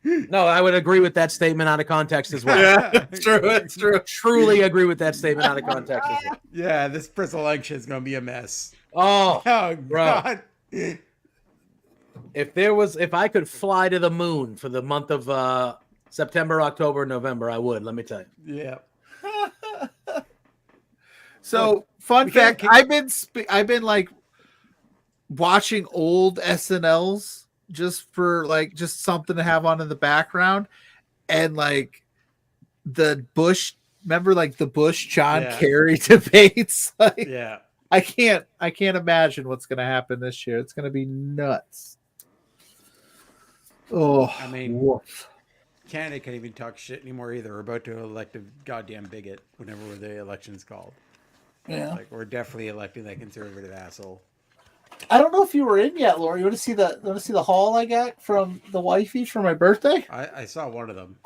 No, I would agree with that statement out of context as well. Yeah, it's true. It's true. Truly agree with that statement out of context as well. Yeah, this Prince election is going to be a mess. Oh, bro. God. If I could fly to the moon for the month of September, October, November, I would. Let me tell you. Yeah. So, fun fact: I've been like watching old SNLs just for like just something to have on in the background, and like the Bush. Remember, like the Bush John Kerry debates. Like, yeah. I can't imagine what's going to happen this year. It's going to be nuts. Oh, I mean, Canada can't even talk shit anymore either. We're about to elect a goddamn bigot whenever the election's called. Yeah, like we're definitely electing that conservative asshole. I don't know if you were in yet, Laura. You want to see the haul I got from the wifey for my birthday? I saw one of them.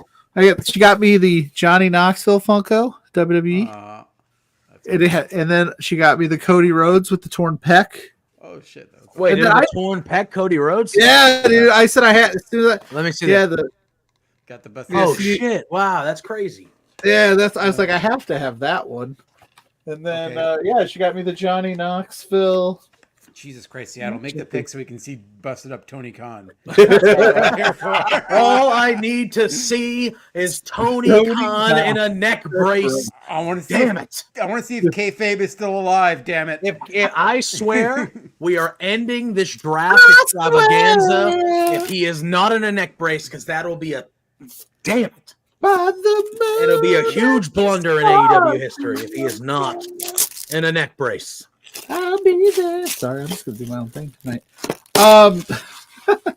She got me the Johnny Knoxville Funko WWE. And then she got me the Cody Rhodes with the torn pec. Oh shit! Wait, torn pec, Cody Rhodes? Yeah, dude. I said I had. Let me see. Yeah, got the best. Oh shit! Wow, that's crazy. Yeah, I was like, I have to have that one. And then she got me the Johnny Knoxville. Jesus Christ, Seattle, make the pic so we can see busted up Tony Khan. All I need to see is Tony Khan in a neck brace. I want to see. Damn it! I want to see if kayfabe is still alive. Damn it! If I swear we are ending this draft extravaganza if he is not in a neck brace, because that'll be a damn it. It'll be a huge blunder in AEW history if he is not in a neck brace. I'll be there. Sorry, I'm just gonna do my own thing tonight.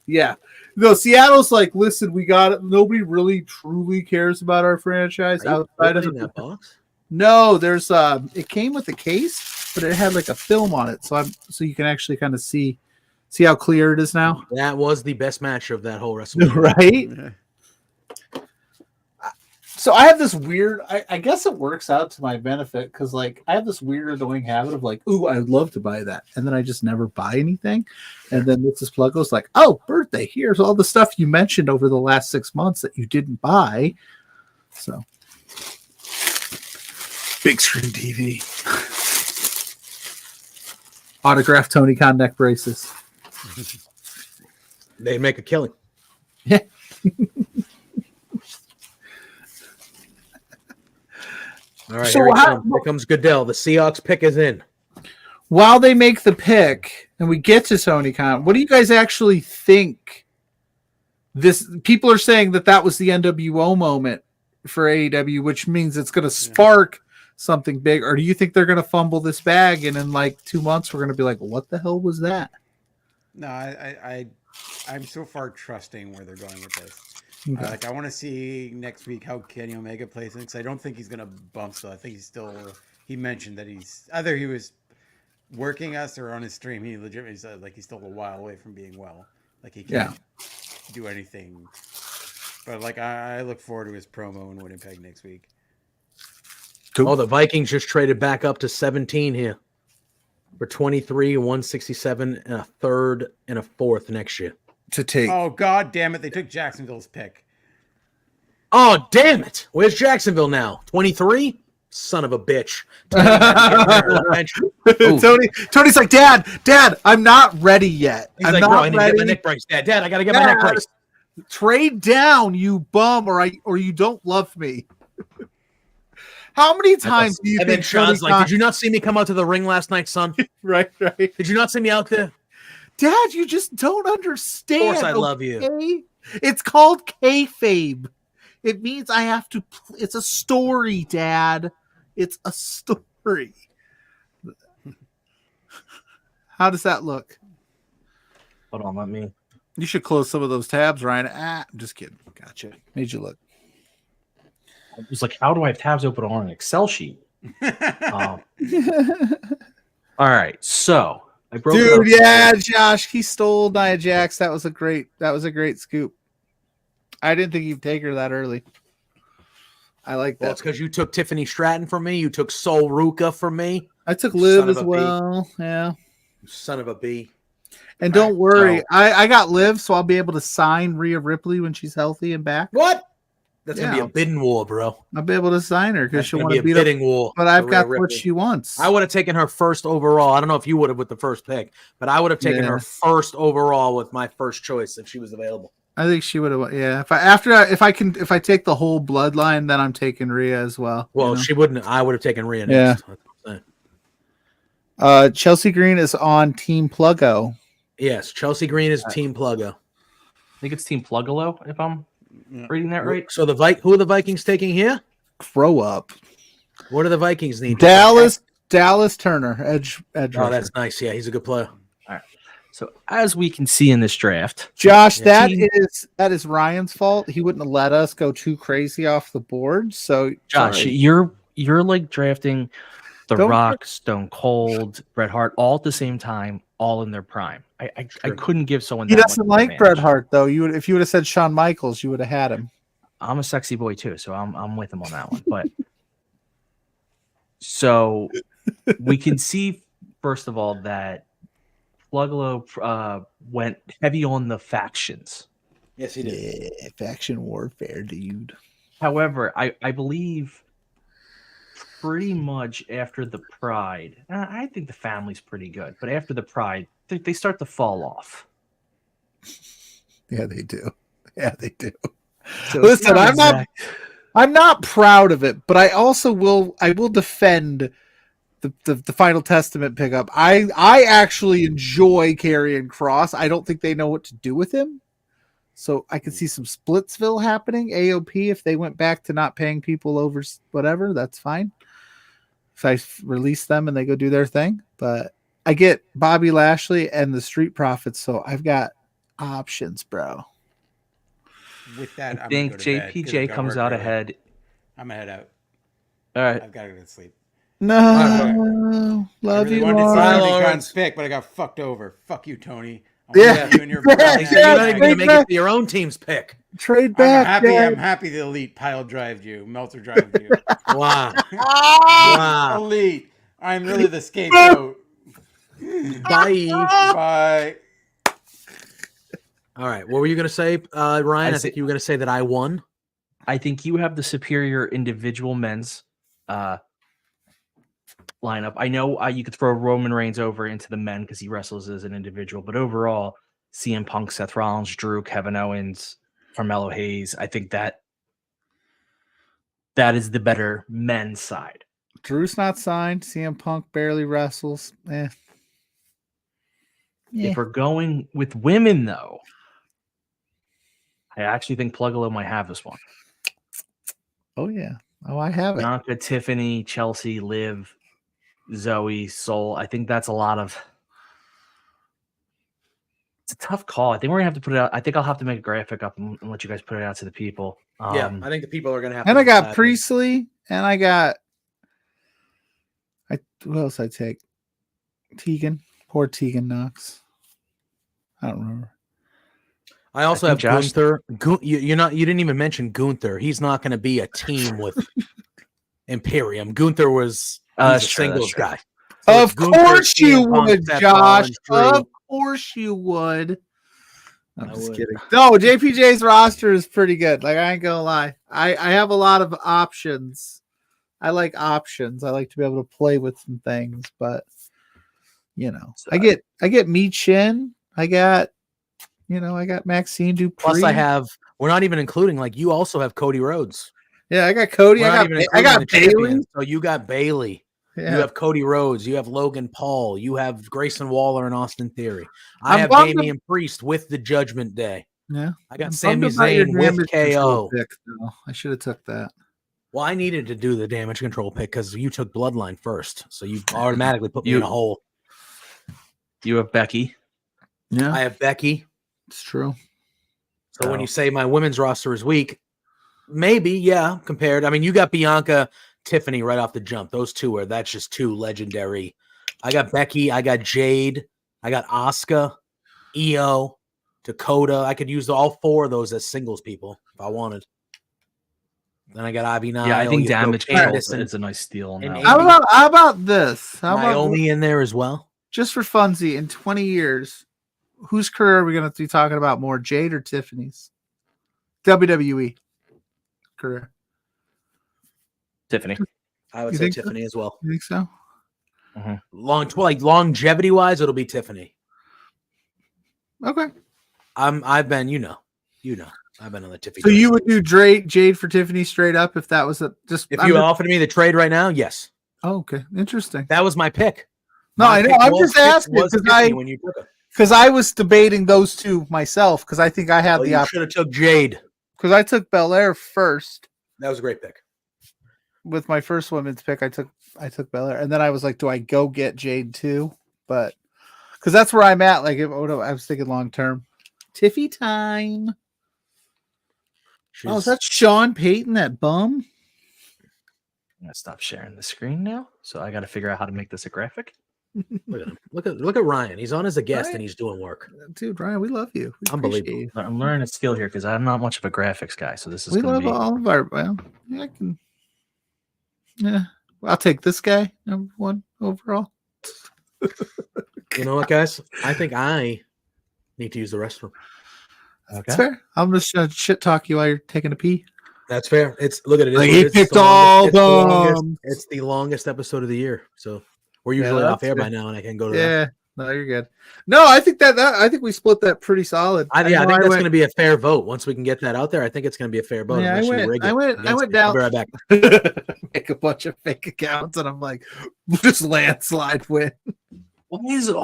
Yeah. No, Seattle's like, listen, we got it. Nobody really truly cares about our franchise outside of that box. No, there's it came with a case, but it had like a film on it, so you can actually kind of see how clear it is now. That was the best match of that whole WrestleMania. Right? So I have this weird, I guess it works out to my benefit because like I have this weird annoying habit of like, ooh, I'd love to buy that. And then I just never buy anything. And then Mrs. Pluggo's like, oh, birthday, here's all the stuff you mentioned over the last 6 months that you didn't buy. So big screen TV. Autographed Tony Khan neck braces. They make a killing. Yeah. All right, here comes Goodell. The Seahawks pick is in. While they make the pick and we get to Tony Khan, what do you guys actually think? People are saying that was the NWO moment for AEW, which means it's going to spark something big. Or do you think they're going to fumble this bag and in like 2 months we're going to be like, what the hell was that? No, I'm so far trusting where they're going with this. Okay. I want to see next week how Kenny Omega plays in, because I don't think he's going to bump still. I think he mentioned that either he was working us or on his stream. He legitimately said like he's still a while away from being well. Like he can't do anything. But like I look forward to his promo in Winnipeg next week. Oh, the Vikings just traded back up to 17 here for 23, 167, and a third and a fourth next year. To take. Oh, God damn it. They took Jacksonville's pick. Oh, damn it. Where's Jacksonville now? 23? Son of a bitch. Tony's like, Dad, I'm not ready yet. He's like, bro, I need to get my neck brace. Dad, I got to get my neck brace. Trade down, you bum, or you don't love me. How many times do you think Sean's like, did you not see me come out to the ring last night, son? Right. Did you not see me out there? Dad, you just don't understand. Of course I love you. It's called kayfabe. It means I have to. It's a story, Dad. It's a story. How does that look? Hold on, let me. You should close some of those tabs, Ryan. I'm just kidding. Gotcha. Made you look. I was like, how do I have tabs open on an Excel sheet? All right, so I broke. Dude, yeah, Josh, he stole Nia Jax. That was a great scoop. I didn't think you'd take her that early. I like that. Well, it's because you took Tiffany Stratton from me. You took Sol Ruka from me. I took Liv as well. Yeah. Son of a B. And don't worry, I got Liv, so I'll be able to sign Rhea Ripley when she's healthy and back. What? That's gonna be a bidding war, bro. I'll be able to sign her because she'll want to be a bidding war. But I've got what she wants. I would have taken her first overall. I don't know if you would have with the first pick, but I would have taken her first overall with my first choice if she was available. I think she would have. Yeah, if I take the whole bloodline, then I'm taking Rhea as well. Well, she wouldn't. I would have taken Rhea next. Yeah. Chelsea Green is on Team Pluggo. Yes, Chelsea Green is Team Pluggo. I think it's Team Pluggalo, if I'm reading that right. So who are the Vikings taking here? Grow up. What do the Vikings need? Dallas Turner, edge. Oh, that's nice. Yeah, he's a good player. All right. So as we can see in this draft, Josh, that is Ryan's fault. He wouldn't have let us go too crazy off the board. So Josh, you're like drafting The Rock, Stone Cold, Bret Hart, all at the same time, all in their prime. I couldn't give someone. He doesn't like Bret Hart though. If you would have said Shawn Michaels, you would have had him. I'm a sexy boy too, so I'm with him on that one. But so we can see first of all that Pluggalo went heavy on the factions. Yes, he did. Yeah, faction warfare, dude. However, I believe pretty much after the Pride, I think the family's pretty good, but after the Pride, they start to fall off. Yeah, they do. Yeah, they do. So listen, I'm not proud of it, but I also will defend the Final Testament pickup. I actually enjoy Karrion Kross. I don't think they know what to do with him. So I could see some Splitsville happening. AOP, if they went back to not paying people over whatever, that's fine. If I release them and they go do their thing. But I get Bobby Lashley and the Street Profits, so I've got options, bro. With that, I think JPJ comes out ahead. I'm gonna head out. All right. I've got to go to sleep. No, love you. I pick, but I got fucked over. Fuck you, Tony. Yeah, you're not even gonna make it to your own team's pick. Trade back. I'm happy the Elite pile drived you, Meltzer drived you. Wow. Wow. Elite. I'm really the scapegoat. Bye. Bye. All right. What were you gonna say, Ryan? I think you were gonna say that I won. I think you have the superior individual men's lineup. I know you could throw Roman Reigns over into the men because he wrestles as an individual, but overall, CM Punk, Seth Rollins, Drew, Kevin Owens, Carmelo Hayes, I think that that is the better men's side. Drew's not signed. CM Punk barely wrestles. If we're going with women, though, I actually think Pluggo might have this one. Oh, yeah. Oh, I have it. Bianca, Tiffany, Chelsea, Liv, Zoe, Soul. I think that's a lot of... It's a tough call. I think we're going to have to put it out. I think I'll have to make a graphic up and let you guys put it out to the people. Yeah, I think the people are going to have and to I got decide. Priestley, and I got... Who else I take? Tegan. Poor Tegan Knox. I don't remember. I also have Josh... Gunther. You didn't even mention Gunther. He's not going to be a team with Imperium. Gunther was a singles guy. So of course you would, Josh. Of course you would. I'm just kidding. No, JPJ's roster is pretty good. Like, I ain't gonna lie. I have a lot of options. I like options. I like to be able to play with some things, but I get Mi Chin. I got Maxine Dupree. Plus we're not even including, like, you also have Cody Rhodes. Yeah, I got Cody. I got Bailey. So you got Bailey. Yeah. You have Cody Rhodes. You have Logan Paul. You have Grayson Waller and Austin Theory. I have Damian Priest with the Judgment Day. Yeah. I got Sami Zayn with KO. I should have took that. Well, I needed to do the damage control pick because you took Bloodline first. So you automatically put me in a hole. You have Becky. Yeah. I have Becky. It's true. So when you say my women's roster is weak, maybe, yeah, compared. I mean, you got Bianca, Tiffany right off the jump. Those two that's just two legendary. I got Becky. I got Jade. I got Asuka, Io, Dakota. I could use all four of those as singles people if I wanted. Then I got Ivy Nile. Yeah, I think Damage Control is a nice steal. How about this? How about Naomi in there as well? Just for funsies, in 20 years, whose career are we going to be talking about more, Jade or Tiffany's? WWE career. Tiffany. I would say Tiffany as well. You think so? Mm-hmm. Longevity wise, it'll be Tiffany. Okay. I've been, I've been on the Tiffany. So you would do Jade for Tiffany straight up if that was if you offered me the trade right now, yes. Oh, okay. Interesting. That was my pick. No, I know. I'm just asking because I was debating those two myself because I think I had the option. You should have took Jade. Because I took Belair first. That was a great pick. With my first women's pick, I took Belair, and then I was like, do I go get Jade too? But because that's where I'm at. Like, I was thinking long term. Tiffy time. Oh, is that Sean Payton, that bum? I'm gonna stop sharing the screen now, so I got to figure out how to make this a graphic. Look at him. Look at Ryan. He's on as a guest and he's doing work. Dude, Ryan, we love you. Unbelievable. I'm learning a skill here because I'm not much of a graphics guy, so this is. We love all of our. Well, yeah, I can. Yeah, I'll take this guy number one overall. You know what, guys? I think I need to use the restroom. Okay. That's fair. I'm just gonna shit talk you while you're taking a pee. That's fair. Look at it. Like he picked all them. It's the longest episode of the year, so we're usually off air by now, and I can go to. Yeah, no, you're good. No, I think I think we split that pretty solid. I think that's going to be a fair vote. Once we can get that out there, I think it's going to be a fair vote. Yeah, I went down. I'll be right back. Make a bunch of fake accounts, and I'm like, just landslide win. Why is it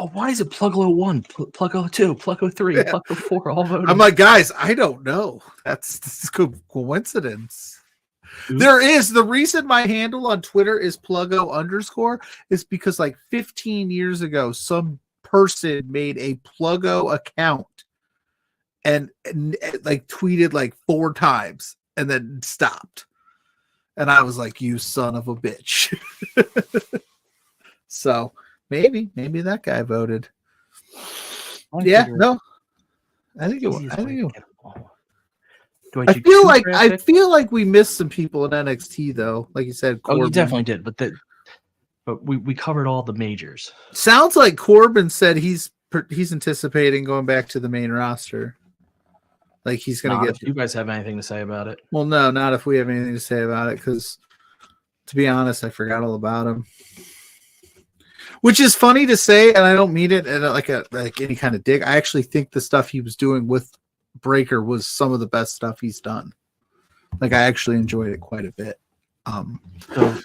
Pluggo 1, Pluggo 2, Pluggo 3, Pluggo 4 all voted? I'm like, guys, I don't know. That's coincidence. Oops. There is the reason my handle on Twitter is Pluggo_ is because like 15 years ago, some person made a Pluggo account and like tweeted like 4 times and then stopped. And I was like, you son of a bitch. So maybe that guy voted. Yeah, no. I think it was. I feel like we missed some people in NXT though. Like you said, Corbin. Oh, you definitely did. But we covered all the majors. Sounds like Corbin said he's anticipating going back to the main roster. Like he's going to get. If you guys have anything to say about it? Well, no, not if we have anything to say about it. Because to be honest, I forgot all about him. Which is funny to say, and I don't mean it like any kind of dig. I actually think the stuff he was doing with Breaker was some of the best stuff he's done. Like I actually enjoyed it quite a bit. So,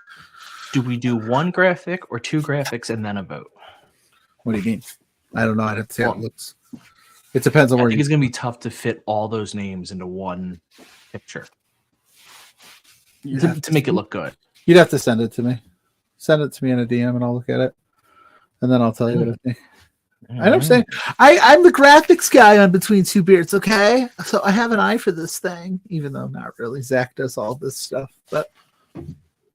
do we do one graphic or two graphics and then a vote? What do you mean? I don't know. I'd have to see how it looks. It depends on I where think it's going to be tough to fit all those names into one picture to make it look good. You'd have to send it to me. Send it to me in a DM and I'll look at it. And then I'll tell you what I think. I understand. I'm the graphics guy on Between Two Beards, okay? So I have an eye for this thing, even though not really. Zach does all this stuff.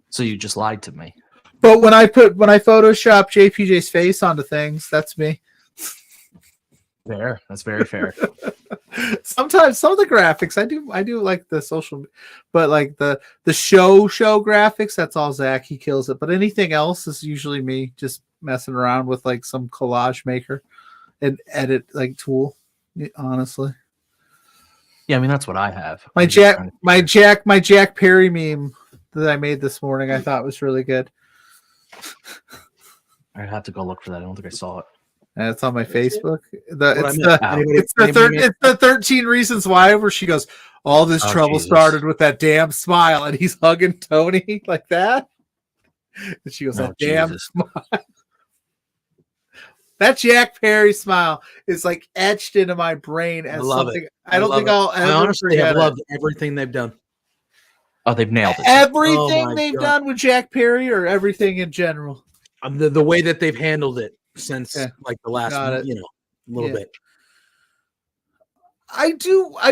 So you just lied to me. But when I Photoshop JPJ's face onto things, that's me. Fair. That's very fair. Sometimes some of the graphics I do like the social, but like the show graphics, that's all Zach. He kills it. But anything else is usually me just messing around with like some collage maker and edit like tool. Honestly, yeah, I mean that's what I have. My Jack Perry meme that I made this morning, I thought was really good. I have to go look for that. I don't think I saw it. And it's on my Facebook. It's the 13 Reasons Why, where she goes, all this trouble started with that damn smile, and he's hugging Tony like that. And she goes, that damn smile. That Jack Perry smile is like etched into my brain as something. I don't think I'll ever. I honestly forget have loved it. everything they've done. Oh, they've nailed it. Everything they've done with Jack Perry, or everything in general. The way that they've handled it since like the last, little bit. I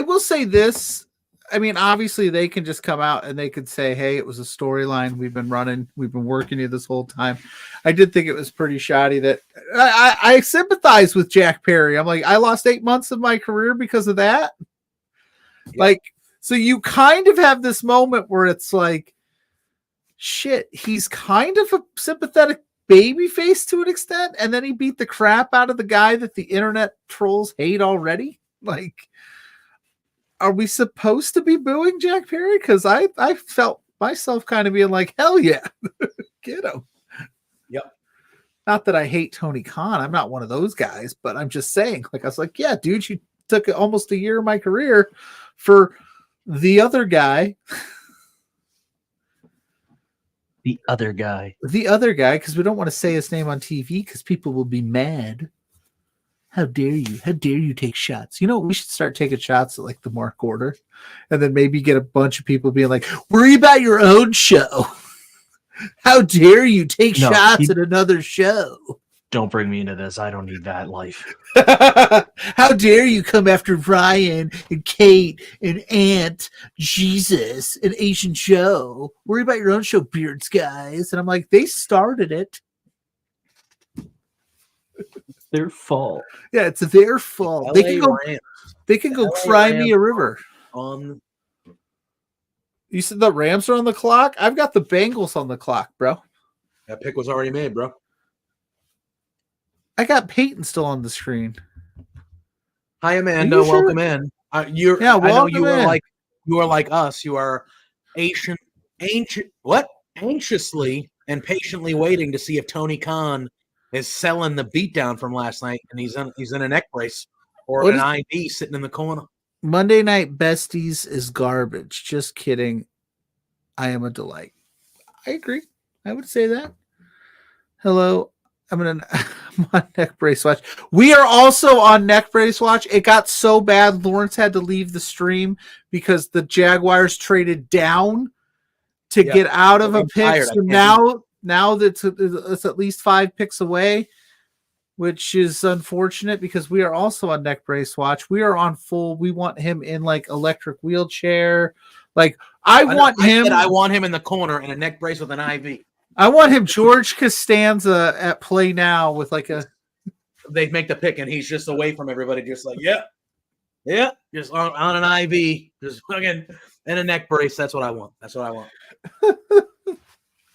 will say this. I mean, obviously they can just come out and they could say, hey, it was a storyline we've been working you this whole time. I did think it was pretty shoddy that I sympathize with Jack Perry. I'm like, I lost 8 months of my career because of that. Yep. Like, so you kind of have this moment where it's like, shit, he's kind of a sympathetic baby face to an extent, and then he beat the crap out of the guy that the internet trolls hate already. Like, are we supposed to be booing Jack Perry? Because I felt myself kind of being like, hell yeah, get him. Yep. Not that I hate Tony Khan. I'm not one of those guys, but I'm just saying, like, I was like, yeah, dude, you took almost a year of my career for the other guy. The other guy, because we don't want to say his name on TV because people will be mad. How dare you? How dare you take shots? You know, we should start taking shots at like the Mark Order, and then maybe get a bunch of people being like, worry about your own show. How dare you take shots at another show? Don't bring me into this. I don't need that life. How dare you come after Ryan and Kate and Aunt Jesus and Asian Joe? Worry about your own show, Beards guys. And I'm like, they started it. It's their fault. Yeah, it's their fault. They can go cry me a river. You said the Rams are on the clock? I've got the Bengals on the clock, bro. That pick was already made, bro. I got Peyton still on the screen. Hi, Amanda. Welcome in. I know you are like us. You are anxiously and patiently waiting to see if Tony Khan is selling the beatdown from last night, and he's in a neck brace or an IV sitting in the corner. Monday Night Besties is garbage. Just kidding. I am a delight. I agree. I would say that. Hello. I'm on neck brace watch. We are also on neck brace watch. It got so bad, Lawrence had to leave the stream because the Jaguars traded down to get out of a pick. So now that's it's at least 5 picks away, which is unfortunate because we are also on neck brace watch. We are on full. We want him in like electric wheelchair. Like I want him in the corner in a neck brace with an IV. I want him George Costanza at play now with like a. They make the pick and he's just away from everybody, just like just on an IV, just fucking in a neck brace. That's what I want.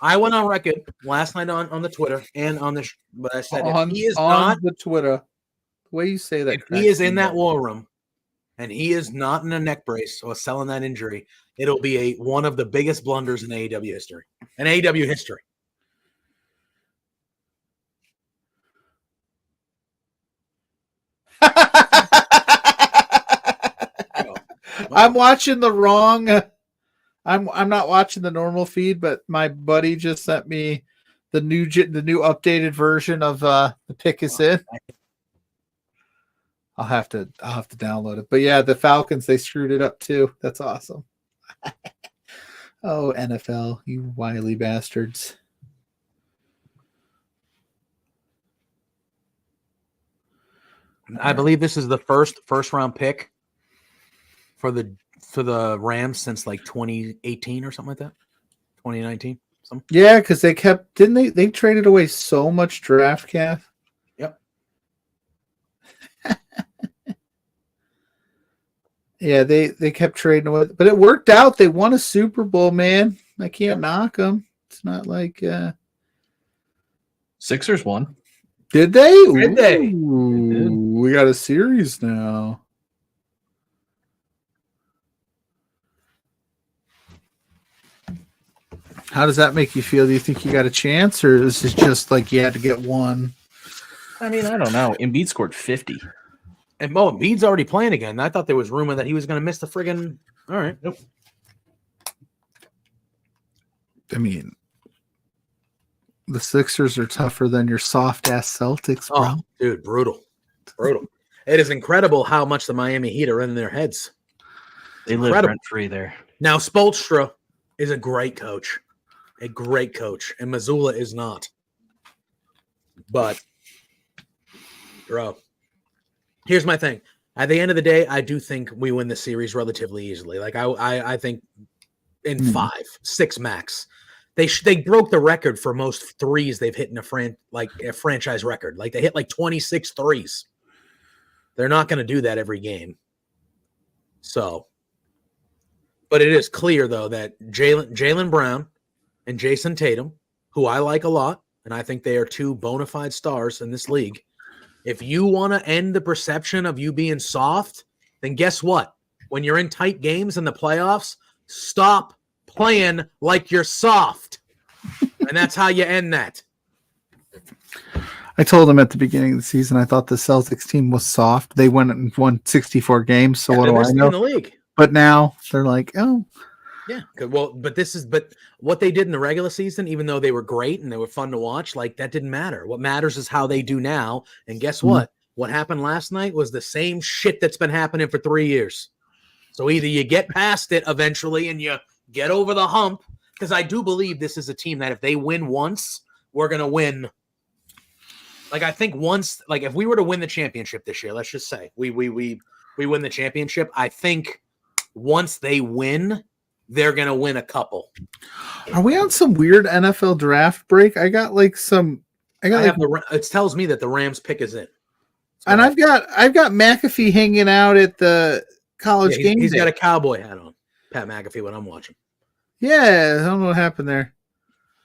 I went on record last night on the Twitter and on the, but I said if he is not the Twitter. The way you say that, if he is in that war room and he is not in a neck brace or selling that injury, it'll be one of the biggest blunders in AEW history. I'm watching the wrong I'm not watching the normal feed, but my buddy just sent me the new updated version of the pick is in. I'll have to download it. But yeah, the Falcons, they screwed it up too. That's awesome. Oh, NFL, you wily bastards. I believe this is the first round pick for the Rams since like 2018 or something like that. 2019. Something. Yeah, because they traded away so much draft cap. Yep. Yeah, they kept trading away, but it worked out. They won a Super Bowl, man. I can't knock them. It's not like Sixers won. Did they? Did they? Ooh, we got a series now. How does that make you feel? Do you think you got a chance, or is it just like you had to get one? I mean, I don't know. Embiid scored 50. And Embiid's already playing again. I thought there was rumor that he was going to miss the friggin'. All right. Nope. I mean, the Sixers are tougher than your soft-ass Celtics, bro. Oh, dude, brutal. It is incredible how much the Miami Heat are in their heads. They live rent-free there. Now, Spoelstra is a great coach. And Missoula is not. But, bro, here's my thing. At the end of the day, I do think we win the series relatively easily. Like, I think in 5, 6 max. They broke the record for most threes they've hit in a franchise record. Like, they hit like 26 threes. They're not going to do that every game. So, but it is clear, though, that Jaylen Brown and Jason Tatum, who I like a lot, and I think they are 2 bona fide stars in this league, if you want to end the perception of you being soft, then guess what? When you're in tight games in the playoffs, stop playing like you're soft. And that's how you end that. I told them at the beginning of the season I thought the Celtics team was soft. They went and won 64 games, so what do I know? In the league. But now they're like, oh. Yeah. Well, but what they did in the regular season, even though they were great and they were fun to watch, like that didn't matter. What matters is how they do now. And guess what? What happened last night was the same shit that's been happening for 3 years. So either you get past it eventually and you get over the hump, because I do believe this is a team that if they win once, we're going to win. Like, I think once, like if we were to win the championship this year, let's just say we win the championship. I think once they win, they're going to win a couple. Are we on some weird NFL draft break? It tells me that the Rams pick is in. And I've got McAfee hanging out at the college game. He's got a cowboy hat on. Pat McAfee when I'm watching. Yeah, I don't know what happened there.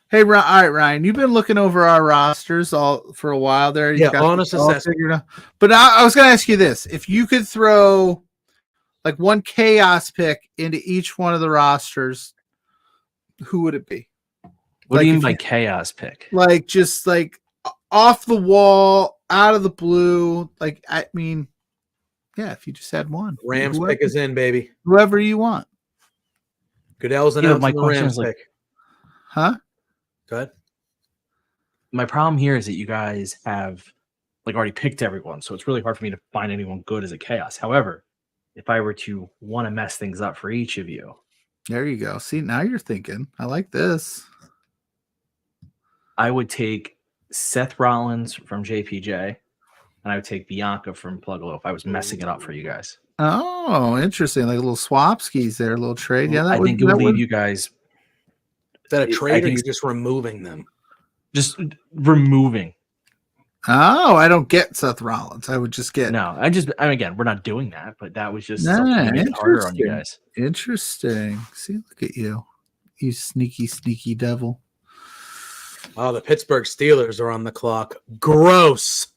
Hey, all right, Ryan, you've been looking over our rosters for a while there. Yeah, honest assessment. But I was going to ask you this: if you could throw like one chaos pick into each one of the rosters, who would it be? What do you mean by chaos pick? Like just like off the wall, out of the blue. Like I mean, yeah, if you just had one, Rams pick is in, baby. Whoever you want. Goodell's announcing the Rams pick. Huh? Go ahead. My problem here is that you guys have like already picked everyone, so it's really hard for me to find anyone good as a chaos. However, if I were to want to mess things up for each of you, there you go. See, now you're thinking. I like this. I would take Seth Rollins from JPJ, and I would take Bianca from PLUGGO if I was messing it up for you guys. Oh, interesting. Like a little swap skis there, a little trade. Yeah, I think it would leave you guys. Is that a trade or you're just removing them? Just removing. Oh, I don't get Seth Rollins. I would just get. No, again, we're not doing that, but that was just something to make it harder on you guys. Interesting. See, look at you. You sneaky, sneaky devil. Oh, the Pittsburgh Steelers are on the clock. Gross.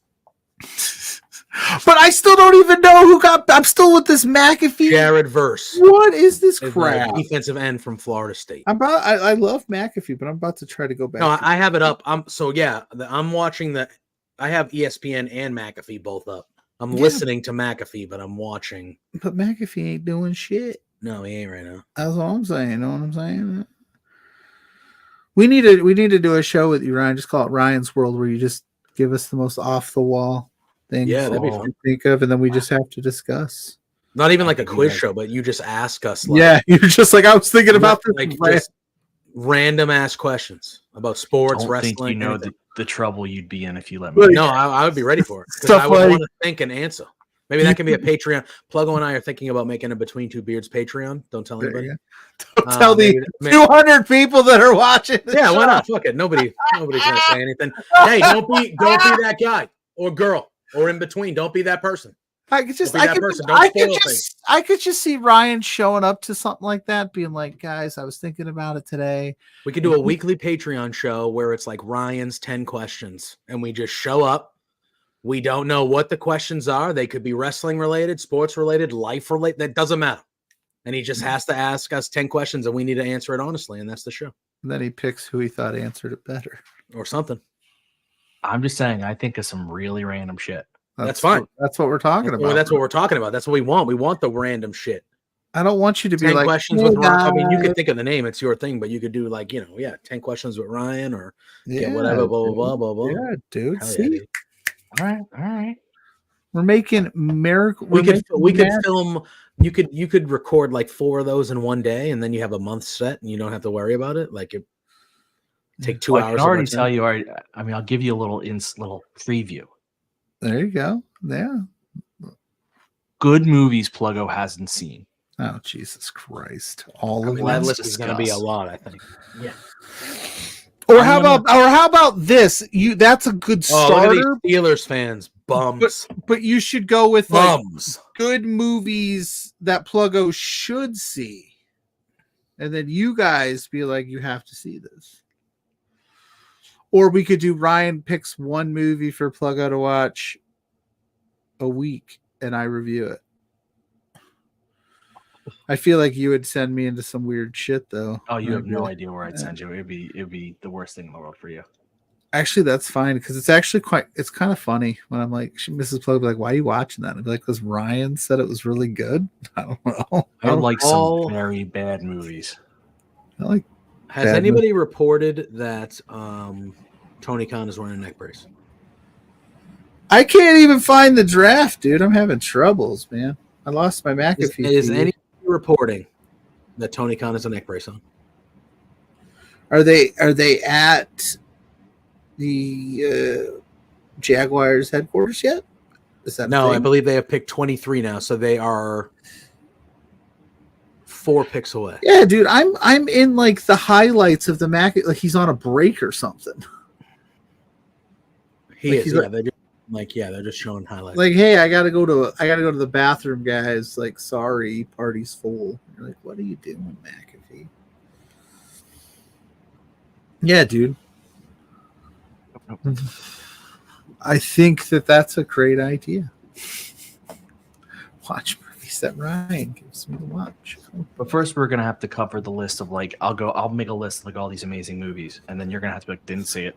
But I still don't even know who got. I'm still with this McAfee. Jared Verse. What is this crap? Defensive end from Florida State. I love McAfee, but I'm about to try to go back. No, I have it up. I'm watching I have ESPN and McAfee both up. I'm listening to McAfee, but I'm watching. But McAfee ain't doing shit. No, he ain't right now. That's all I'm saying. You know what I'm saying? We need to do a show with you, Ryan. Just call it Ryan's World, where you just give us the most off the wall things that'd be fun. think of, and then we just have to discuss. Not even like a quiz show, but you just ask us. Like, you're just like, I was thinking about this. Like just random ass questions about sports, Don't wrestling. think you know the trouble you'd be in if you let me. No, I would be ready for it because I would want to think and answer. Maybe that can be a Patreon. Pluggo and I are thinking about making a Between Two Beards Patreon. Don't tell anybody. Don't tell the 200 people that are watching. Yeah, why not? Fuck it. Nobody's gonna say anything. Hey, don't be that guy or girl or in between. Don't be that person. I could just see Ryan showing up to something like that, being like, guys, I was thinking about it today. We could do a weekly Patreon show where it's like Ryan's 10 questions, and we just show up. We don't know what the questions are. They could be wrestling related, sports related, life related. That doesn't matter. And he just has to ask us 10 questions, and we need to answer it honestly, and that's the show. And then he picks who he thought answered it better. Or something. I'm just saying, I think of some really random shit. That's fine. That's what we're talking about. That's what we're talking about. That's what we want. We want the random shit. I don't want you to be 10 like questions with Ryan. I mean, you could think of the name; it's your thing. But you could do like 10 questions with Ryan or whatever. Blah blah blah blah. Yeah, dude. Hell see, yeah, dude. All right. We're making miracle. We could film. You could record like 4 of those in one day, and then you have a month set, and you don't have to worry about it. Like it take 2 hours. I can already tell you. I mean, I'll give you a little preview. There you go. Yeah. Good movies Pluggo hasn't seen. Oh, Jesus Christ! All of that list is going to be a lot, I think. Yeah. Or how about this? That's a good starter. Look at these Steelers fans, bums. But you should go with bums. Good movies that Pluggo should see, and then you guys be like, you have to see this. Or we could do Ryan picks one movie for Pluggo to watch a week, and I review it. I feel like you would send me into some weird shit, though. Oh, you have no idea where I'd send you. It'd be the worst thing in the world for you. Actually, that's fine because it's actually it's kind of funny when I'm like, Mrs. Plug, like, why are you watching that? I'd be like, because Ryan said it was really good. I don't know. I like some very bad movies. Has anybody reported that Tony Khan is wearing a neck brace? I can't even find the draft, dude. I'm having troubles, man. I lost my McAfee. Is anybody reporting that Tony Khan has a neck brace on? Are they at the Jaguars headquarters yet? Is that no? I believe they have picked 23 now, so they are 4 picks away. Yeah, dude. I'm in like the highlights of the Mac. Like he's on a break or something. He is. Yeah, they're just showing highlights. Like, hey, I gotta go to the bathroom, guys. Like, sorry, party's full. You're like, what are you doing, McAfee? Yeah, dude. I think that's a great idea. Watch movies that Ryan gives me to watch. But first, we're gonna have to cover the list of like I'll make a list of like all these amazing movies, and then you're gonna have to be like, didn't say it.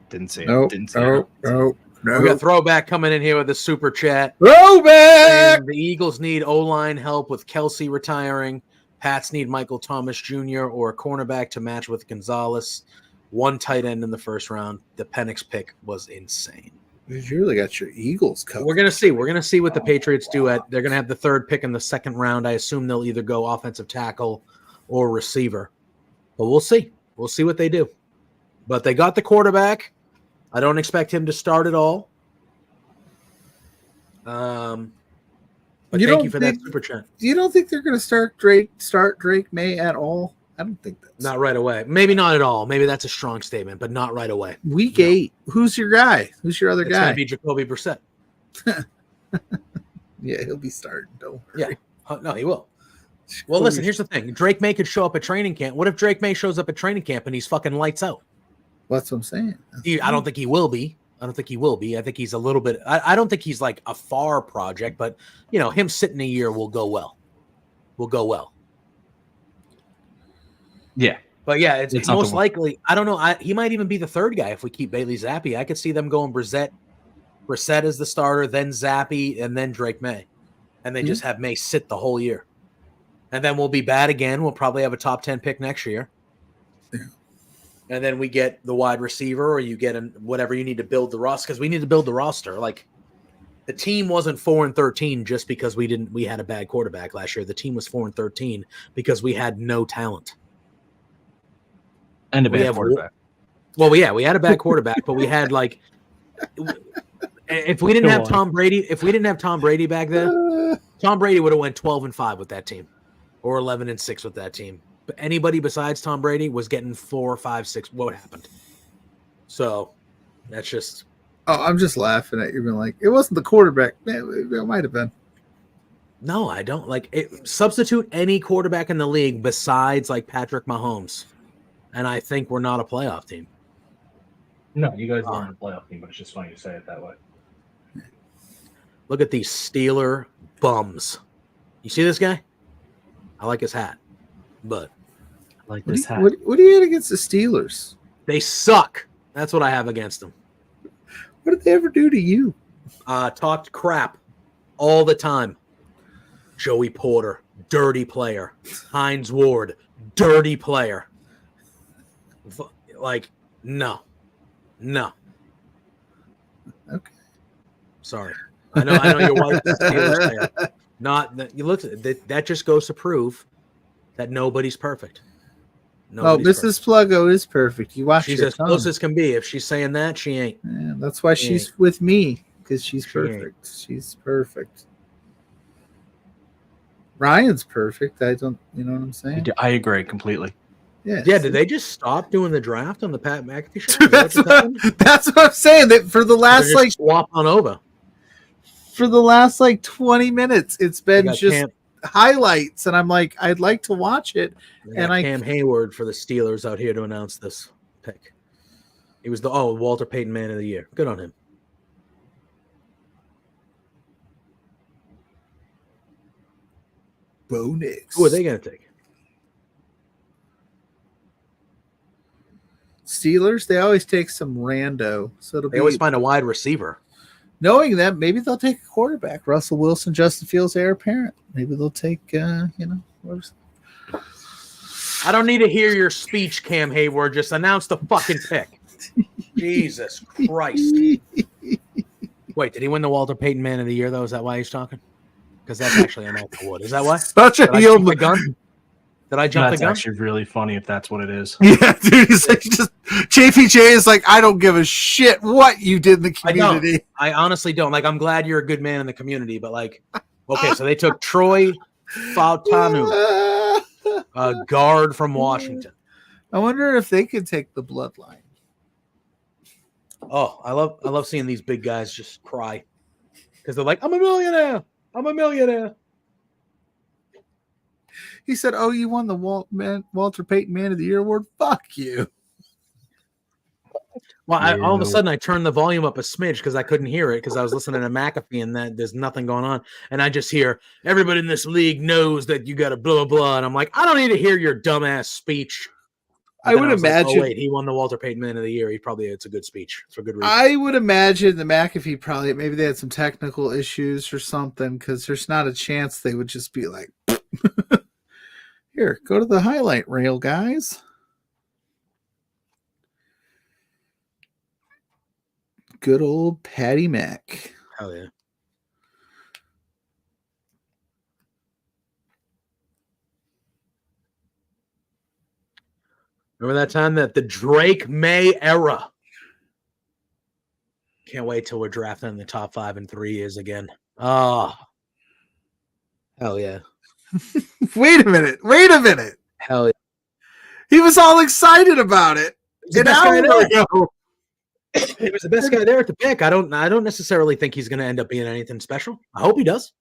No. We got Throwback coming in here with a super chat. Throwback! And the Eagles need O-line help with Kelsey retiring. Pats need Michael Thomas Jr. or a cornerback to match with Gonzalez. 1 tight end in the first round. The Penix pick was insane. You really got your Eagles covered. We're gonna see. We're gonna see what the Patriots do. They're gonna have the 3rd pick in the 2nd round. I assume they'll either go offensive tackle or receiver. But we'll see. We'll see what they do. But they got the quarterback. I don't expect him to start at all. But thank you for that super chat. You don't think they're going to start Drake May at all? I don't think that's not right away. Maybe not at all. Maybe that's a strong statement, but not right away. Week 8. Who's your guy? Who's your other guy? It's going to be Jacoby Brissett. Yeah, he'll be starting. Don't worry. Yeah, no, he will. Well, listen. Here's the thing. Drake May could show up at training camp. What if Drake May shows up at training camp and he's fucking lights out? Well, that's what I'm saying. I don't think he will be. I think he's a little bit. I don't think he's like a far project, but him sitting a year will go well. Yeah, but yeah, it's most likely. I don't know. He might even be the 3rd guy if we keep Bailey Zappi. I could see them going Brissett as the starter, then Zappi, and then Drake May, and they just have May sit the whole year. And then we'll be bad again. We'll probably have a top 10 pick next year. Yeah. And then we get the wide receiver, or you get whatever you need to build the roster, because we need to build the roster. Like, the team wasn't 4-13 just because we had a bad quarterback last year. The team was 4-13 because we had no talent. And a bad quarterback. Well, yeah, we had a bad quarterback, but we had like, if we didn't have Tom Brady back then, Tom Brady would have went 12-5 with that team, or 11-6 with that team. But anybody besides Tom Brady was getting 4, 5, 6. What happened? So that's just. Oh, I'm just laughing at you, being like, it wasn't the quarterback. It might have been. No, I don't like it. Substitute any quarterback in the league besides like Patrick Mahomes, and I think we're not a playoff team. No, you guys aren't a playoff team, but it's just funny to say it that way. Look at these Steeler bums. You see this guy? I like his hat, but I like this hat. What do you have against the Steelers? They suck. That's what I have against them. What did they ever do to you? Talked crap all the time. Joey Porter, dirty player. Hines Ward, dirty player. Like, no. Okay. Sorry. I know your wife is a Steelers player. You look at that just goes to prove that nobody's perfect. Mrs. Pluggo is perfect. You watch. She's as close as can be. If she's saying that, she ain't. Yeah, that's why she's with me, because she's perfect. She's perfect. Ryan's perfect. I don't. You know what I'm saying? I agree completely. Yeah. Yeah. Did they just stop doing the draft on the Pat McAfee show? That's what I'm saying. That for the last swap on over. For the last 20 minutes, it's been just highlights, and I'm like, I'd like to watch it. And Cam Hayward for the Steelers out here to announce this pick. He was the Walter Payton Man of the Year. Good on him. Bonus. Who are they going to take? Steelers. They always take some rando, so they always find a wide receiver. Knowing that, maybe they'll take a quarterback. Russell Wilson, Justin Fields, heir apparent. Maybe they'll take, I don't need to hear your speech, Cam Hayward. Just announce the fucking pick. Jesus Christ. Wait, did he win the Walter Payton Man of the Year, though? Is that why he's talking? Because that's actually an Michael Wood. Is that why? Such a heel. Did I jump the gun? That's actually really funny if that's what it is. Yeah, dude. He's like, JPJ is like, I don't give a shit what you did in the community. I honestly don't. Like, I'm glad you're a good man in the community, but okay, so they took Troy Fautanu, a guard from Washington. I wonder if they could take the bloodline. Oh, I love seeing these big guys just cry because they're like, I'm a millionaire. He said, "Oh, you won the Walter Payton Man of the Year award? Fuck you." Well, all of a sudden, I turned the volume up a smidge because I couldn't hear it because I was listening to McAfee and that there's nothing going on. And I just hear everybody in this league knows that you got to blah, blah. And I'm like, I don't need to hear your dumbass speech. I would imagine. Like, wait, he won the Walter Payton Man of the Year. It's a good speech. It's for good reason. I would imagine the McAfee maybe they had some technical issues or something because there's not a chance they would just be like, here, go to the highlight reel, guys. Good old Patty Mac. Hell yeah. Remember that time that the Drake May era? Can't wait till we're drafting in the top 5 in 3 years again. Oh, hell yeah. Wait a minute. Hell yeah. He was all excited about it. He was the best guy there at the pick. I don't necessarily think he's going to end up being anything special. I hope he does.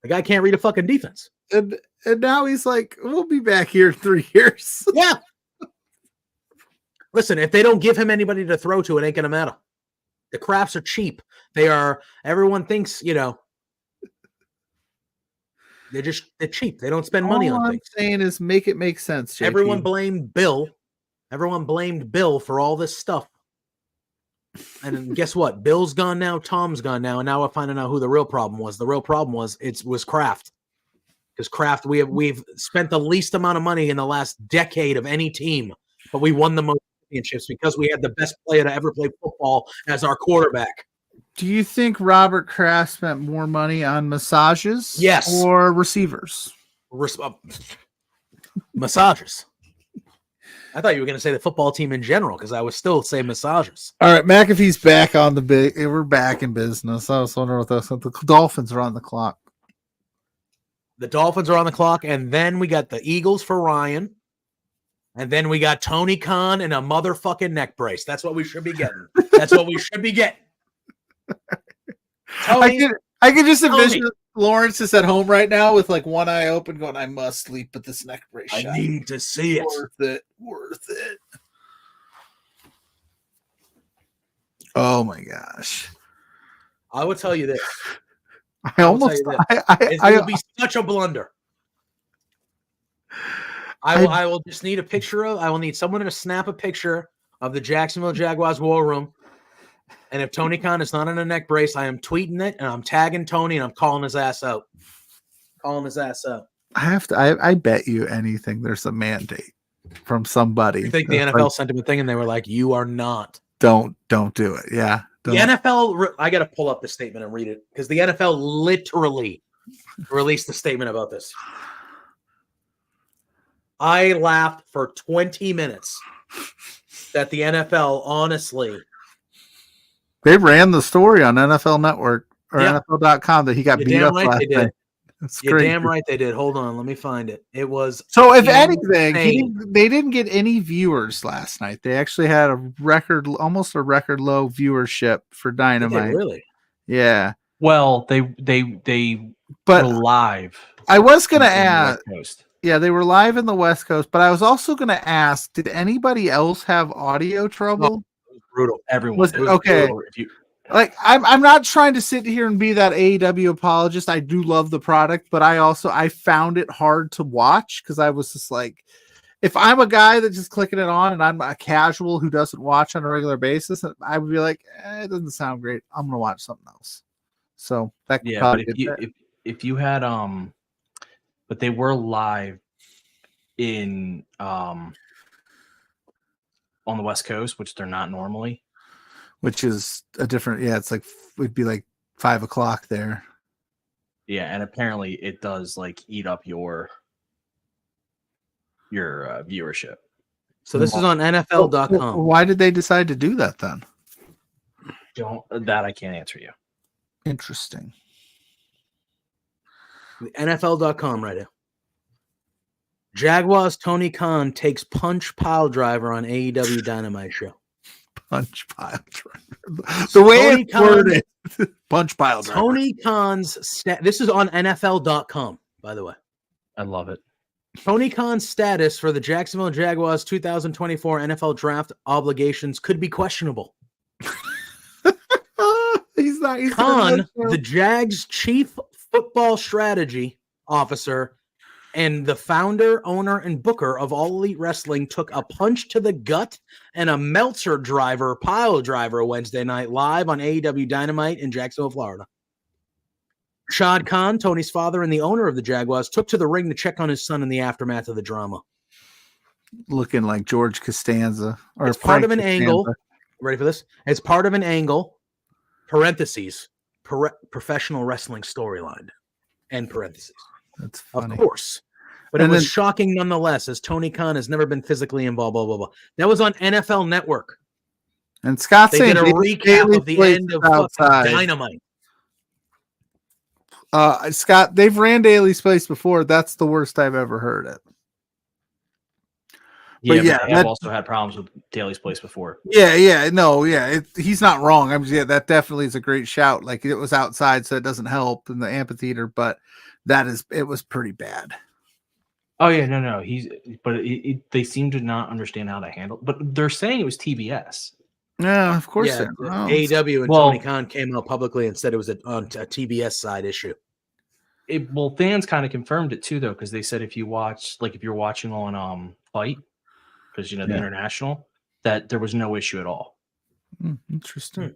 The guy can't read a fucking defense. And now he's like, we'll be back here in 3 years. Yeah. Listen, if they don't give him anybody to throw to, it ain't going to matter. The crafts are cheap. Everyone thinks, they're cheap. They don't spend money on things. All I'm saying is make it make sense, JP. Everyone blamed Bill. Everyone blamed Bill for all this stuff. And guess what? Bill's gone now. Tom's gone now. And now we're finding out who the real problem was. The real problem was Kraft. because Kraft, we've spent the least amount of money in the last decade of any team, but we won the most championships because we had the best player to ever play football as our quarterback. Do you think Robert Kraft spent more money on massages? Yes. Or receivers? Massages. I thought you were going to say the football team in general, because I was still saying massages. All right, McAfee's back on the big. We're back in business. I was wondering what that's. The Dolphins are on the clock. The Dolphins are on the clock, and then we got the Eagles for Ryan, and then we got Tony Khan and a motherfucking neck brace. That's what we should be getting. That's what we should be getting. Tony, I can just envision Lawrence is at home right now with like one eye open, going, "I must sleep with this neck brace shot. I need to see it. Worth it." Oh my gosh! I will tell you this. It will be such a blunder. I will just need a picture of. I will need someone to snap a picture of the Jacksonville Jaguars war room. And if Tony Khan is not in a neck brace, I am tweeting it and I'm tagging Tony and I'm calling his ass out. I bet you anything there's a mandate from somebody. You think the NFL sent him a thing and they were like, "You are not. Don't do it." Yeah. The NFL, I got to pull up the statement and read it because the NFL literally released a statement about this. I laughed for 20 minutes that the NFL, honestly. They ran the story on NFL Network or NFL.com that he got beat up last night. You're damn right they did. Hold on, let me find it. It was so. If anything, they didn't get any viewers last night. They actually had almost a record low viewership for Dynamite. Really? Yeah. Well, they were live. I was going to ask. Yeah, they were live in the West Coast, but I was also going to ask: did anybody else have audio trouble? It was brutal. Everyone was okay. Like I'm not trying to sit here and be that AEW apologist. I do love the product, but I found it hard to watch because I was just like, if I'm a guy that's just clicking it on and I'm a casual who doesn't watch on a regular basis, I would be like, it doesn't sound great. I'm gonna watch something else. So that but if you had but they were live in on the West Coast, which they're not normally. Which is a different, it's like it'd be like 5 o'clock there. Yeah, and apparently it does like eat up your viewership. So this is on NFL.com. Why did they decide to do that then? That I can't answer you. Interesting. NFL.com right now. Jaguars Tony Khan takes punch pile driver on AEW Dynamite show. Punch pile driver. The way it's worded. Punch pile driver. Tony Khan's this is on NFL.com, by the way. I love it. Tony Khan's status for the Jacksonville Jaguars 2024 NFL Draft obligations could be questionable. He's Khan, the Jags' chief football strategy officer and the founder, owner, and booker of All Elite Wrestling, took a punch to the gut and a Meltzer pile driver Wednesday night live on AEW Dynamite in Jacksonville, Florida. Shad Khan, Tony's father and the owner of the Jaguars, took to the ring to check on his son in the aftermath of the drama. Looking like George Costanza. Or it's part of an angle. Ready for this? It's part of an angle, parentheses, professional wrestling storyline, end parentheses. That's funny. Of course. But it was shocking nonetheless, as Tony Khan has never been physically involved, blah, blah, blah. That was on NFL Network. And Scott they did a recap of the end of Dynamite. Scott, they've ran Daly's Place before. That's the worst I've ever heard it. Yeah, but I've also had problems with Daly's Place before. Yeah. He's not wrong. That definitely is a great shout. Like, it was outside, so it doesn't help in the amphitheater, but it was pretty bad. Oh yeah, no. They seem to not understand how to handle. But they're saying it was TBS. Yeah, of course. Yeah, AEW and Tony Khan came out publicly and said it was a TBS side issue. Fans kind of confirmed it too, though, because they said if you're watching on Fight, because the international, that there was no issue at all. Interesting.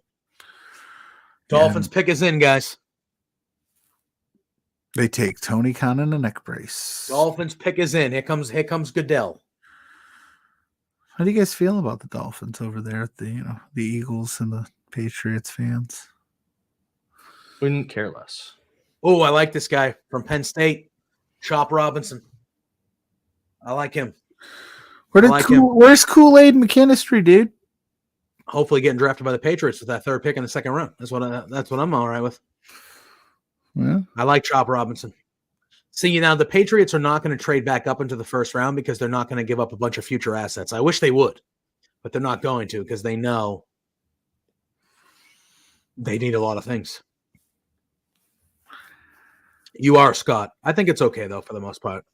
Dolphins pick us in, guys. They take Tony Khan in a neck brace. Dolphins pick is in. Here comes Goodell. How do you guys feel about the Dolphins over there at the Eagles and the Patriots fans? Couldn't care less. Oh, I like this guy from Penn State, Chop Robinson. I like him. Where's Kool-Aid McKinstry, dude? Hopefully, getting drafted by the Patriots with that third pick in the second round. That's what I'm all right with. Yeah. I like Chop Robinson. See, now the Patriots are not going to trade back up into the first round because they're not going to give up a bunch of future assets. I wish they would, but they're not going to because they know they need a lot of things. You are, Scott. I think it's okay though for the most part.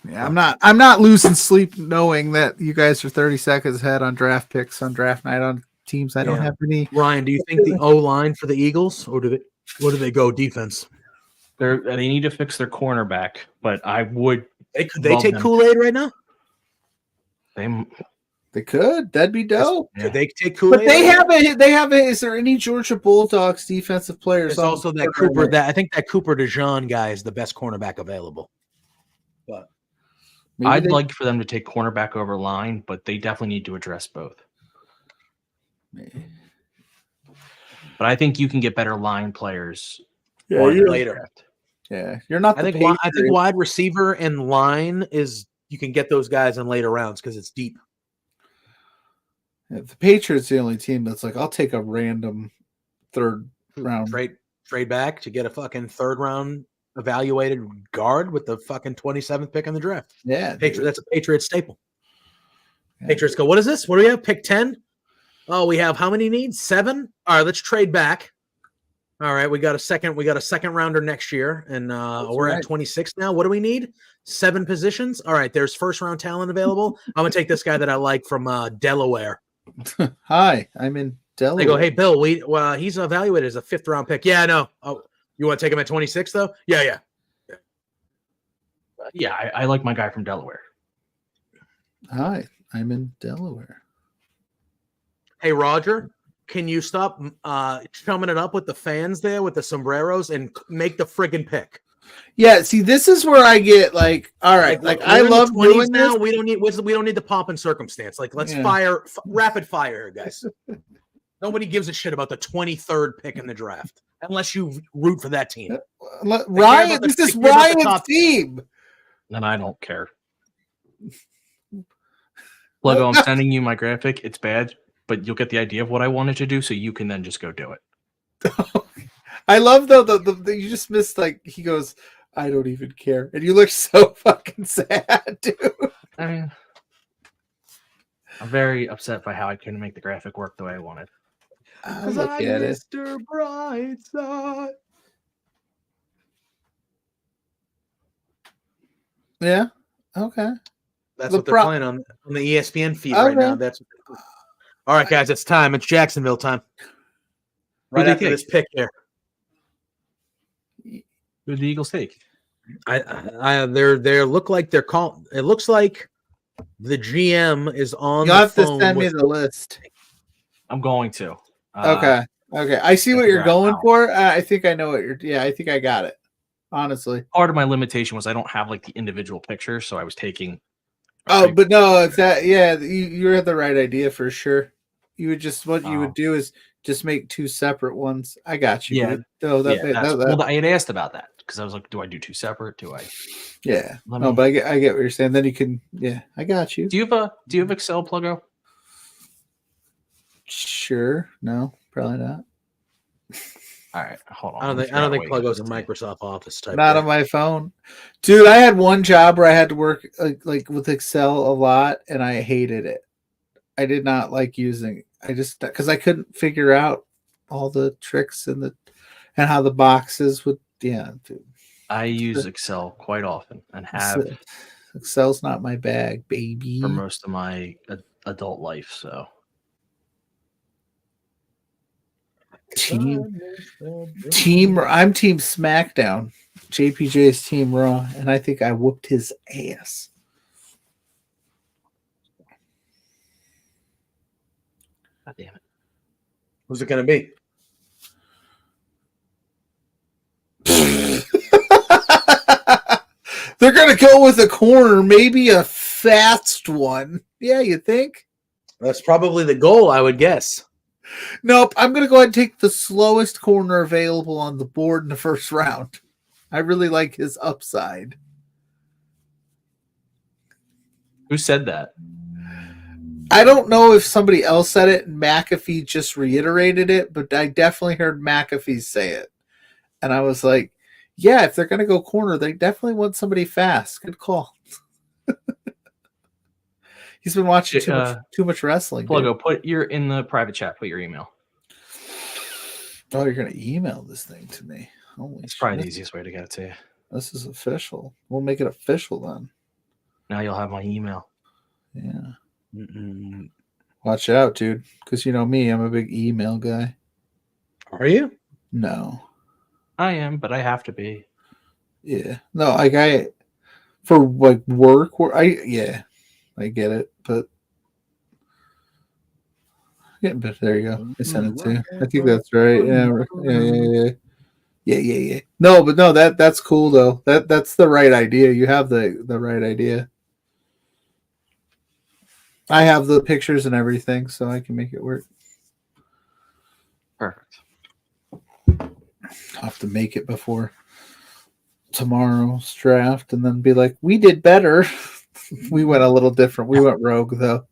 Yeah, I'm not losing sleep knowing that you guys are 30 seconds ahead on draft picks on draft night on teams I don't have any. Ryan, do you think the O line for the Eagles, or do they go defense? They need to fix their cornerback, but I would. Could they take Kool-Aid right now? They could. That'd be dope. Could they take Kool-Aid? But they have a. Is there any Georgia Bulldogs defensive players? There's also that Cooper. I think that Cooper DeJean guy is the best cornerback available. But I'd like for them to take cornerback over line, but they definitely need to address both. But I think you can get better line players later. Yeah, you're not. I think wide receiver and line is you can get those guys in later rounds because it's deep. Yeah, the Patriots the only team that's like, I'll take a random third round trade back to get a fucking third round evaluated guard with the fucking 27th pick in the draft. Yeah, that's a Patriot staple. Yeah. Patriots go, what is this? What do we have? Pick 10? Oh, we have how many needs? 7? All right, let's trade back. All right, we got a second rounder next year, and we're at 26 now. What do we need? 7 positions. All right, there's first round talent available. I'm gonna take this guy that I like from Delaware. Hi, I'm in Delaware. They go, hey Bill, he's evaluated as a 5th round pick. Yeah, I know. Oh, you want to take him at 26 though? Yeah. I like my guy from Delaware. Hi, I'm in Delaware. Hey Roger, can you stop chumming it up with the fans there with the sombreros and make the friggin' pick? Yeah, see, this is where I get like, all right, like I love doing now. this. We don't need the pomp and circumstance. Like, let's rapid fire, guys. Nobody gives a shit about the 23rd pick in the draft unless you root for that team. Ryan, this is Ryan's team. And I don't care. Pluggo, I'm sending you my graphic. It's bad, but you'll get the idea of what I wanted to do, so you can then just go do it. I love though the you just missed, like, he goes, I don't even care, and you look so fucking sad, dude. I'm very upset by how I couldn't make the graphic work the way I wanted. Because I Mr. Brightside. Yeah. Okay. That's what they're playing on the ESPN feed right now. That's all right, guys. It's time. It's Jacksonville time. Right after this pick here. Who did the Eagles take? They look like they're called. It looks like the GM is on. You have to send me the list. I'm going to. Okay. I see what you're going for. I think I know what you're. Yeah, I think I got it. Honestly, part of my limitation was I don't have like the individual pictures, so I was taking. Oh, but no, it's that. Yeah, you had the right idea for sure. You would just you would do is just make 2 separate ones. I got you. Yeah. Well, I had asked about that because I was like, do I do 2 separate? Do I? Yeah. No, but I get what you're saying. Then you can. Yeah, I got you. Do you have Excel, Pluggo? Sure. No, probably not. All right, hold on. I don't think Pluggo's a Microsoft Office type. Not on my phone, dude. I had one job where I had to work like with Excel a lot, and I hated it. I did not like using it. I just because I couldn't figure out all the tricks and how the boxes would. Yeah, dude. I use Excel quite often and have. Excel's not my bag, baby. For most of my adult life, so. Team. I'm Team SmackDown. JPJ's Team Raw, and I think I whooped his ass. God damn it! Who's it gonna be? They're gonna go with a corner, maybe a fast one. Yeah, you think? That's probably the goal, I would guess. Nope. I'm gonna go ahead and take the slowest corner available on the board in the first round. I really like his upside. Who said that? I don't know if somebody else said it and McAfee just reiterated it, but I definitely heard McAfee say it. And I was like, yeah, if they're going to go corner, they definitely want somebody fast. Good call. He's been watching too much wrestling. Pluggo, in the private chat, put your email. Oh, you're going to email this thing to me. It's probably the easiest way to get it to you. This is official. We'll make it official then. Now you'll have my email. Yeah. Watch out, dude. Because you know me, I'm a big email guy. Are you? No. I am, but I have to be. Yeah. No, for like work, I get it, but there you go. I sent it to you. I think that's right. Yeah. No, but no, that's cool though. That's the right idea. You have the right idea. I have the pictures and everything, so I can make it work. Perfect. I'll have to make it before tomorrow's draft and then be like, we did better. We went a little different. We went rogue, though.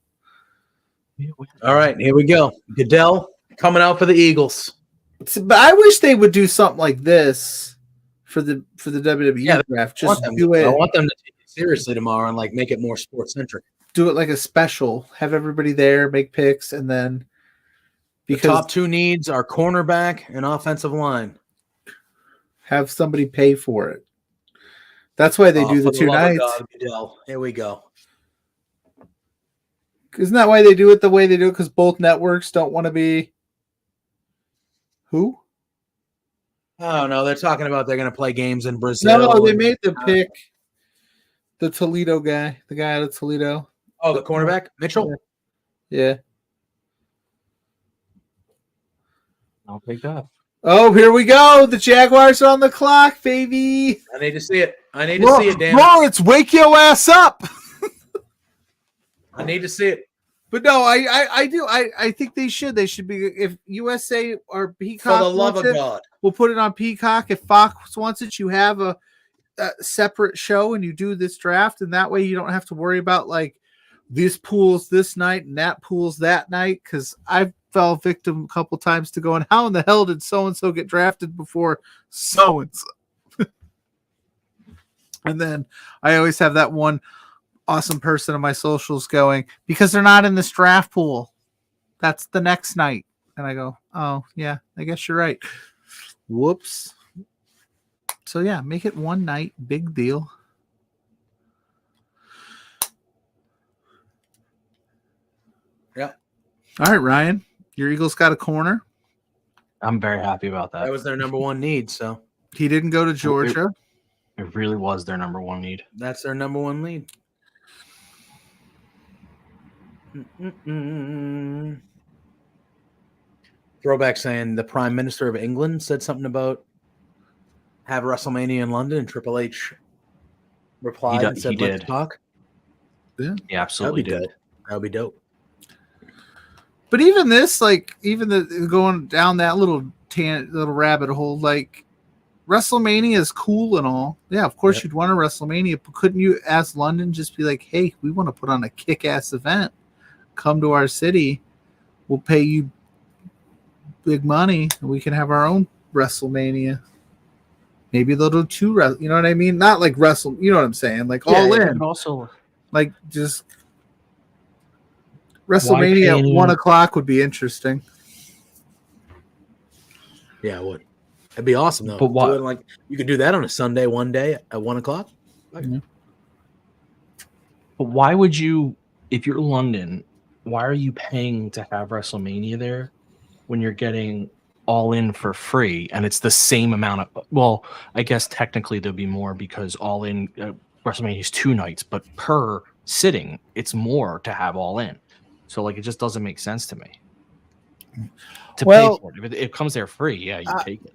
All right, here we go. Goodell coming out for the Eagles. But I wish they would do something like this for the WWE draft. Just do it. I want them to take it seriously tomorrow and like make it more sports centric. Do it like a special. Have everybody there, make picks, and then because the top two needs are cornerback and offensive line. Have somebody pay for it. That's why they do the 2 nights. Here we go. Isn't that why they do it the way they do it? Because both networks don't want to be. Who? Oh no, they're talking about they're going to play games in Brazil. No, they made the pick. The Toledo guy, the guy out of Toledo. Oh, the cornerback, Mitchell. Yeah. I'll take that. Oh, here we go. The Jaguars are on the clock, baby. I need to see it. Dan. Lawrence, wake your ass up. I need to see it. But no, I do. I think they should. They should be. If USA or Peacock, for the love of God, we'll put it on Peacock. If Fox wants it, you have a separate show and you do this draft, and that way you don't have to worry about like this pool's this night and that pool's that night. Because I fell victim a couple times to going, how in the hell did so and so get drafted before so and so? And then I always have that one awesome person on my socials going, because they're not in this draft pool. That's the next night. And I go, oh, yeah, I guess you're right. Whoops. So, yeah, make it one night. Big deal. Yeah. All right, Ryan. Your Eagles got a corner. I'm very happy about that. That was their number one need, so. He didn't go to Georgia. It really was their number one need. That's their number one lead. Throwback saying the Prime Minister of England said something about have WrestleMania in London, and Triple H replied and said, let's talk. Yeah, he absolutely did. That would be dope. But even this, like, even going down that little rabbit hole, like, WrestleMania is cool and all. Yeah, of course you'd want a WrestleMania, but couldn't you, as London, just be like, hey, we want to put on a kick-ass event. Come to our city. We'll pay you big money, and we can have our own WrestleMania. Maybe they'll do 2, you know what I mean? Not like wrestle, you know what I'm saying? Like all in. Also, like just WrestleMania at 1 o'clock would be interesting. Yeah, it would. That'd be awesome though. But why? Like you could do that on a Sunday, one day at 1 o'clock. Mm-hmm. But why would you, if you're London, why are you paying to have WrestleMania there when you're getting All In for free and it's the same amount of? Well, I guess technically there'll be more because All In WrestleMania is 2 nights, but per sitting it's more to have All In. So like it just doesn't make sense to me. To pay for it. If it comes there free, yeah, you take it.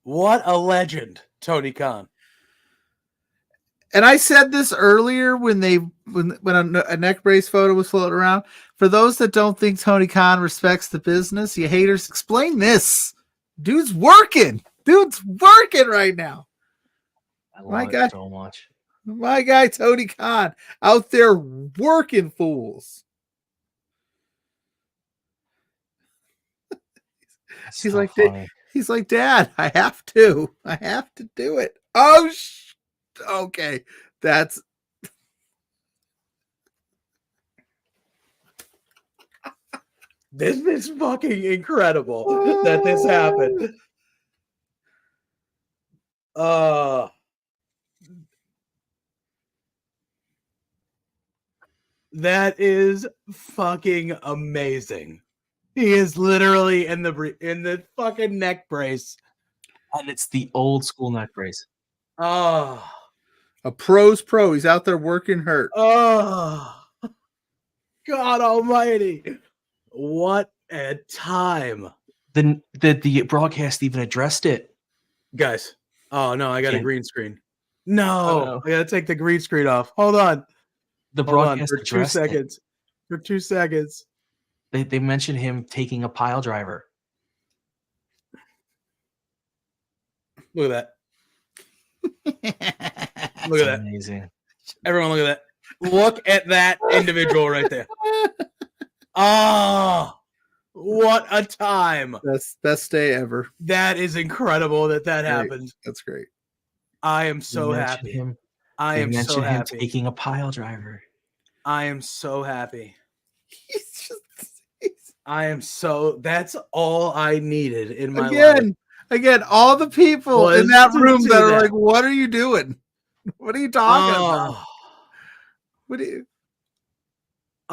What a legend, Tony Khan. And I said this earlier when a neck brace photo was floating around. For those that don't think Tony Khan respects the business, you haters, explain this. Dude's working. Dude's working right now. I love it so much. My guy Tony Khan out there working fools. He's like, Dad, I have to do it. Oh, okay. This is fucking incredible that this happened. That is fucking amazing. He is literally in the fucking neck brace. And it's the old school neck brace. Oh. A pro's pro. He's out there working hurt. Oh. God almighty. What a time. The broadcast even addressed it. Guys. Oh no, I got a green screen. No, I gotta take the green screen off. Hold on. The broadcast for 2 seconds. For 2 seconds. They mentioned him taking a pile driver. Look at that. Look at that. Amazing. Everyone look at that. Look at that individual right there. Oh, what a time. Best day ever. That is incredible that happened. That's great. I am so happy. I am so happy. Him taking a pile driver. I am so happy. That's all I needed in my life. Again, all the people in that room that are like, what are you doing? What are you talking about? What do you?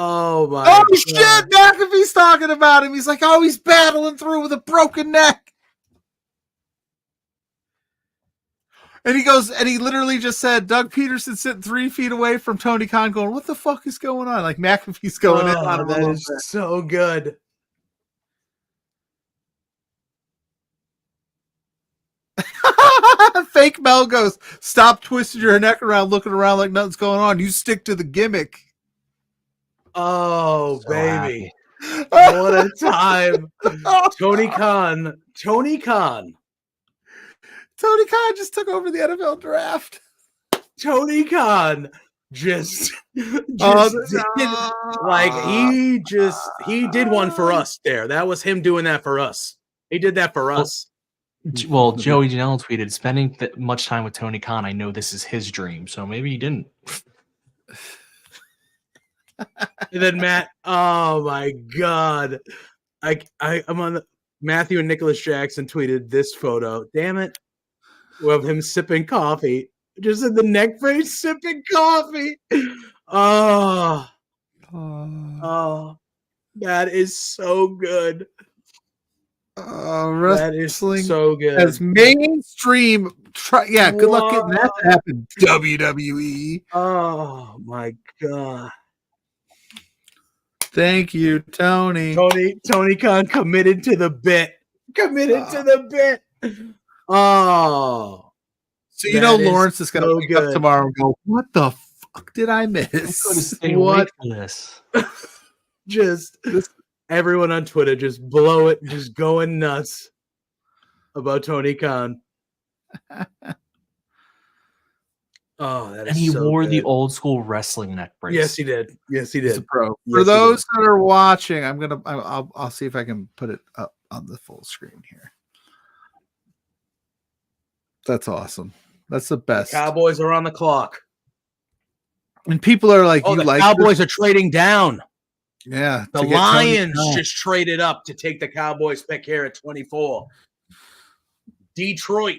Oh my! Oh shit! McAfee's talking about him. He's like, oh, he's battling through with a broken neck. And he goes, and he literally just said, Doug Peterson sitting 3 feet away from Tony Khan, going, "What the fuck is going on?" Like McAfee's going in on him. That is so good. Fake Mel goes, "Stop twisting your neck around, looking around like nothing's going on. You stick to the gimmick." Oh, so baby. What a time. Tony Khan just took over the NFL draft. Tony Khan just did, like he did one for us there. That was him doing that for us. He did that for us. Well, Joey Janela tweeted, spending much time with Tony Khan, I know this is his dream, so maybe he didn't. And then Matt, oh my God. I'm on Matthew and Nicholas Jackson tweeted this photo. Damn it. Of him sipping coffee. Just in the neck brace sipping coffee. Oh, that is so good. Wrestling so good. As mainstream. Good luck getting that to happen. WWE. Oh my God. Thank you, Tony. Tony Khan committed to the bit. To the bit. Oh. So Lawrence is going to wake up tomorrow and go, what the fuck did I miss? I'm going to stay awake for this. Just everyone on Twitter just blow it, just going nuts about Tony Khan. Oh, that is and he so wore good. the old school wrestling neck brace. Yes, he did. Yes, he did. He's a pro. For those that are watching, I'll see if I can put it up on the full screen here. That's awesome. That's the best. The Cowboys are on the clock. And people are like, the Cowboys are trading down. Yeah. The Lions just traded up to take the Cowboys pick here at 24. Detroit.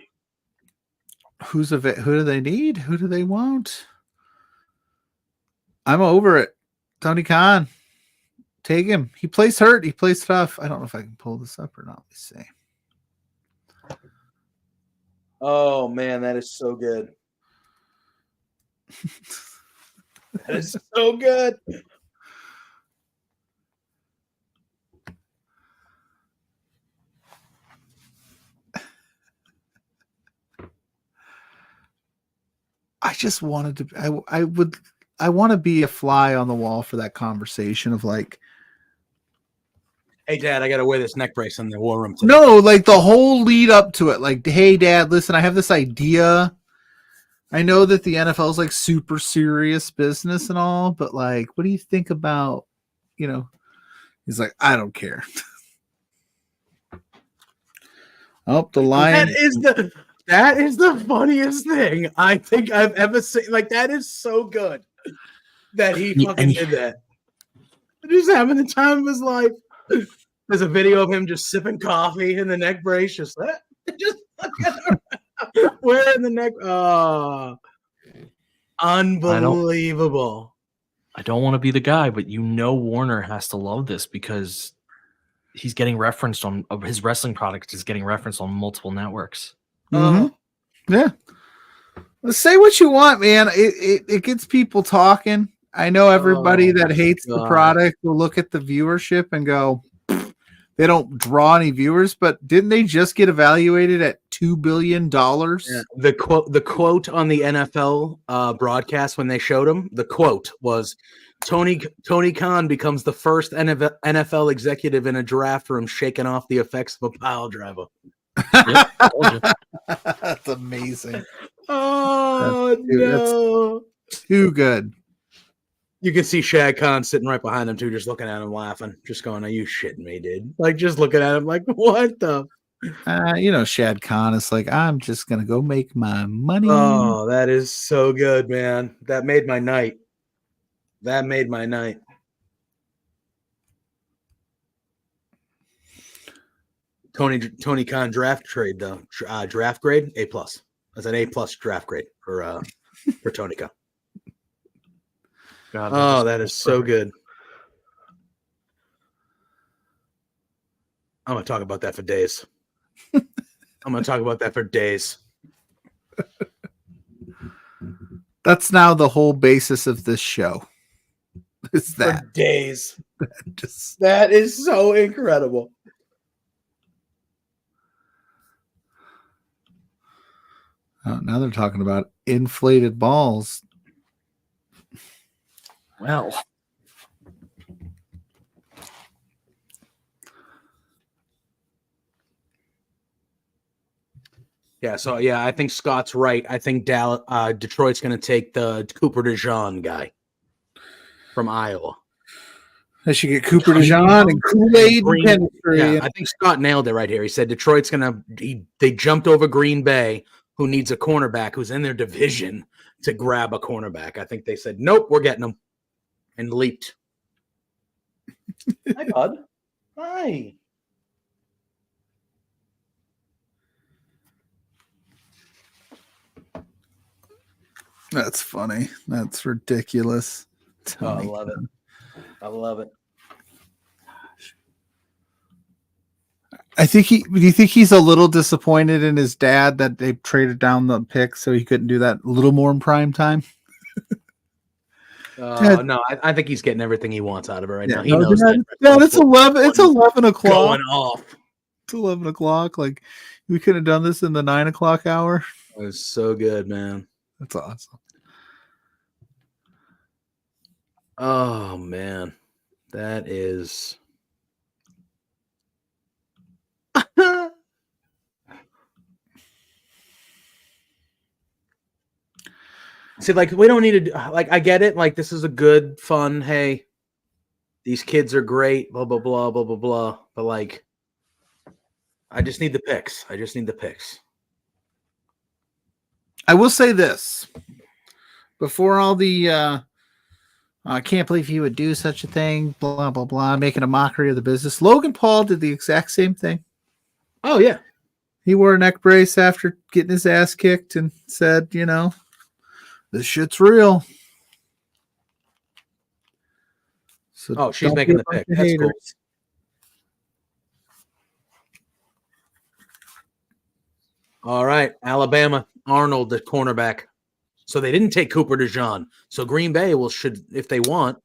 Who do they need? Who do they want? I'm over it. Tony Khan. Take him. He plays hurt. He plays tough. I don't know if I can pull this up or not. Let's see. Oh, man, that is so good. That is so good. just wanted to. I want to be a fly on the wall for that conversation of like, hey, Dad, I got to wear this neck brace in the war room today. No, like the whole lead up to it. Like, hey, Dad, listen, I have this idea. I know that the NFL is like super serious business and all, but like, what do you think about, He's like, I don't care. Oh, the Lions. That is the funniest thing I think I've ever seen. Like, that is so good that he fucking did that. Just having the time of his life. There's a video of him just sipping coffee in the neck brace, just wearing the neck. Oh, unbelievable. I don't want to be the guy, but Warner has to love this because he's getting referenced on his wrestling product is getting referenced on multiple networks. Yeah. Let's say what you want, man. It gets people talking. I know everybody that hates the product will look at the viewership and go, they don't draw any viewers, but didn't they just get evaluated at $2 billion? Yeah. The quote on the NFL broadcast when they showed him, the quote was, Tony Khan becomes the first NFL executive in a draft room shaking off the effects of a pile driver. That's amazing. Oh, no. That's too good. You can see Shad Khan sitting right behind him, too, just looking at him, laughing, just going, are you shitting me, dude? Like, just looking at him like, what the? Shad Khan is like, I'm just going to go make my money. Oh, that is so good, man. That made my night. That made my night. Tony Khan draft trade, though. Draft grade, A+. That's an A+ draft grade for Tony Khan. God, that is so good. I'm going to talk about that for days. That's now the whole basis of this show. Is that for days. That is so incredible. Oh, now they're talking about inflated balls. Well, yeah. So I think Scott's right. I think Detroit's going to take the Cooper DeJean guy from Iowa. They should get Cooper DeJean and Kool-Aid chemistry. Yeah, I think Scott nailed it right here. He said Detroit's going to. They jumped over Green Bay, who needs a cornerback who's in their division to grab a cornerback. I think they said, nope, we're getting him. And leaped. Hi, bud. Hi. That's funny. That's ridiculous. I love it. I love it. Do you think he's a little disappointed in his dad that they traded down the pick so he couldn't do that a little more in prime time? No, I think he's getting everything he wants out of it right now. He knows that. No, it's 11. It's 11 o'clock. Going off. It's 11 o'clock. Like, we could have done this in the 9 o'clock hour. It was so good, man. That's awesome. Oh man, that is. See, like, we don't need to, like, I get it. Like, this is a good, fun, hey, these kids are great, blah, blah, blah, blah, blah, blah. But, like, I just need the picks. I will say this. Before all the, I can't believe you would do such a thing, blah, blah, blah, making a mockery of the business. Logan Paul did the exact same thing. Oh, yeah. He wore a neck brace after getting his ass kicked and said, this shit's real. So she's making the pick. That's cool. All right, Alabama, Arnold, the cornerback. So they didn't take Cooper DeJean. So Green Bay should, if they want.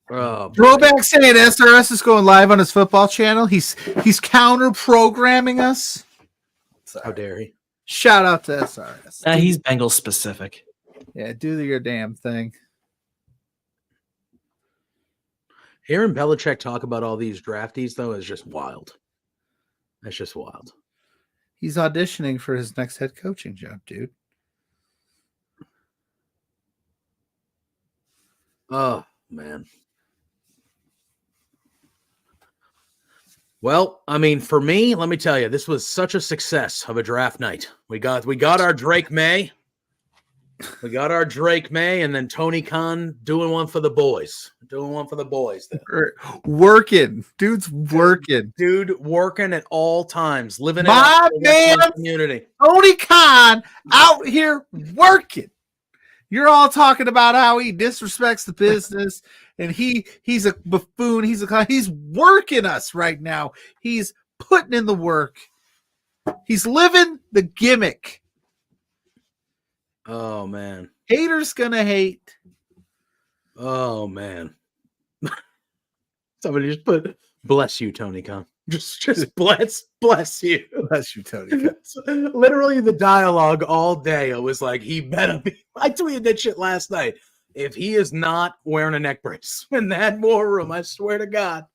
Throwback saying SRS is going live on his football channel. He's counter programming us. How dare he? Shout out to SRS. He's Bengals specific. Yeah, do your damn thing. Hearing Belichick talk about all these draftees, though, is just wild. That's just wild. He's auditioning for his next head coaching job, dude. Oh, man. Well, I mean, for me, let me tell you, this was such a success of a draft night. We got our Drake May. We got our Drake May, and then Tony Khan doing one for the boys. Working. Dude's working. Dude working at all times. Living my in man, the community. Tony Khan out here working. You're all talking about how he disrespects the business and he's a buffoon. He's working us right now. He's putting in the work. He's living the gimmick. Oh, man. Haters gonna hate. Oh, man. Somebody just put, bless you, Tony Khan. Just bless you. Bless you, Tony Khan. Literally the dialogue all day. It was like, he better be. I tweeted that shit last night. If he is not wearing a neck brace in that war room, I swear to God.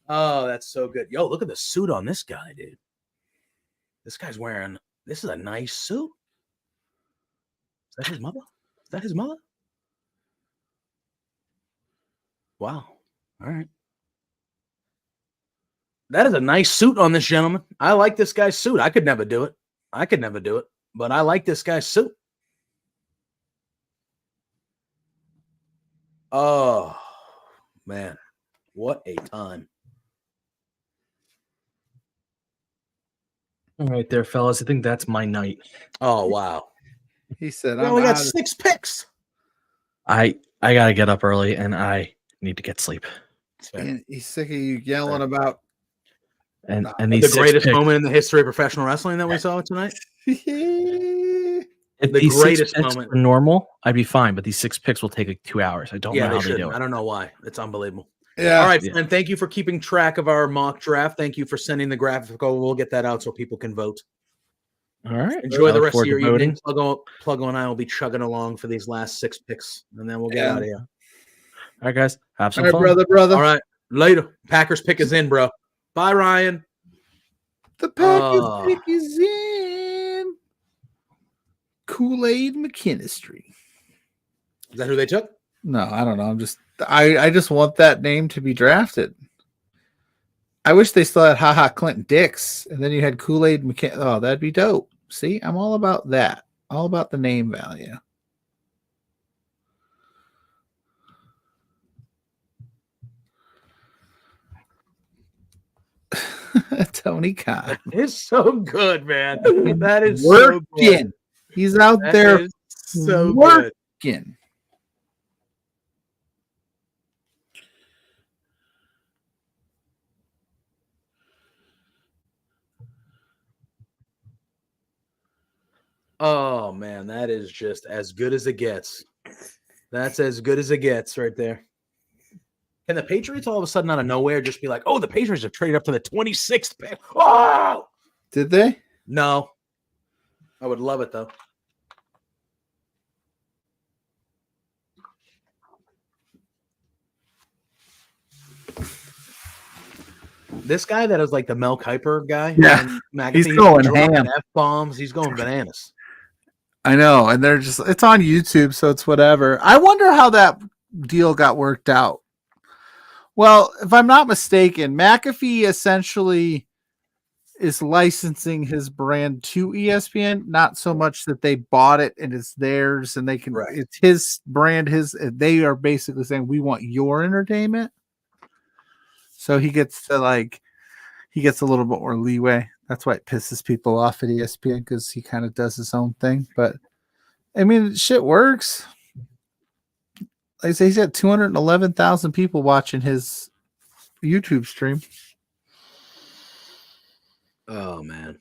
Oh, that's so good. Yo, look at the suit on this guy, dude. This guy's wearing, this is a nice suit. Is that his mother? Wow. All right. That is a nice suit on this gentleman. I like this guy's suit. I could never do it. But I like this guy's suit. Oh, man. What a time. All right there, fellas. I think that's my night. Oh, wow. He said, we got 6 picks. I got to get up early, and I need to get sleep. And he's sick of you yelling about and the greatest moment in the history of professional wrestling that we saw tonight. If the these greatest 6 picks moment were normal, I'd be fine. But these 6 picks will take like 2 hours. I don't know how they do it. I don't know why. It's unbelievable. Yeah. All right, friend. Thank you for keeping track of our mock draft. Thank you for sending the graphic over. We'll get that out so people can vote. All right. Enjoy the rest of your evening. Pluggo and I will be chugging along for these last 6 picks, and then we'll get out of here. All right, guys. Have some All right, fun. brother. All right. Later. Packers pick is in, bro. Bye, Ryan. The Packers pick is in. Kool-Aid McKinstry. Is that who they took? No, I don't know. I just want that name to be drafted. I wish they still had HaHa Clinton Dix, and then you had Kool-Aid McKinstry. Oh, that'd be dope. See, I'm all about that. All about the name value. Tony Khan. It's so good, man. That is working. So good. He's out there so working. Good. Oh, man, that is just as good as it gets. That's as good as it gets right there. Can the Patriots all of a sudden out of nowhere just be like, oh, the Patriots have traded up to the 26th pick? Oh! Did they? No. I would love it, though. This guy that is like the Mel Kiper guy. Yeah. He's going ham. F-bombs. He's going bananas. I know. And they're just, it's on YouTube, so it's whatever. I wonder how that deal got worked out. Well, if I'm not mistaken, McAfee essentially is licensing his brand to ESPN, not so much that they bought it and it's theirs and they can, it's his brand, they are basically saying, we want your entertainment. So he gets to he gets a little bit more leeway. That's why it pisses people off at ESPN, because he kind of does his own thing. But I mean, shit works. Like I say, he's got 211,000 people watching his YouTube stream. Oh, man.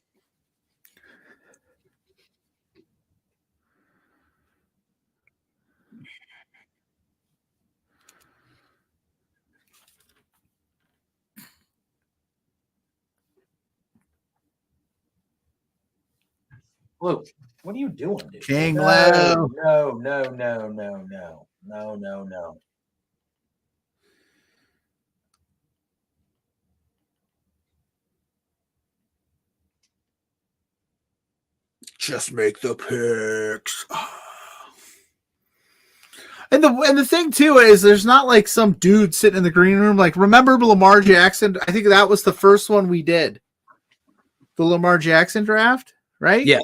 Luke, what are you doing, dude? King No. Just make the picks. And the thing too is there's not like some dude sitting in the green room. Like, remember Lamar Jackson? I think that was the first one we did. The Lamar Jackson draft, right? Yes.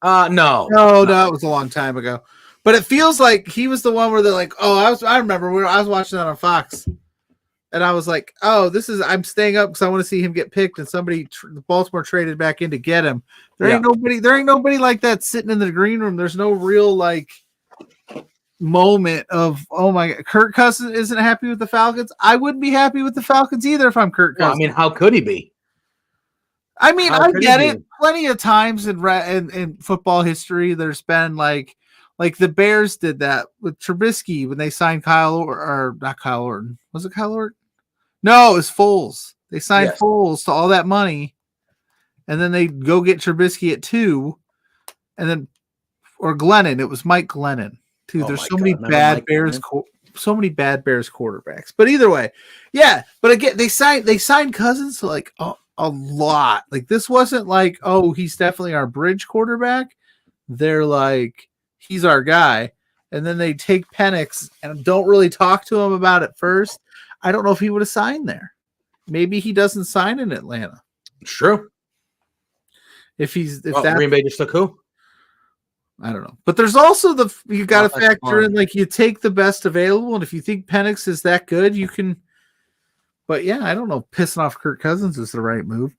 No, that was a long time ago. But it feels like he was the one where they're like, oh, I remember I was watching that on Fox. And I was like, oh, I'm staying up because I want to see him get picked. And Baltimore traded back in to get him. There ain't nobody like that sitting in the green room. There's no real like moment of, oh my God, Kirk Cousins isn't happy with the Falcons. I wouldn't be happy with the Falcons either if I'm Kirk Cousins. Well, I mean, how could he be? I mean, I get it. Plenty of times in football history, there's been like the Bears did that with Trubisky when they signed not Kyle Orton. Was it Kyle Orton? No, it was Foles. They signed Foles to all that money, and then they go get Trubisky at 2, and then or Glennon. It was Mike Glennon too. There's so many bad Bears, so many bad Bears quarterbacks. But either way, yeah. But again, they signed Cousins to like a lot. Like, this wasn't like, oh, he's definitely our bridge quarterback. They're like, he's our guy. And then they take Penix and don't really talk to him about it first. I don't know if he would have signed there. Maybe he doesn't sign in Atlanta. True. Green Bay just took who? I don't know. But there's also you got to factor in, like, you take the best available. And if you think Penix is that good, you can. But yeah, I don't know. Pissing off Kirk Cousins is the right move.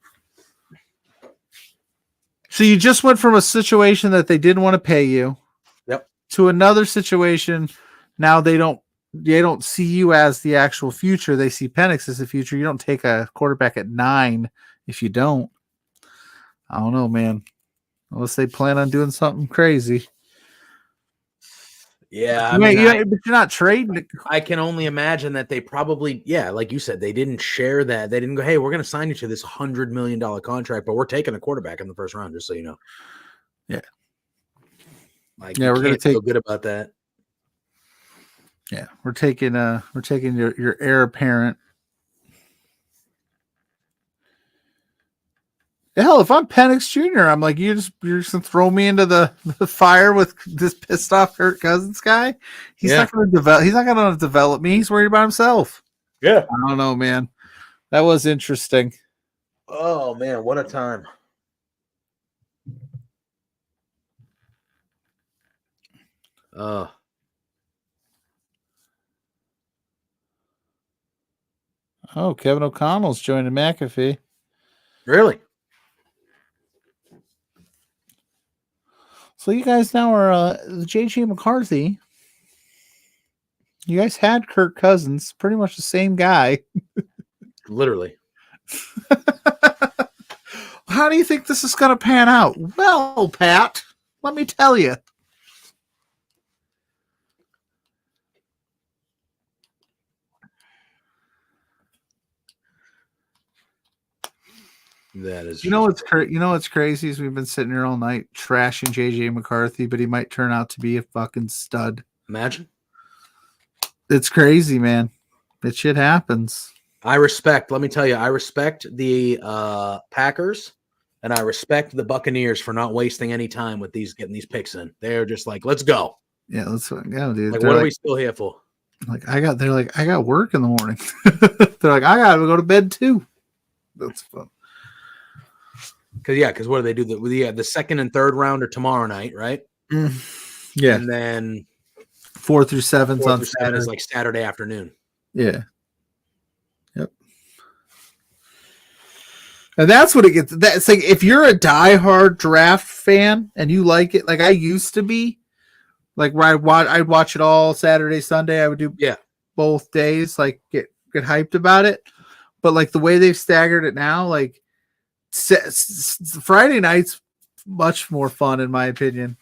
So you just went from a situation that they didn't want to pay you, to another situation. Now they don't see you as the actual future. They see Penix as the future. You don't take a quarterback at 9 if you don't. I don't know, man. Unless they plan on doing something crazy. Yeah, but you're not trading. I can only imagine that they probably, like you said, they didn't share that. They didn't go, hey, we're going to sign you to this $100 million contract, but we're taking a quarterback in the first round, just so you know. Yeah. Like, we're going to feel good about that. Yeah, we're taking your heir apparent. Hell, if I'm Penix Jr., I'm like, you're just gonna throw me into the fire with this pissed off Kirk Cousins guy. He's not gonna develop. He's not gonna develop me. He's worried about himself. Yeah, I don't know, man. That was interesting. Oh man, what a time! Oh, Kevin O'Connell's joining McAfee. Really? So you guys now are JJ McCarthy. You guys had Kirk Cousins, pretty much the same guy. Literally. How do you think this is going to pan out? Well, Pat, let me tell you. That is. You know what's crazy is we've been sitting here all night trashing JJ McCarthy, but he might turn out to be a fucking stud. Imagine. It's crazy, man. That shit happens. Let me tell you, I respect the Packers and I respect the Buccaneers for not wasting any time with getting these picks in. They're just like, let's go. Yeah, let's go, dude. Like, what are we still here for? I got work in the morning. They're like, I gotta go to bed too. That's fun. Because what do they do? The second and third round are tomorrow night, right? Yeah. And then 4 through 7 is like Saturday afternoon. Yeah. Yep. And that's what it gets. That's like, if you're a diehard draft fan and you like it, like I used to be, like where I'd watch it all Saturday, Sunday. I would do both days, like get hyped about it. But like the way they've staggered it now, like Friday night's much more fun in my opinion.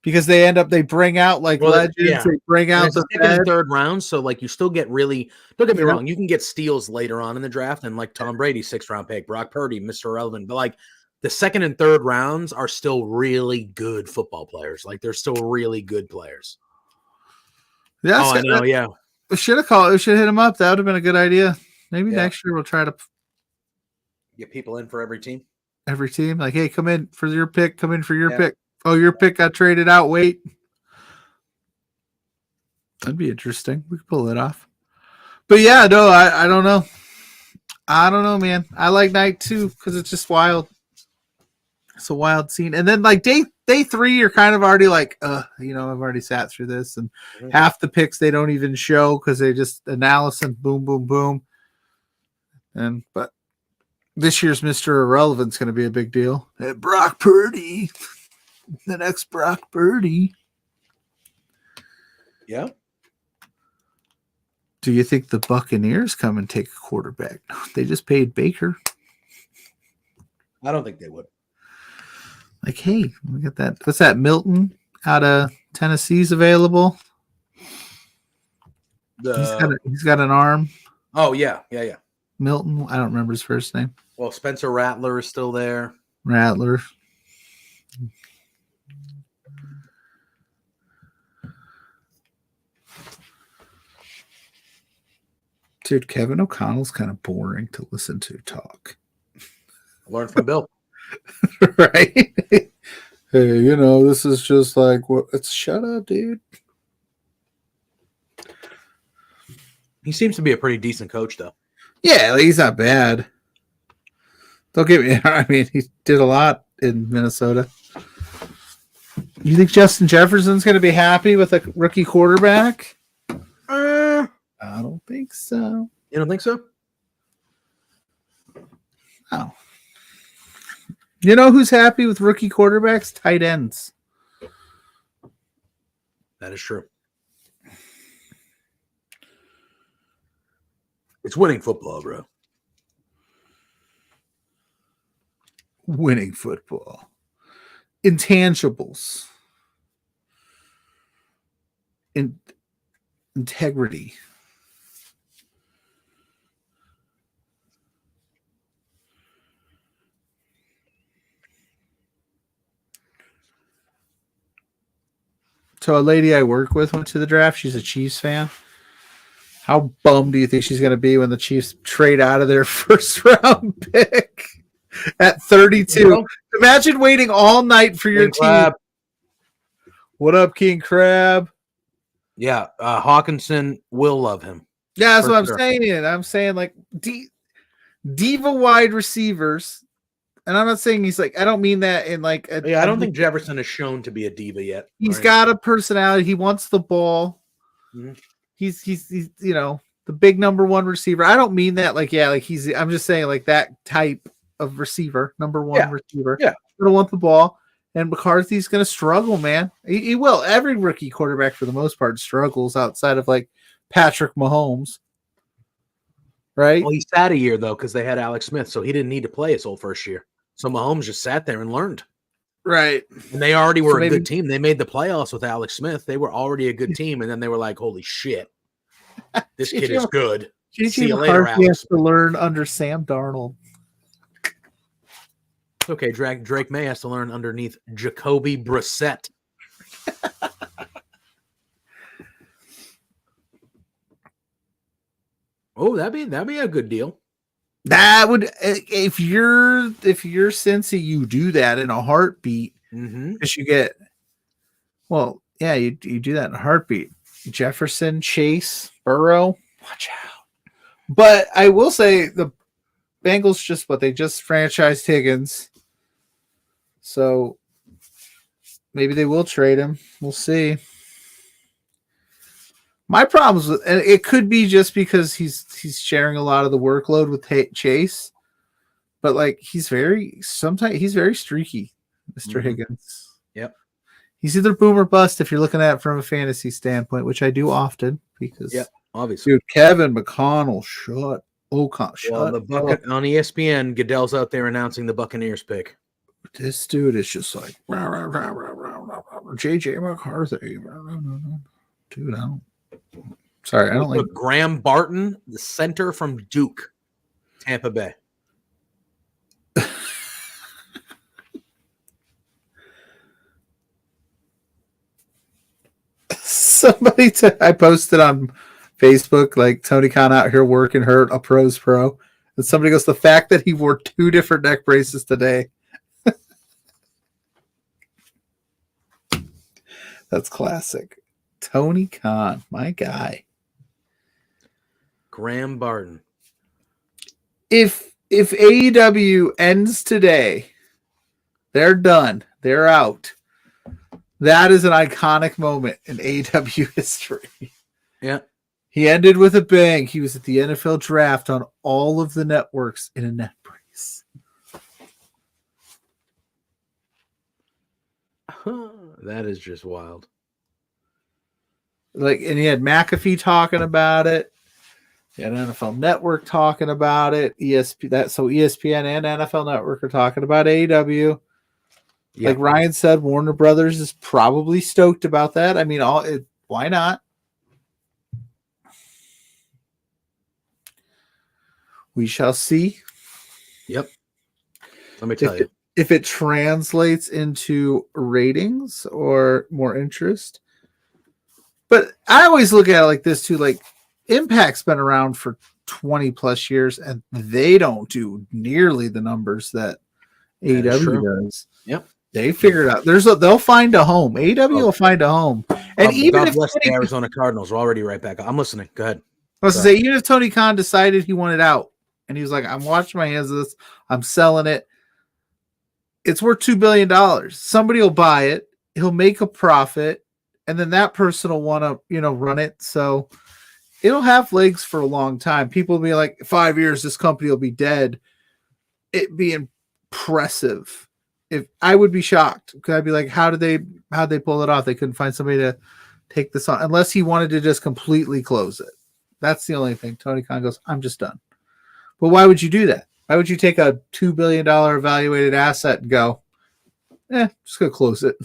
Because they bring out like legends. Yeah. They bring out the second and third round. So like you still get don't get me wrong, you can get steals later on in the draft, and like Tom Brady, 6th round pick, Brock Purdy, Mr. Irrelevant. But like the second and third rounds are still really good football players. Like they're still really good players. Yeah, I know. Yeah, we should have called. We should hit him up. That would have been a good idea. Maybe next year we'll try to get people in for every team. Every team, like, hey, come in for your pick. Come in for your pick. Oh, your pick got traded out. Wait, that'd be interesting. We could pull it off. But yeah, no, I don't know. I don't know, man. I like night 2 because it's just wild. It's a wild scene. And then like day 3, you're kind of already like, I've already sat through this. And half the picks they don't even show because they just analysis and boom, boom, boom. But this year's Mr. Irrelevant's going to be a big deal. Brock Purdy. The next Brock Purdy. Yeah. Do you think the Buccaneers come and take a quarterback? They just paid Baker. I don't think they would. Like, hey, we got that. What's that? Milton out of Tennessee's available. He's got an arm. Oh yeah. Milton. I don't remember his first name. Well, Spencer Rattler is still there. Rattler. Dude, Kevin O'Connell's kind of boring to listen to talk. Learn from Bill. Right? Hey, this is just like what? It's shut up, dude. He seems to be a pretty decent coach, though. Yeah, he's not bad. Don't get me. I mean, he did a lot in Minnesota. You think Justin Jefferson's going to be happy with a rookie quarterback? I don't think so. You don't think so? No. You know who's happy with rookie quarterbacks? Tight ends. That is true. It's winning football, bro. Winning football. Intangibles. Integrity. So a lady I work with went to the draft. She's a Chiefs fan. How bummed do you think she's going to be when the Chiefs trade out of their first round pick at 32? Imagine waiting all night for your team. Crab. What up, King Crab? Yeah, Hawkinson will love him. Yeah, that's what I'm saying. I'm saying like diva wide receivers. And I'm not saying he's like, I don't mean that in like I don't think Jefferson is shown to be a diva yet. He's got a personality. He wants the ball. Mm-hmm. He's the big number 1 receiver. I don't mean that I'm just saying like that type of receiver, number 1 receiver. Yeah. Gonna want the ball. And McCarthy's gonna struggle, man. He will. Every rookie quarterback for the most part struggles outside of like Patrick Mahomes. Right? Well, he sat a year though, because they had Alex Smith, so he didn't need to play his whole first year. So Mahomes just sat there and learned. Right. And they already were a good team. They made the playoffs with Alex Smith. They were already a good team. And then they were like, holy shit, this kid is good. See you later, Alex. He has to learn under Sam Darnold. It's okay. Drake May has to learn underneath Jacoby Brissett. Oh, that'd be a good deal. That would, if you're Cincy, you do that in a heartbeat. Because you get, you do that in a heartbeat. Jefferson, Chase, Burrow, watch out. But I will say the Bengals they just franchised Higgins. So maybe they will trade him. We'll see. My problems with, and it could be just because he's sharing a lot of the workload with Chase, but like he's very streaky, Mr. Higgins. Yep. He's either boom or bust if you're looking at it from a fantasy standpoint, which I do often because obviously. Dude, Kevin McConnell, shut on ESPN, Goodell's out there announcing the Buccaneers pick. This dude is just like JJ McCarthy. Dude, I don't like Graham Barton, the center from Duke, Tampa Bay. I posted on Facebook, like, Tony Khan out here working hurt, a pro's pro. And somebody goes, the fact that he wore 2 different neck braces today. That's classic. Tony Khan, my guy. Graham Barton. If AEW ends today, they're done. They're out. That is an iconic moment in AEW history. Yeah. He ended with a bang. He was at the NFL draft on all of the networks in a neck brace. That is just wild. Like, and he had McAfee talking about it. He had NFL Network talking about it. ESPN and NFL Network are talking about AEW. Yeah. Like Ryan said, Warner Brothers is probably stoked about that. I mean, why not? We shall see. Yep. Let me tell you. If it translates into ratings or more interest. But I always look at it like this too. Like, Impact's been around for 20 plus years and they don't do nearly the numbers that AEW does. Yep. They figured out they'll find a home. AEW will find a home. And even if bless the Arizona Cardinals, we're already right back. I'm listening. Go ahead. I was to say, even if Tony Khan decided he wanted out and he was like, I'm washing my hands of this, I'm selling it. It's worth $2 billion. Somebody will buy it. He'll make a profit. And then that person will want to, run it. So it'll have legs for a long time. People will be like, 5 years, this company will be dead. It'd be impressive. If I would be shocked, because I'd be like, how'd they pull it off? They couldn't find somebody to take this on, unless he wanted to just completely close it. That's the only thing. Tony Khan goes, I'm just done. But why would you do that? Why would you take a $2 billion evaluated asset and go, just gonna close it,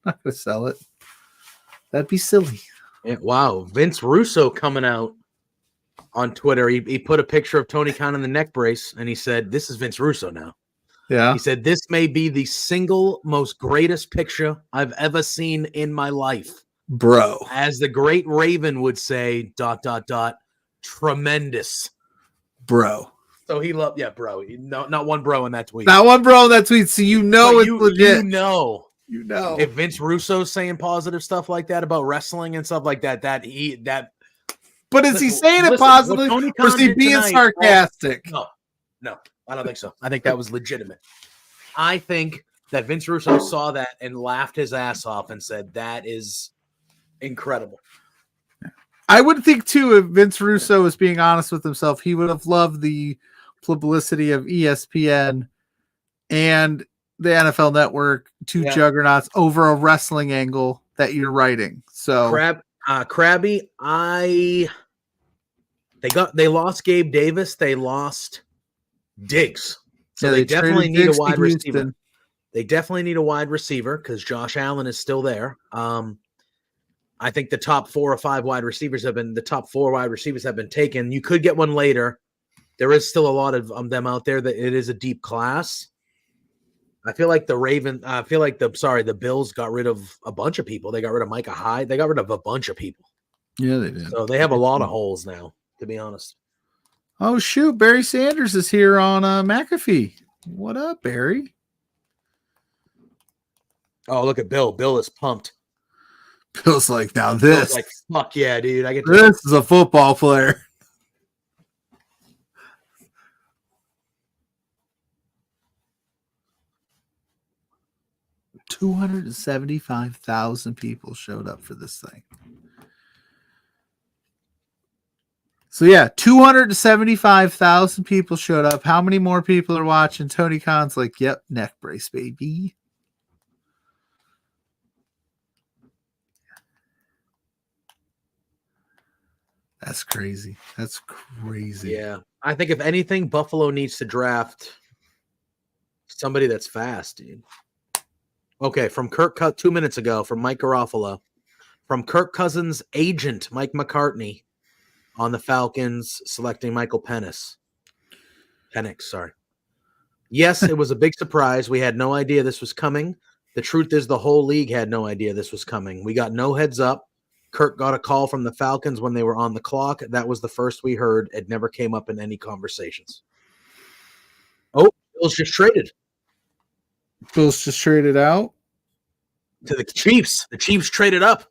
not gonna sell it? That'd be silly. Yeah, wow. Vince Russo coming out on Twitter. He put a picture of Tony Khan in the neck brace, and he said, this is Vince Russo now. Yeah. He said, this may be the single most greatest picture I've ever seen in my life. Bro. As the great Raven would say, ... tremendous. Bro. So he loved, bro. Not one bro in that tweet. Not one bro in that tweet. So it's legit. You know. If Vince Russo's saying positive stuff like that about wrestling and stuff like that, But is he saying it positively, or is he being sarcastic? No, I don't think so. I think that was legitimate. I think that Vince Russo saw that and laughed his ass off and said, that is incredible. I would think, too, if Vince Russo was being honest with himself, he would have loved the publicity of ESPN and the NFL Network, two juggernauts, over a wrestling angle that you're writing. So, Krabby, they lost Gabe Davis. They lost Diggs. So they definitely need a wide receiver. They definitely need a wide receiver because Josh Allen is still there. I think the top 4 or 5 wide receivers have been taken. You could get one later. There is still a lot of them out there that it is a deep class. I feel like the Bills got rid of a bunch of people. They got rid of Micah Hyde. They got rid of a bunch of people. Yeah, they did. So they have a lot of holes now, to be honest. Oh, shoot. Barry Sanders is here on McAfee. What up, Barry? Oh, look at Bill. Bill is pumped. Bill's like, now this. Bill's like, fuck yeah, dude. This is a football player. $275,000 people showed up for this thing. So 275,000 people showed up. How many more people are watching? Tony Khan's like, yep, neck brace, baby. That's crazy. That's crazy. Yeah. I think if anything, Buffalo needs to draft somebody that's fast, dude. Okay, from 2 minutes ago, from Mike Garofalo, from Kirk Cousins' agent, Mike McCartney, on the Falcons selecting Michael Penix. Sorry. Yes, it was a big surprise. We had no idea this was coming. The truth is the whole league had no idea this was coming. We got no heads up. Kirk got a call from the Falcons when they were on the clock. That was the first we heard. It never came up in any conversations. Oh, Bills just traded. Bills just traded out To the Chiefs. The Chiefs traded up.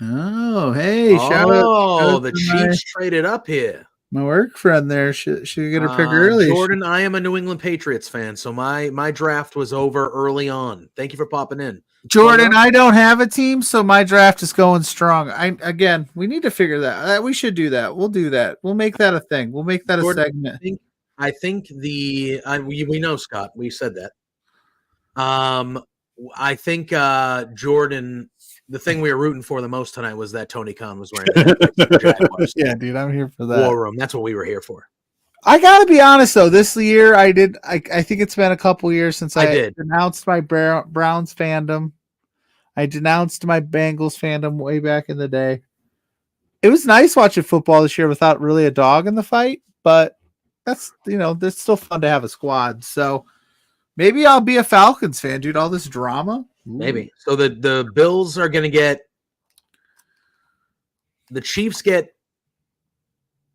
Oh, hey, shout out. Oh, the Chiefs traded up here. My work friend there should get her pick early. Jordan, I am a New England Patriots fan, so my draft was over early on. Thank you for popping in. Jordan, I don't have a team, so my draft is going strong. We need to figure that. We should do that. We'll do that. We'll make that a thing. We'll make that Jordan, a segment. I think we know, Scott. We said that. I think Jordan. The thing we were rooting for the most tonight was that Tony Khan was wearing the Jaguars. Yeah, dude, I'm here for that. War Room. That's what we were here for. I gotta be honest though. This year, I think it's been a couple years since I denounced my Browns fandom. I denounced my Bengals fandom way back in the day. It was nice watching football this year without really a dog in the fight, but that's still fun to have a squad. So maybe I'll be a Falcons fan, dude. All this drama. Maybe. So the Bills are going to get – the Chiefs get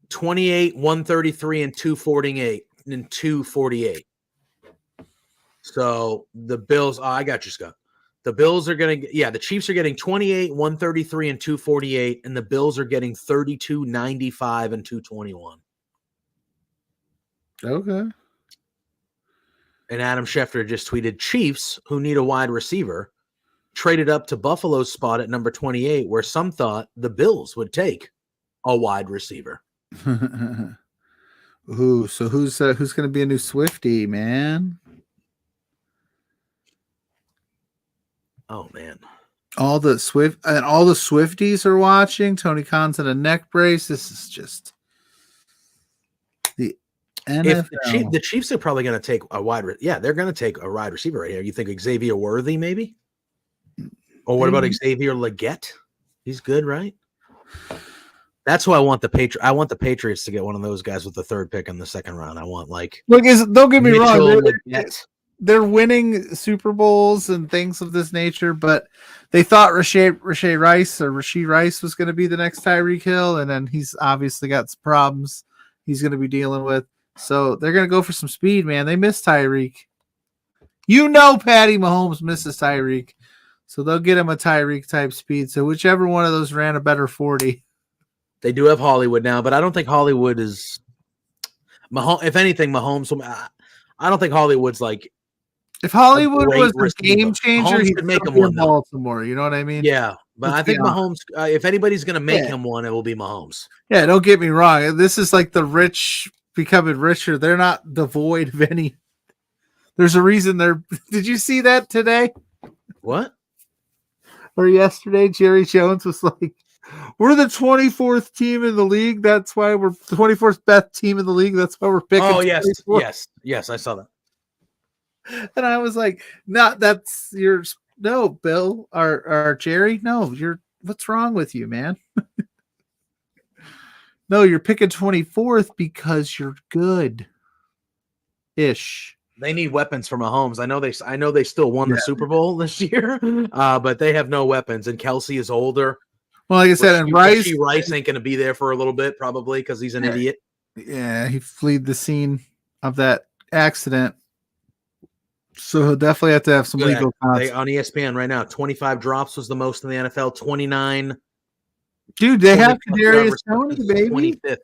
28, 133, and 248. So the Bills – I got you, Scott. The Bills are going to – the Chiefs are getting 28, 133, and 248, and the Bills are getting 32, 95, and 221. Okay. And Adam Schefter just tweeted, Chiefs, who need a wide receiver, traded up to Buffalo's spot at number 28, where some thought the Bills would take a wide receiver. Ooh, so who's going to be a new Swiftie, man? Oh, man. All the Swifties are watching. Tony Khan's in a neck brace. This is just the NFL. If the Chiefs are probably going to take a they're going to take a wide receiver right here. You think Xavier Worthy, maybe? Or what about Xavier Legette? He's good, right? That's who I want I want the Patriots to get one of those guys with the third pick in the second round. I want don't get me wrong. Legette. They're winning Super Bowls and things of this nature, but they thought Rashee Rice was going to be the next Tyreek Hill, and then he's obviously got some problems he's going to be dealing with. So they're going to go for some speed, man. They miss Tyreek. Patty Mahomes misses Tyreek. So they'll get him a Tyreek type speed. So whichever one of those ran a better 40. They do have Hollywood now, but I don't think Hollywood is Mahomes. If anything, Mahomes. I don't think Hollywood's like. If Hollywood was a game changer, he could make him one. Baltimore, you know what I mean? Yeah, but I think Mahomes. If anybody's going to make him one, it will be Mahomes. Yeah, don't get me wrong. This is like the rich becoming richer. They're not devoid of any. There's a reason they're. Did you see that today? What? Or yesterday, Jerry Jones was like, "We're the 24th team in the league. That's why we're the 24th best team in the league. That's why we're picking." Oh yes, 24th. yes, I saw that. And I was like, "No, that's your no, Bill or Jerry. No, what's wrong with you, man? No, you're picking 24th because you're good." Ish. They need weapons for Mahomes. I know they still won the Super Bowl this year, but they have no weapons. And Kelsey is older. Well, like I said, and Rice ain't going to be there for a little bit, probably because he's an idiot. Yeah, he fled the scene of that accident. So he'll definitely have to have some legal consequences. On ESPN right now, 25 drops was the most in the NFL. 29. Dude, they have Kadarius Toney, baby. 25th.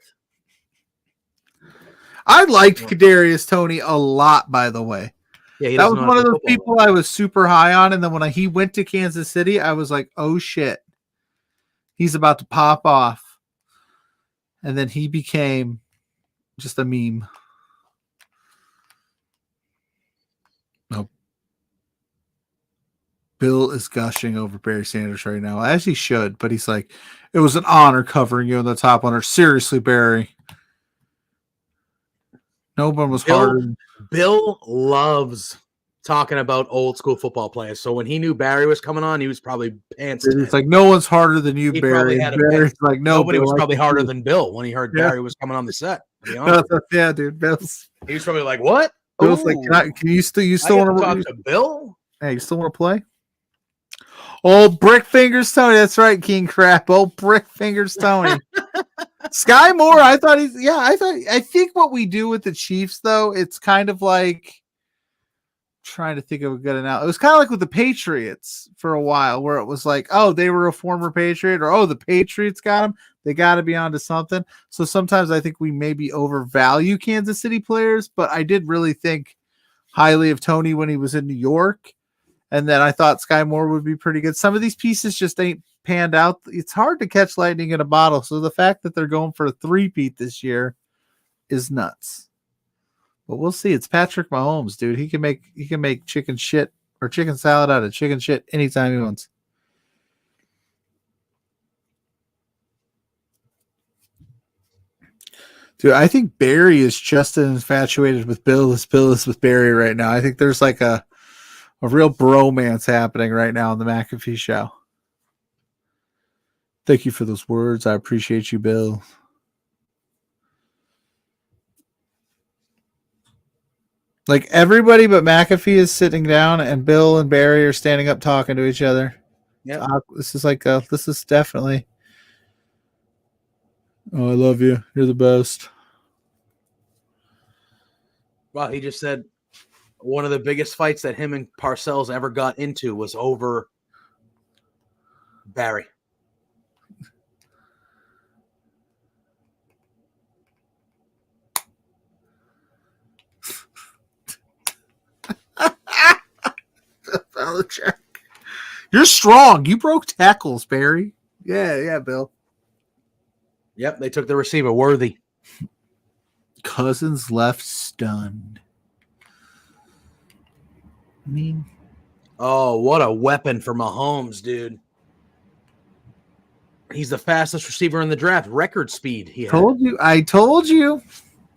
I liked Kadarius Toney a lot, by the way. Yeah, that was one of those people I was super high on, and then when he went to Kansas City, I was like, "Oh shit, he's about to pop off," and then he became just a meme. No, Bill is gushing over Barry Sanders right now, as he should, but he's like, "It was an honor covering you in the top 100. Seriously, Barry." No one was harder. Bill loves talking about old school football players. So when he knew Barry was coming on, he was probably pants. It's like, no one's harder than you, Barry. Barry's like, no, nobody was probably harder than Bill when he heard Barry was coming on the set. To be honest. Yeah, dude. He was probably like, "What?" Bill's like, "Can you still want to talk to Bill? Hey, you still want to play?" Old Brick Fingers Tony. That's right, King Crap. Old Brick Fingers Tony. Sky Moore, I think what we do with the Chiefs, though, it's kind of like trying to think of a good analogy. It was kind of like with the Patriots for a while, where it was like, oh, they were a former Patriot, or oh, the Patriots got them. They got to be onto something. So sometimes I think we maybe overvalue Kansas City players, but I did really think highly of Tony when he was in New York. And then I thought Sky Moore would be pretty good. Some of these pieces just ain't panned out. It's hard to catch lightning in a bottle. So the fact that they're going for a three-peat this year is nuts. But we'll see. It's Patrick Mahomes, dude. He can make chicken shit or chicken salad out of chicken shit anytime he wants. Dude, I think Barry is just as infatuated with Bill as with Barry right now. I think there's like a real bromance happening right now on the McAfee show. Thank you for those words. I appreciate you, Bill. Like everybody but McAfee is sitting down, and Bill and Barry are standing up talking to each other. Yeah, this is definitely. Oh, I love you. You're the best. Wow, he just said one of the biggest fights that him and Parcells ever got into was over Barry. Belichick. You're strong. You broke tackles, Barry. Yeah, Bill. Yep, they took the receiver. Worthy. Cousins left stunned. I mean, oh, what a weapon for Mahomes, dude. He's the fastest receiver in the draft. Record speed. He had. I told you.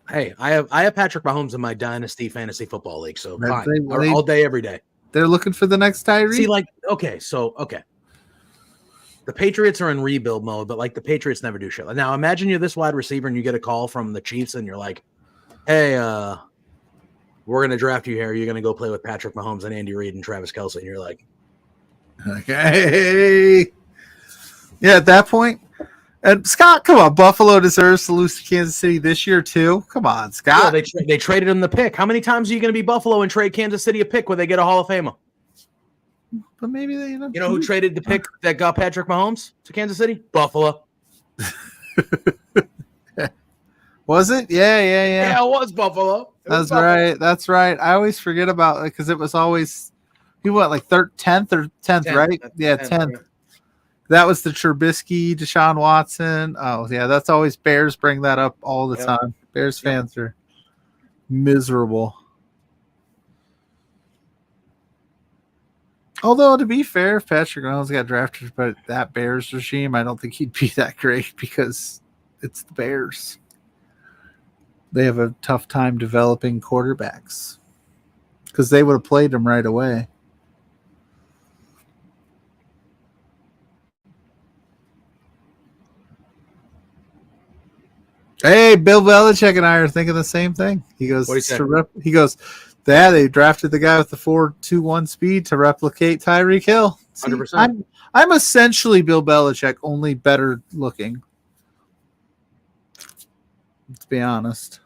Hey, I have Patrick Mahomes in my dynasty fantasy football league, so fine. They, all day, every day. They're looking for the next Tyree. See, like, okay. The Patriots are in rebuild mode, but like the Patriots never do shit. Now, imagine you're this wide receiver and you get a call from the Chiefs and you're like, hey, we're going to draft you here. You're going to go play with Patrick Mahomes and Andy Reid and Travis Kelce. And you're like, okay. Yeah, at that point. And Scott, come on. Buffalo deserves to lose to Kansas City this year, too. Come on, Scott. Yeah, they traded him the pick. How many times are you going to be Buffalo and trade Kansas City a pick where they get a Hall of Famer? But maybe they, you know who traded the pick that got Patrick Mahomes to Kansas City? Buffalo. Was it? Yeah. Yeah, it was Buffalo. That's right. That's right. I always forget about it because it was always he went like 10th or 10th, right? Yeah, 10th. Right. That was the Trubisky, Deshaun Watson. Oh, yeah, that's always Bears bring that up all the time. Bears fans are miserable. Although, to be fair, if Patrick Mahomes got drafted by that Bears regime, I don't think he'd be that great because it's the Bears. They have a tough time developing quarterbacks because they would have played him right away. Hey, Bill Belichick and I are thinking the same thing. He goes, they drafted the guy with the 4.21 speed to replicate Tyreek Hill. 100%. I'm essentially Bill Belichick, only better looking. Let's be honest.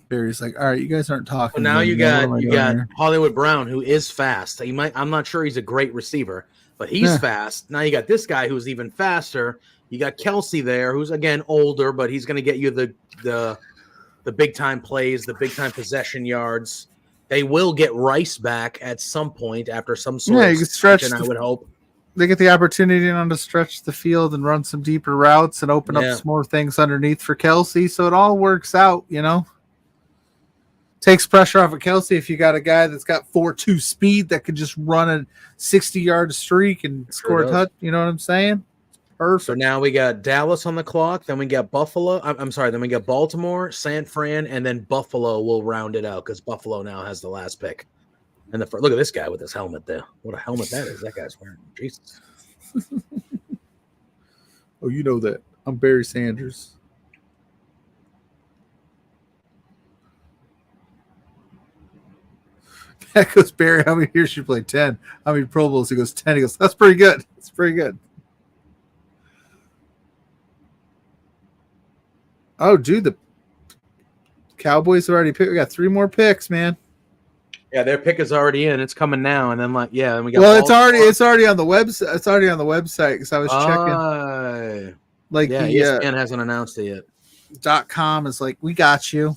Barry's like, all right, you guys aren't talking. Well, now you got Hollywood Brown, who is fast. I'm not sure he's a great receiver, but he's fast. Now you got this guy who's even faster. You got Kelce there, who's again older, but he's going to get you the big time plays, the big time possession yards. They will get Rice back at some point after some sort of stretch. I would hope they get the opportunity to stretch the field and run some deeper routes and open up some more things underneath for Kelce. So it all works out, Takes pressure off of Kelce if you got a guy that's got 4.2 speed that could just run a 60-yard streak and score a touch. You know what I'm saying? Perfect. So now we got Dallas on the clock. Then we got Buffalo. I'm sorry. Then we got Baltimore, San Fran, and then Buffalo will round it out because Buffalo now has the last pick. And look at this guy with his helmet there. What a helmet that is. That guy's wearing. Jesus. Oh, you know that. I'm Barry Sanders. That goes, Barry, how many years you played? 10. How many Pro Bowls? He goes, 10. He goes, that's pretty good. That's pretty good. Oh, dude, the Cowboys have already picked. We got 3 more picks, man. Yeah, their pick is already in. It's coming now, and then and we got. Well, it's already on the website. It's already on the website because I was checking. Like ESPN hasn't announced it yet. .com is like, we got you.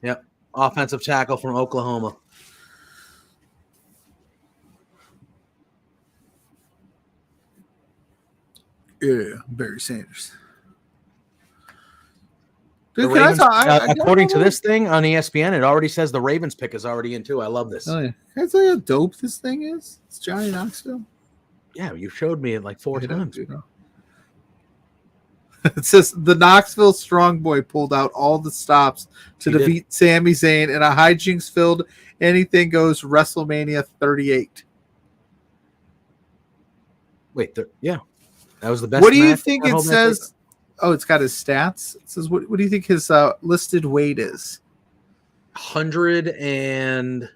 Yep, offensive tackle from Oklahoma. Yeah, Barry Sanders. Dude, Ravens, according to this thing on ESPN, it already says the Ravens pick is already in too. I love this. Oh, yeah. Can I tell you how dope this thing is? It's Johnny Knoxville. Yeah, you showed me it like 4 times. It says the Knoxville Strong Boy pulled out all the stops to defeat Sami Zayn in a hijinks-filled anything goes WrestleMania 38. Wait, yeah, that was the best. What do you think it says? Oh, it's got his stats. It says, what do you think his listed weight is? 100 and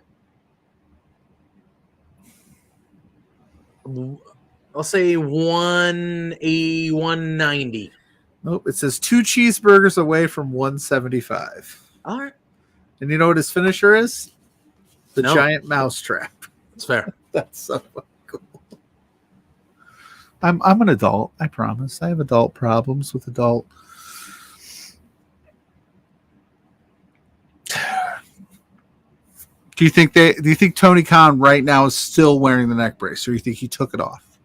I'll say 180, 190. Nope, it says 2 cheeseburgers away from 175. All right. And you know what his finisher is? The giant mousetrap. That's fair. That's so cool. I'm an adult, I promise. I have adult problems with adult. Do you think Tony Khan right now is still wearing the neck brace, or do you think he took it off?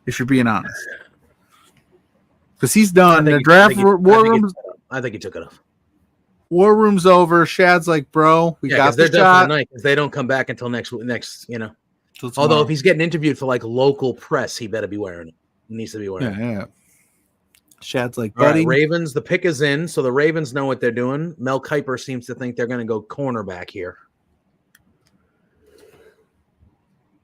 If you're being honest. Because he's done. The draft war room. I think he took it off. War room's over. Shad's like, bro, we got the shot. Because they don't come back until next, Although if he's getting interviewed for like local press, he better be wearing it. He needs to be wearing it. Yeah. Shad's like, buddy. Right, Ravens, the pick is in, so the Ravens know what they're doing. Mel Kiper seems to think they're going to go cornerback here.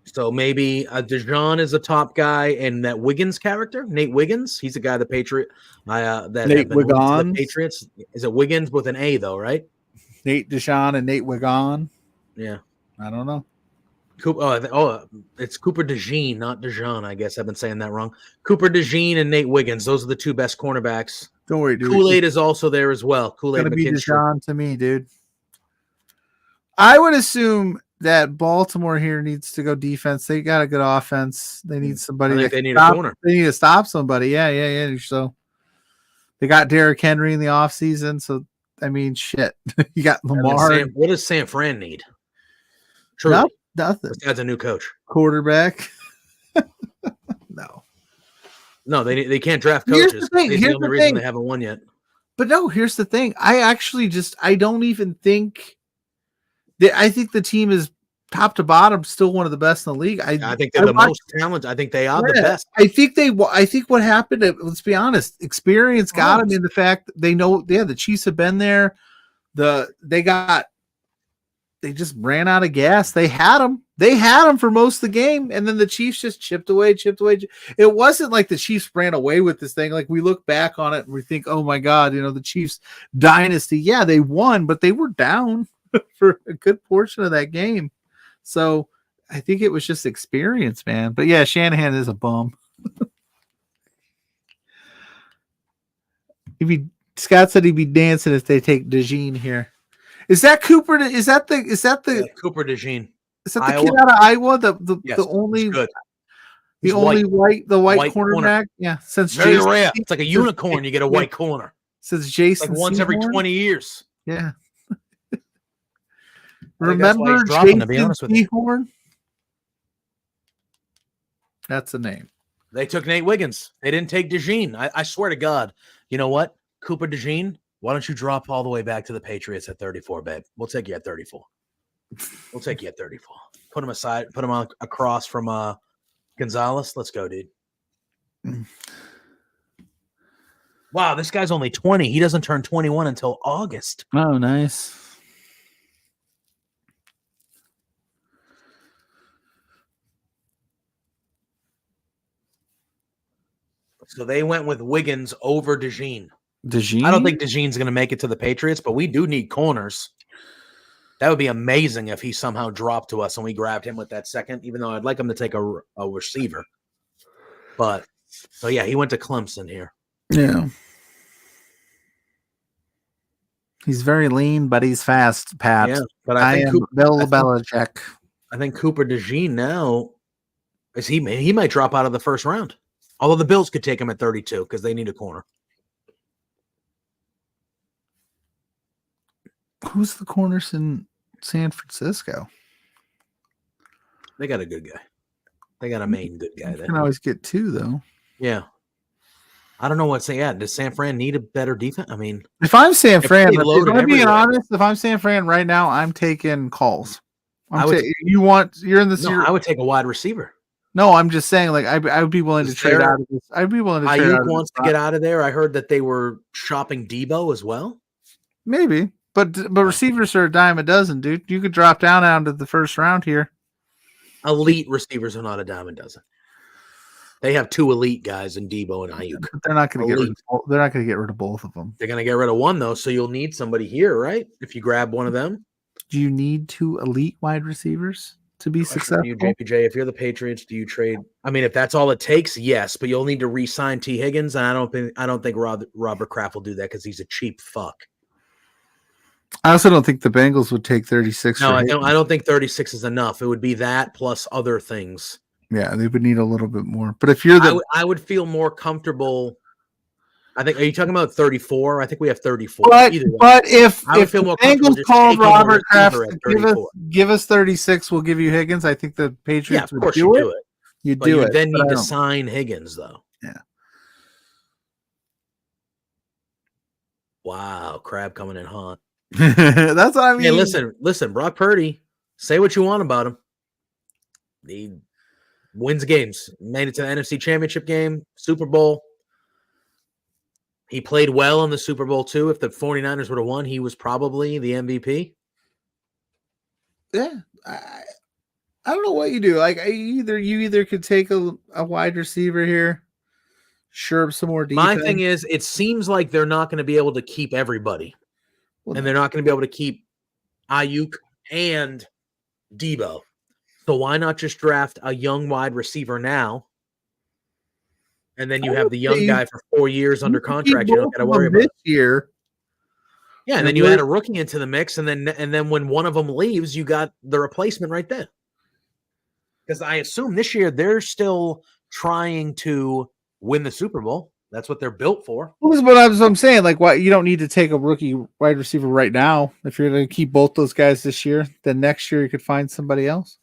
So maybe Dijon is a top guy, and that Wiggins character, Nate Wiggins, he's a guy the Patriot Nate Wiggins. The Patriots. Is it Wiggins with an A though, right? Nate Dijon and Nate Wiggins. Yeah, I don't know. It's Cooper DeJean, not Dijon. I guess I've been saying that wrong. Cooper DeJean and Nate Wiggins. Those are the 2 best cornerbacks. Don't worry, dude. Kool-Aid is also there as well. Kool-Aid gonna be Dijon to me, dude. I would assume that Baltimore here needs to go defense. They got a good offense. They need somebody. They need a corner. They need to stop somebody. Yeah. So they got Derrick Henry in the offseason. So, I mean, shit. You got Lamar. What does San Fran need? Truly. Nothing. Besides a new coach. Quarterback. No, they can't draft coaches. Here's the thing. Here's the only reason they haven't won yet. But no, here's the thing. I don't even think I think the team is top to bottom still one of the best in the league. I think they're the most talented. I think they are the best. I think what happened, let's be honest, experience got them in the fact that they know, the Chiefs have been there. They just ran out of gas. They had them for most of the game, and then the Chiefs just chipped away. It wasn't like the Chiefs ran away with this thing. Like, we look back on it and we think, oh my God, the Chiefs dynasty. Yeah, they won, but they were down for a good portion of that game. So I think it was just experience, man. But yeah, Shanahan is a bum. Scott said he'd be dancing if they take DeJean here. Is that Cooper? Is that the Cooper DeJean? Is that the kid out of Iowa? The only white cornerback? Yeah, since very rare. It's like a unicorn. You get a white corner. Since Jason, like once every 20 years. Yeah. Remember Jason Sehorn? That's the name. They took Nate Wiggins. They didn't take DeJean. I swear to God. You know what? Cooper DeJean, why don't you drop all the way back to the Patriots at 34, babe? We'll take you at 34. We'll take you at 34. Put him aside. Put him across from Gonzalez. Let's go, dude. Wow, this guy's only 20. He doesn't turn 21 until August. Oh, nice. So they went with Wiggins over DeJean. DeJean? I don't think DeJean's going to make it to the Patriots, but we do need corners. That would be amazing if he somehow dropped to us and we grabbed him with that second, even though I'd like him to take a receiver. But, so yeah, he went to Clemson here. Yeah. He's very lean, but he's fast, Pat. Yeah, but I think Bill Belichick. I think Cooper DeJean now he might drop out of the first round. Although the Bills could take him at 32 because they need a corner. Who's the corners in San Francisco? They got a good guy. They got a main good guy there. You can always get two, though. Yeah. I don't know what to say. Yeah, does San Fran need a better defense? I mean, if I'm San Fran, if I'm being honest, if I'm San Fran right now, I'm taking calls. You're in this. No, I would take a wide receiver. No, I'm just saying, like I would be willing to trade out of this. I'd be willing to trade out. Ayuk wants to get out of there. I heard that they were shopping Debo as well. Maybe, but receivers are a dime a dozen, dude. You could drop down out of the first round here. Elite receivers are not a dime a dozen. They have two elite guys in Debo and Ayuk. But they're not going to get rid of both of them. They're going to get rid of one though, so you'll need somebody here, right? If you grab one of them. Do you need two elite wide receivers to be successful? You, JPJ, if you're the Patriots, do you trade? I mean, if that's all it takes, yes, but you'll need to re-sign T. Higgins, and I don't think Robert Kraft will do that because he's a cheap fuck. I also don't think the Bengals would take 36. No, I don't think 36 is enough. It would be that plus other things. Yeah, they would need a little bit more. But if you're I would feel more comfortable. I think. Are you talking about 34? I think we have 34. But if the Bengals called Robert Kraft to give us 36, we'll give you Higgins. I think the Patriots would do it. You do it. Then need to sign Higgins though. Yeah. Wow, Crab coming in hot. That's what I mean. Hey, listen, Brock Purdy. Say what you want about him. He wins games. Made it to the NFC Championship game, Super Bowl. He played well in the Super Bowl too. If the 49ers would have won, he was probably the MVP. Yeah. I don't know what you do. Like you either could take a wide receiver here, sure up some more defense. My thing is, it seems like they're not going to be able to keep everybody. And they're not going to be able to keep Ayuk and Debo. So why not just draft a young wide receiver now? And then you have the young guy for 4 years under contract. You don't got to worry about it. Year. Yeah, and then you add a rookie into the mix, and then when one of them leaves, you got the replacement right there. Because I assume this year they're still trying to win the Super Bowl. That's what they're built for. But I'm saying, like, why you don't need to take a rookie wide receiver right now. If you're going to keep both those guys this year, then next year you could find somebody else.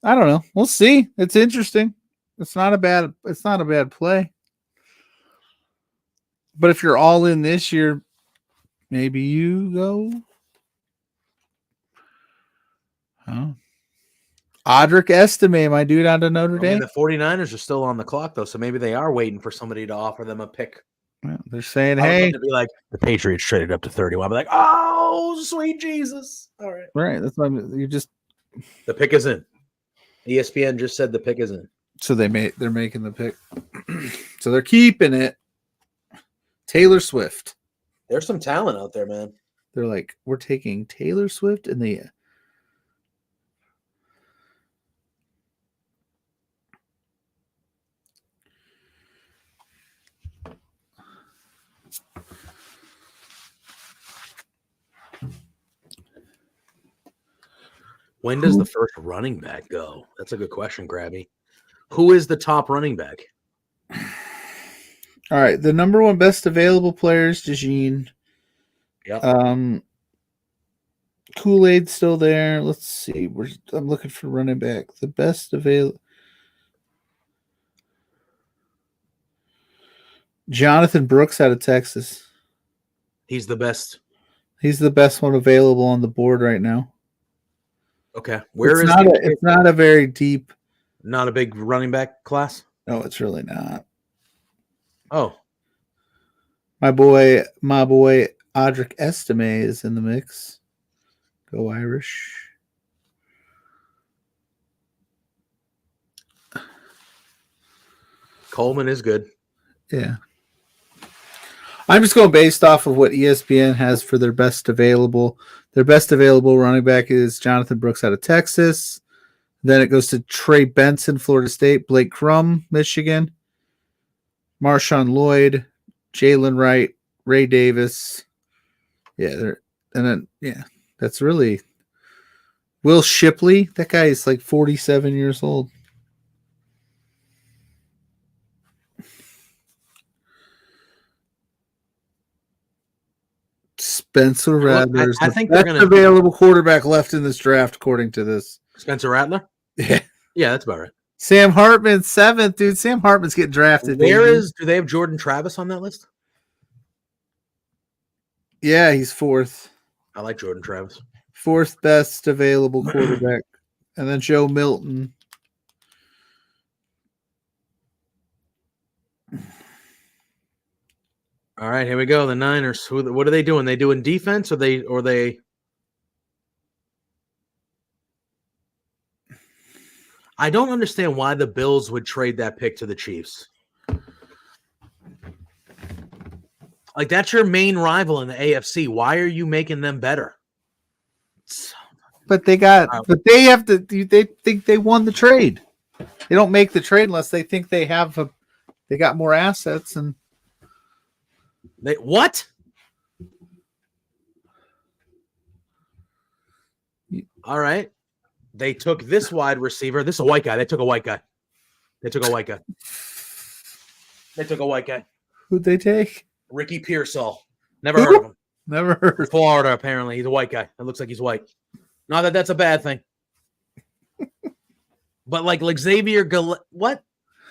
I don't know. We'll see. It's interesting. It's not a bad play. But if you're all in this year, maybe you go. Huh? Audric Estime, my dude out of Notre Dame. The 49ers are still on the clock, though, so maybe they are waiting for somebody to offer them a pick. Well, they're saying, hey. To be like, the Patriots traded up to 31. I'll be like, oh, sweet Jesus. All right. Right. That's why you just. The pick is in. ESPN just said the pick is in. So they're making the pick. So they're keeping it. Taylor Swift. There's some talent out there, man. They're like, we're taking Taylor Swift and the. When does the first running back go? That's a good question, Grabby. Who is the top running back? All right, the number one best available player is DeJean. Yep. Kool-Aid's still there. Let's see. I'm looking for running back. The best available. Jonathan Brooks out of Texas. He's the best. He's the best one available on the board right now. Okay. It's not a very deep. Not a big running back class? No, it's really not. Oh. My boy Audric Estime is in the mix. Go Irish. Coleman is good. Yeah. I'm just going based off of what ESPN has for their best available. Their best available running back is Jonathan Brooks out of Texas. Then it goes to Trey Benson, Florida State. Blake Crum, Michigan. Marshawn Lloyd, Jalen Wright, Ray Davis. Yeah, that's really Will Shipley. That guy is like 47 years old. Spencer Rattler is the best available quarterback left in this draft, according to this. Spencer Rattler? Yeah. Yeah, that's about right. Sam Hartman, 7th. Dude, Sam Hartman's getting drafted. Do they have Jordan Travis on that list? Yeah, he's 4th. I like Jordan Travis. 4th best available quarterback. And then Joe Milton. All right, here we go. The Niners. What are they doing? They doing defense or they? I don't understand why the Bills would trade that pick to the Chiefs. Like, that's your main rival in the AFC. Why are you making them better? But they have to. They think they won the trade. They don't make the trade unless they think they got more assets and. What? All right. They took this wide receiver. This is a white guy. They took a white guy. Who'd they take? Ricky Pearsall. Never heard of him. Never heard. Florida, apparently. He's a white guy. It looks like he's white. Not that that's a bad thing. But like Xavier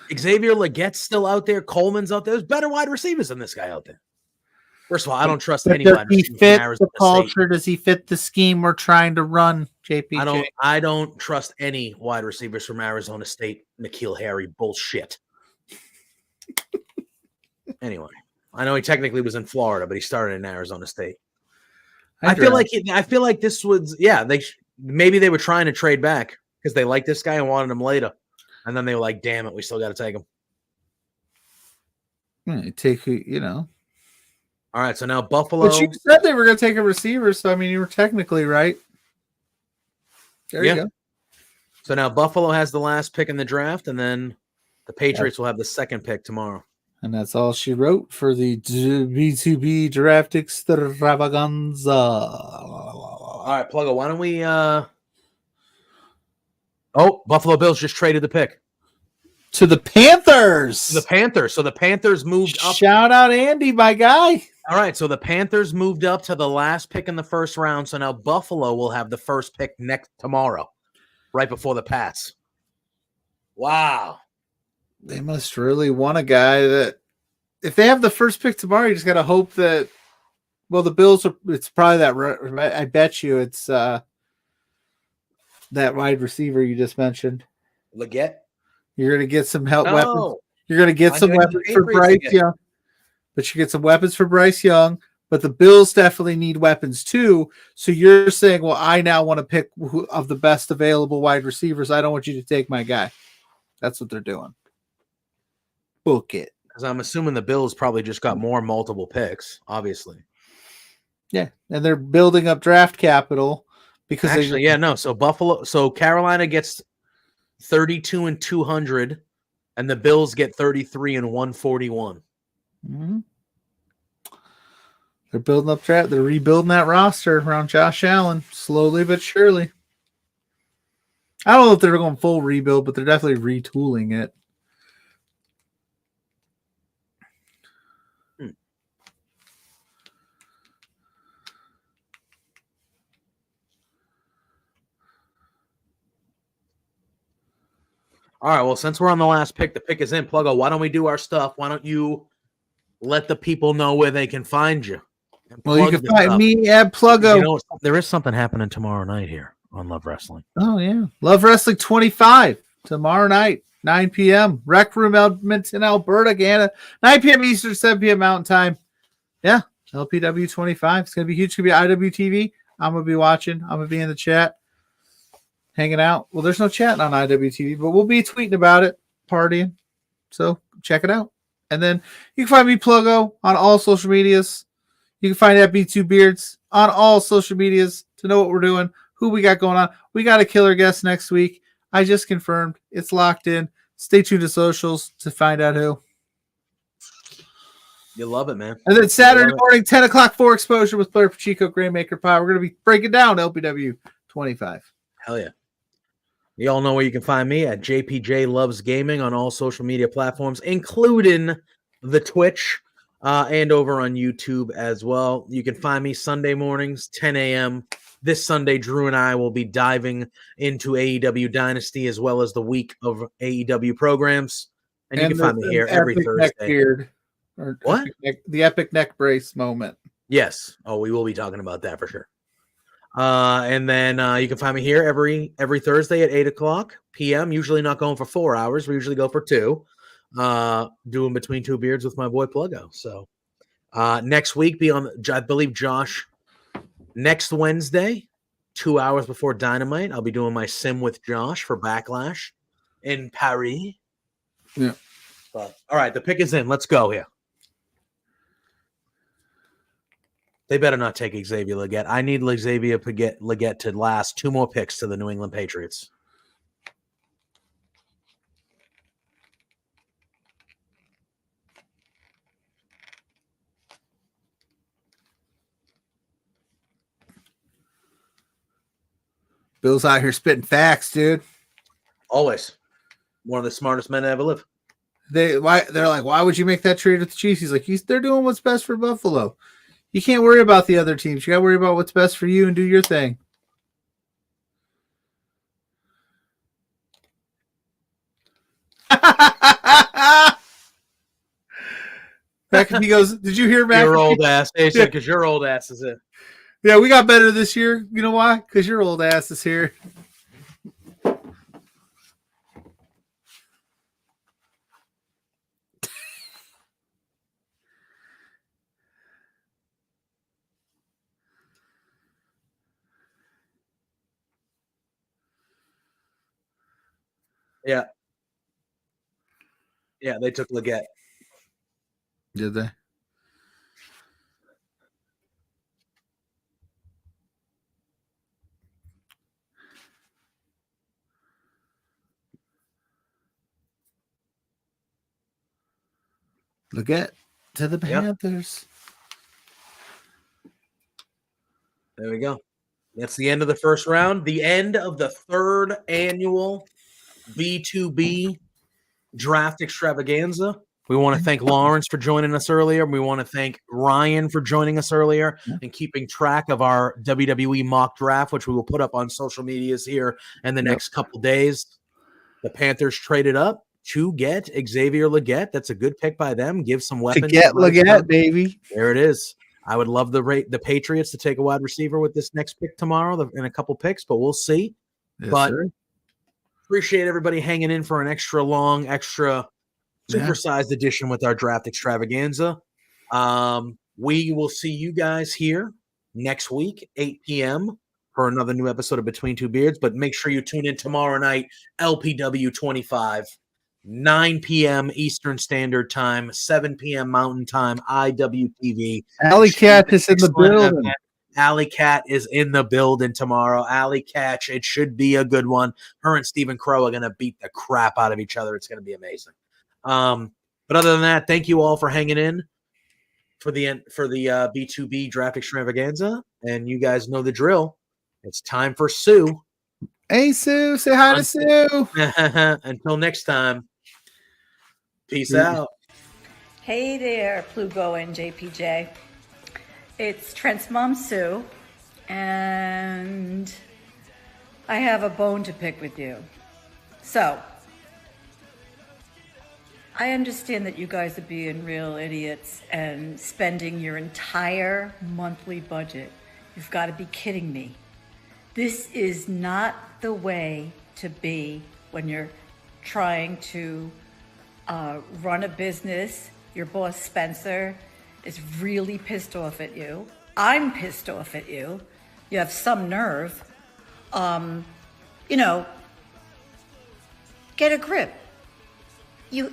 Leggette's still out there. Coleman's out there. There's better wide receivers than this guy out there. First of all, I don't trust any wide receiver. Does he fit the culture? Does he fit the scheme we're trying to run, JPJ? I don't trust any wide receivers from Arizona State. N'Keal Harry bullshit. Anyway, I know he technically was in Florida, but he started in Arizona State. I feel like this was maybe they were trying to trade back because they liked this guy and wanted him later, and then they were like, "Damn it, we still got to take him." All right, so now Buffalo. But you said they were going to take a receiver, so I mean, you were technically right. There you go. So now Buffalo has the last pick in the draft, and then the Patriots will have the second pick tomorrow. And that's all she wrote for the B2B Draft Extravaganza. All right, Pluggo, why don't we... Buffalo Bills just traded the pick. To the Panthers. So the Panthers moved up. Shout out Andy, my guy. All right, so the Panthers moved up to the last pick in the first round. So now Buffalo will have the first pick tomorrow, right before the Pats. Wow. They must really want a guy that, if they have the first pick tomorrow, you just got to hope that, well, the Bills it's probably that, I bet you it's that wide receiver you just mentioned. Leggett? You're going to get some weapons. You're going to get some weapons for Bryce Young. But you get some weapons for Bryce Young. But the Bills definitely need weapons too. So you're saying, well, I now want to pick of the best available wide receivers. I don't want you to take my guy. That's what they're doing. Book it. Because I'm assuming the Bills probably just got more multiple picks, obviously. Yeah. And they're building up draft capital because So Carolina gets 32 and 200, and the Bills get 33 and 141. Mm-hmm. They're building up draft. They're rebuilding that roster around Josh Allen slowly but surely. I don't know if they're going full rebuild, but they're definitely retooling it. All right, well, since we're on the last pick, the pick is in. Pluggo, why don't we do our stuff? Why don't you let the people know where they can find you? Well, you can find me at Pluggo. There is something happening tomorrow night here on Love Wrestling. Oh, yeah. Love Wrestling 25 tomorrow night, 9 p.m. Rec Room, Edmonton, Alberta, Canada. 9 p.m. Eastern, 7 p.m. Mountain Time. Yeah, LPW 25. It's going to be huge. It's going to be IWTV. I'm going to be watching. I'm going to be in the chat. Hanging out. Well, there's no chat on IWTV, but we'll be tweeting about it, partying. So check it out. And then you can find me, Pluggo, on all social medias. You can find at B2Beards on all social medias. to know what we're doing, who we got going on. We got a killer guest next week. I just confirmed. It's locked in. Stay tuned to socials to find out who. You love it, man. And then Saturday morning, 10 o'clock for Exposure with Blair Pacheco, Grandmaker Pie. We're going to be breaking down LPW 25. Hell yeah. You all know where you can find me at JPJ Loves Gaming on all social media platforms, including the Twitch and over on YouTube as well. You can find me Sunday mornings, 10 a.m. This Sunday, Drew and I will be diving into AEW Dynasty as well as the week of AEW programs. And you can find me here every Thursday. What? The epic neck brace moment. Yes. Oh, we will be talking about that for sure. And then you can find me here every Thursday at 8 o'clock p.m. Usually not going for 4 hours. We usually go for 2. Doing Between Two Beards with my boy Pluggo. So next week, I believe Josh, next Wednesday, 2 hours before Dynamite, I'll be doing my sim with Josh for Backlash in Paris. Yeah. But, all right, the pick is in. Let's go here. They better not take Xavier Legette. I need Xavier Legette to last 2 more picks to the New England Patriots. Bill's out here spitting facts, dude. Always. One of the smartest men to ever live. They're like, why would you make that trade with the Chiefs? He's like, they're doing what's best for Buffalo. You can't worry about the other teams. You got to worry about what's best for you and do your thing. McAfee goes, did you hear McAfee? Your old ass. Because your old ass is it. Yeah, we got better this year. You know why? Because your old ass is here. Yeah. Yeah, they took Legette. Did they? Legette to the Panthers. There we go. That's the end of the first round. The end of the 3rd annual B2B Draft Extravaganza. We want to thank Lawrence for joining us earlier. We want to thank Ryan for joining us earlier and keeping track of our WWE mock draft, which we will put up on social medias here in the next couple days. The Panthers traded up to get Xavier Legette. That's a good pick by them. Give some weapons. To get Legette, baby. There it is. I would love the Patriots to take a wide receiver with this next pick tomorrow in a couple picks, but we'll see. Yes, but sir. Appreciate everybody hanging in for an extra long, supersized edition with our Draft Extravaganza. We will see you guys here next week, 8 p.m. for another new episode of Between Two Beards. But make sure you tune in tomorrow night, LPW 25, 9 p.m. Eastern Standard Time, 7 p.m. Mountain Time, IWTV. Alley Cat is in the building. Alley Cat is in the building tomorrow. Alley Catch, it should be a good one. Her and Stephen Crow are going to beat the crap out of each other. It's going to be amazing. But other than that, thank you all for hanging in for the B2B Draft Extravaganza. And you guys know the drill. It's time for Sue. Hey, Sue. Say hi to Sue. Until next time. Peace out. Hey there, PLUGGO and JPJ. It's Trent's mom, Sue, and I have a bone to pick with you. So, I understand that you guys are being real idiots and spending your entire monthly budget. You've got to be kidding me. This is not the way to be when you're trying to run a business. Your boss, Spencer, is really pissed off at you. I'm pissed off at you. You have some nerve. Get a grip. You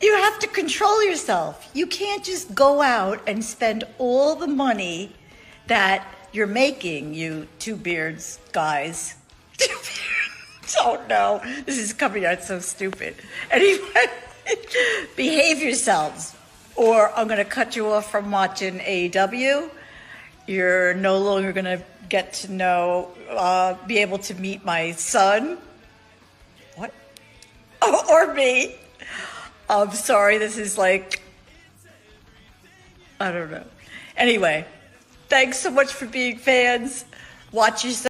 You have to control yourself. You can't just go out and spend all the money that you're making, you two beards guys. Oh no, this is coming out so stupid. Anyway, behave yourselves, or I'm gonna cut you off from watching AEW. You're no longer gonna get to know, be able to meet my son. What? Or me. I'm sorry, this is like, I don't know. Anyway, thanks so much for being fans. Watch yourself.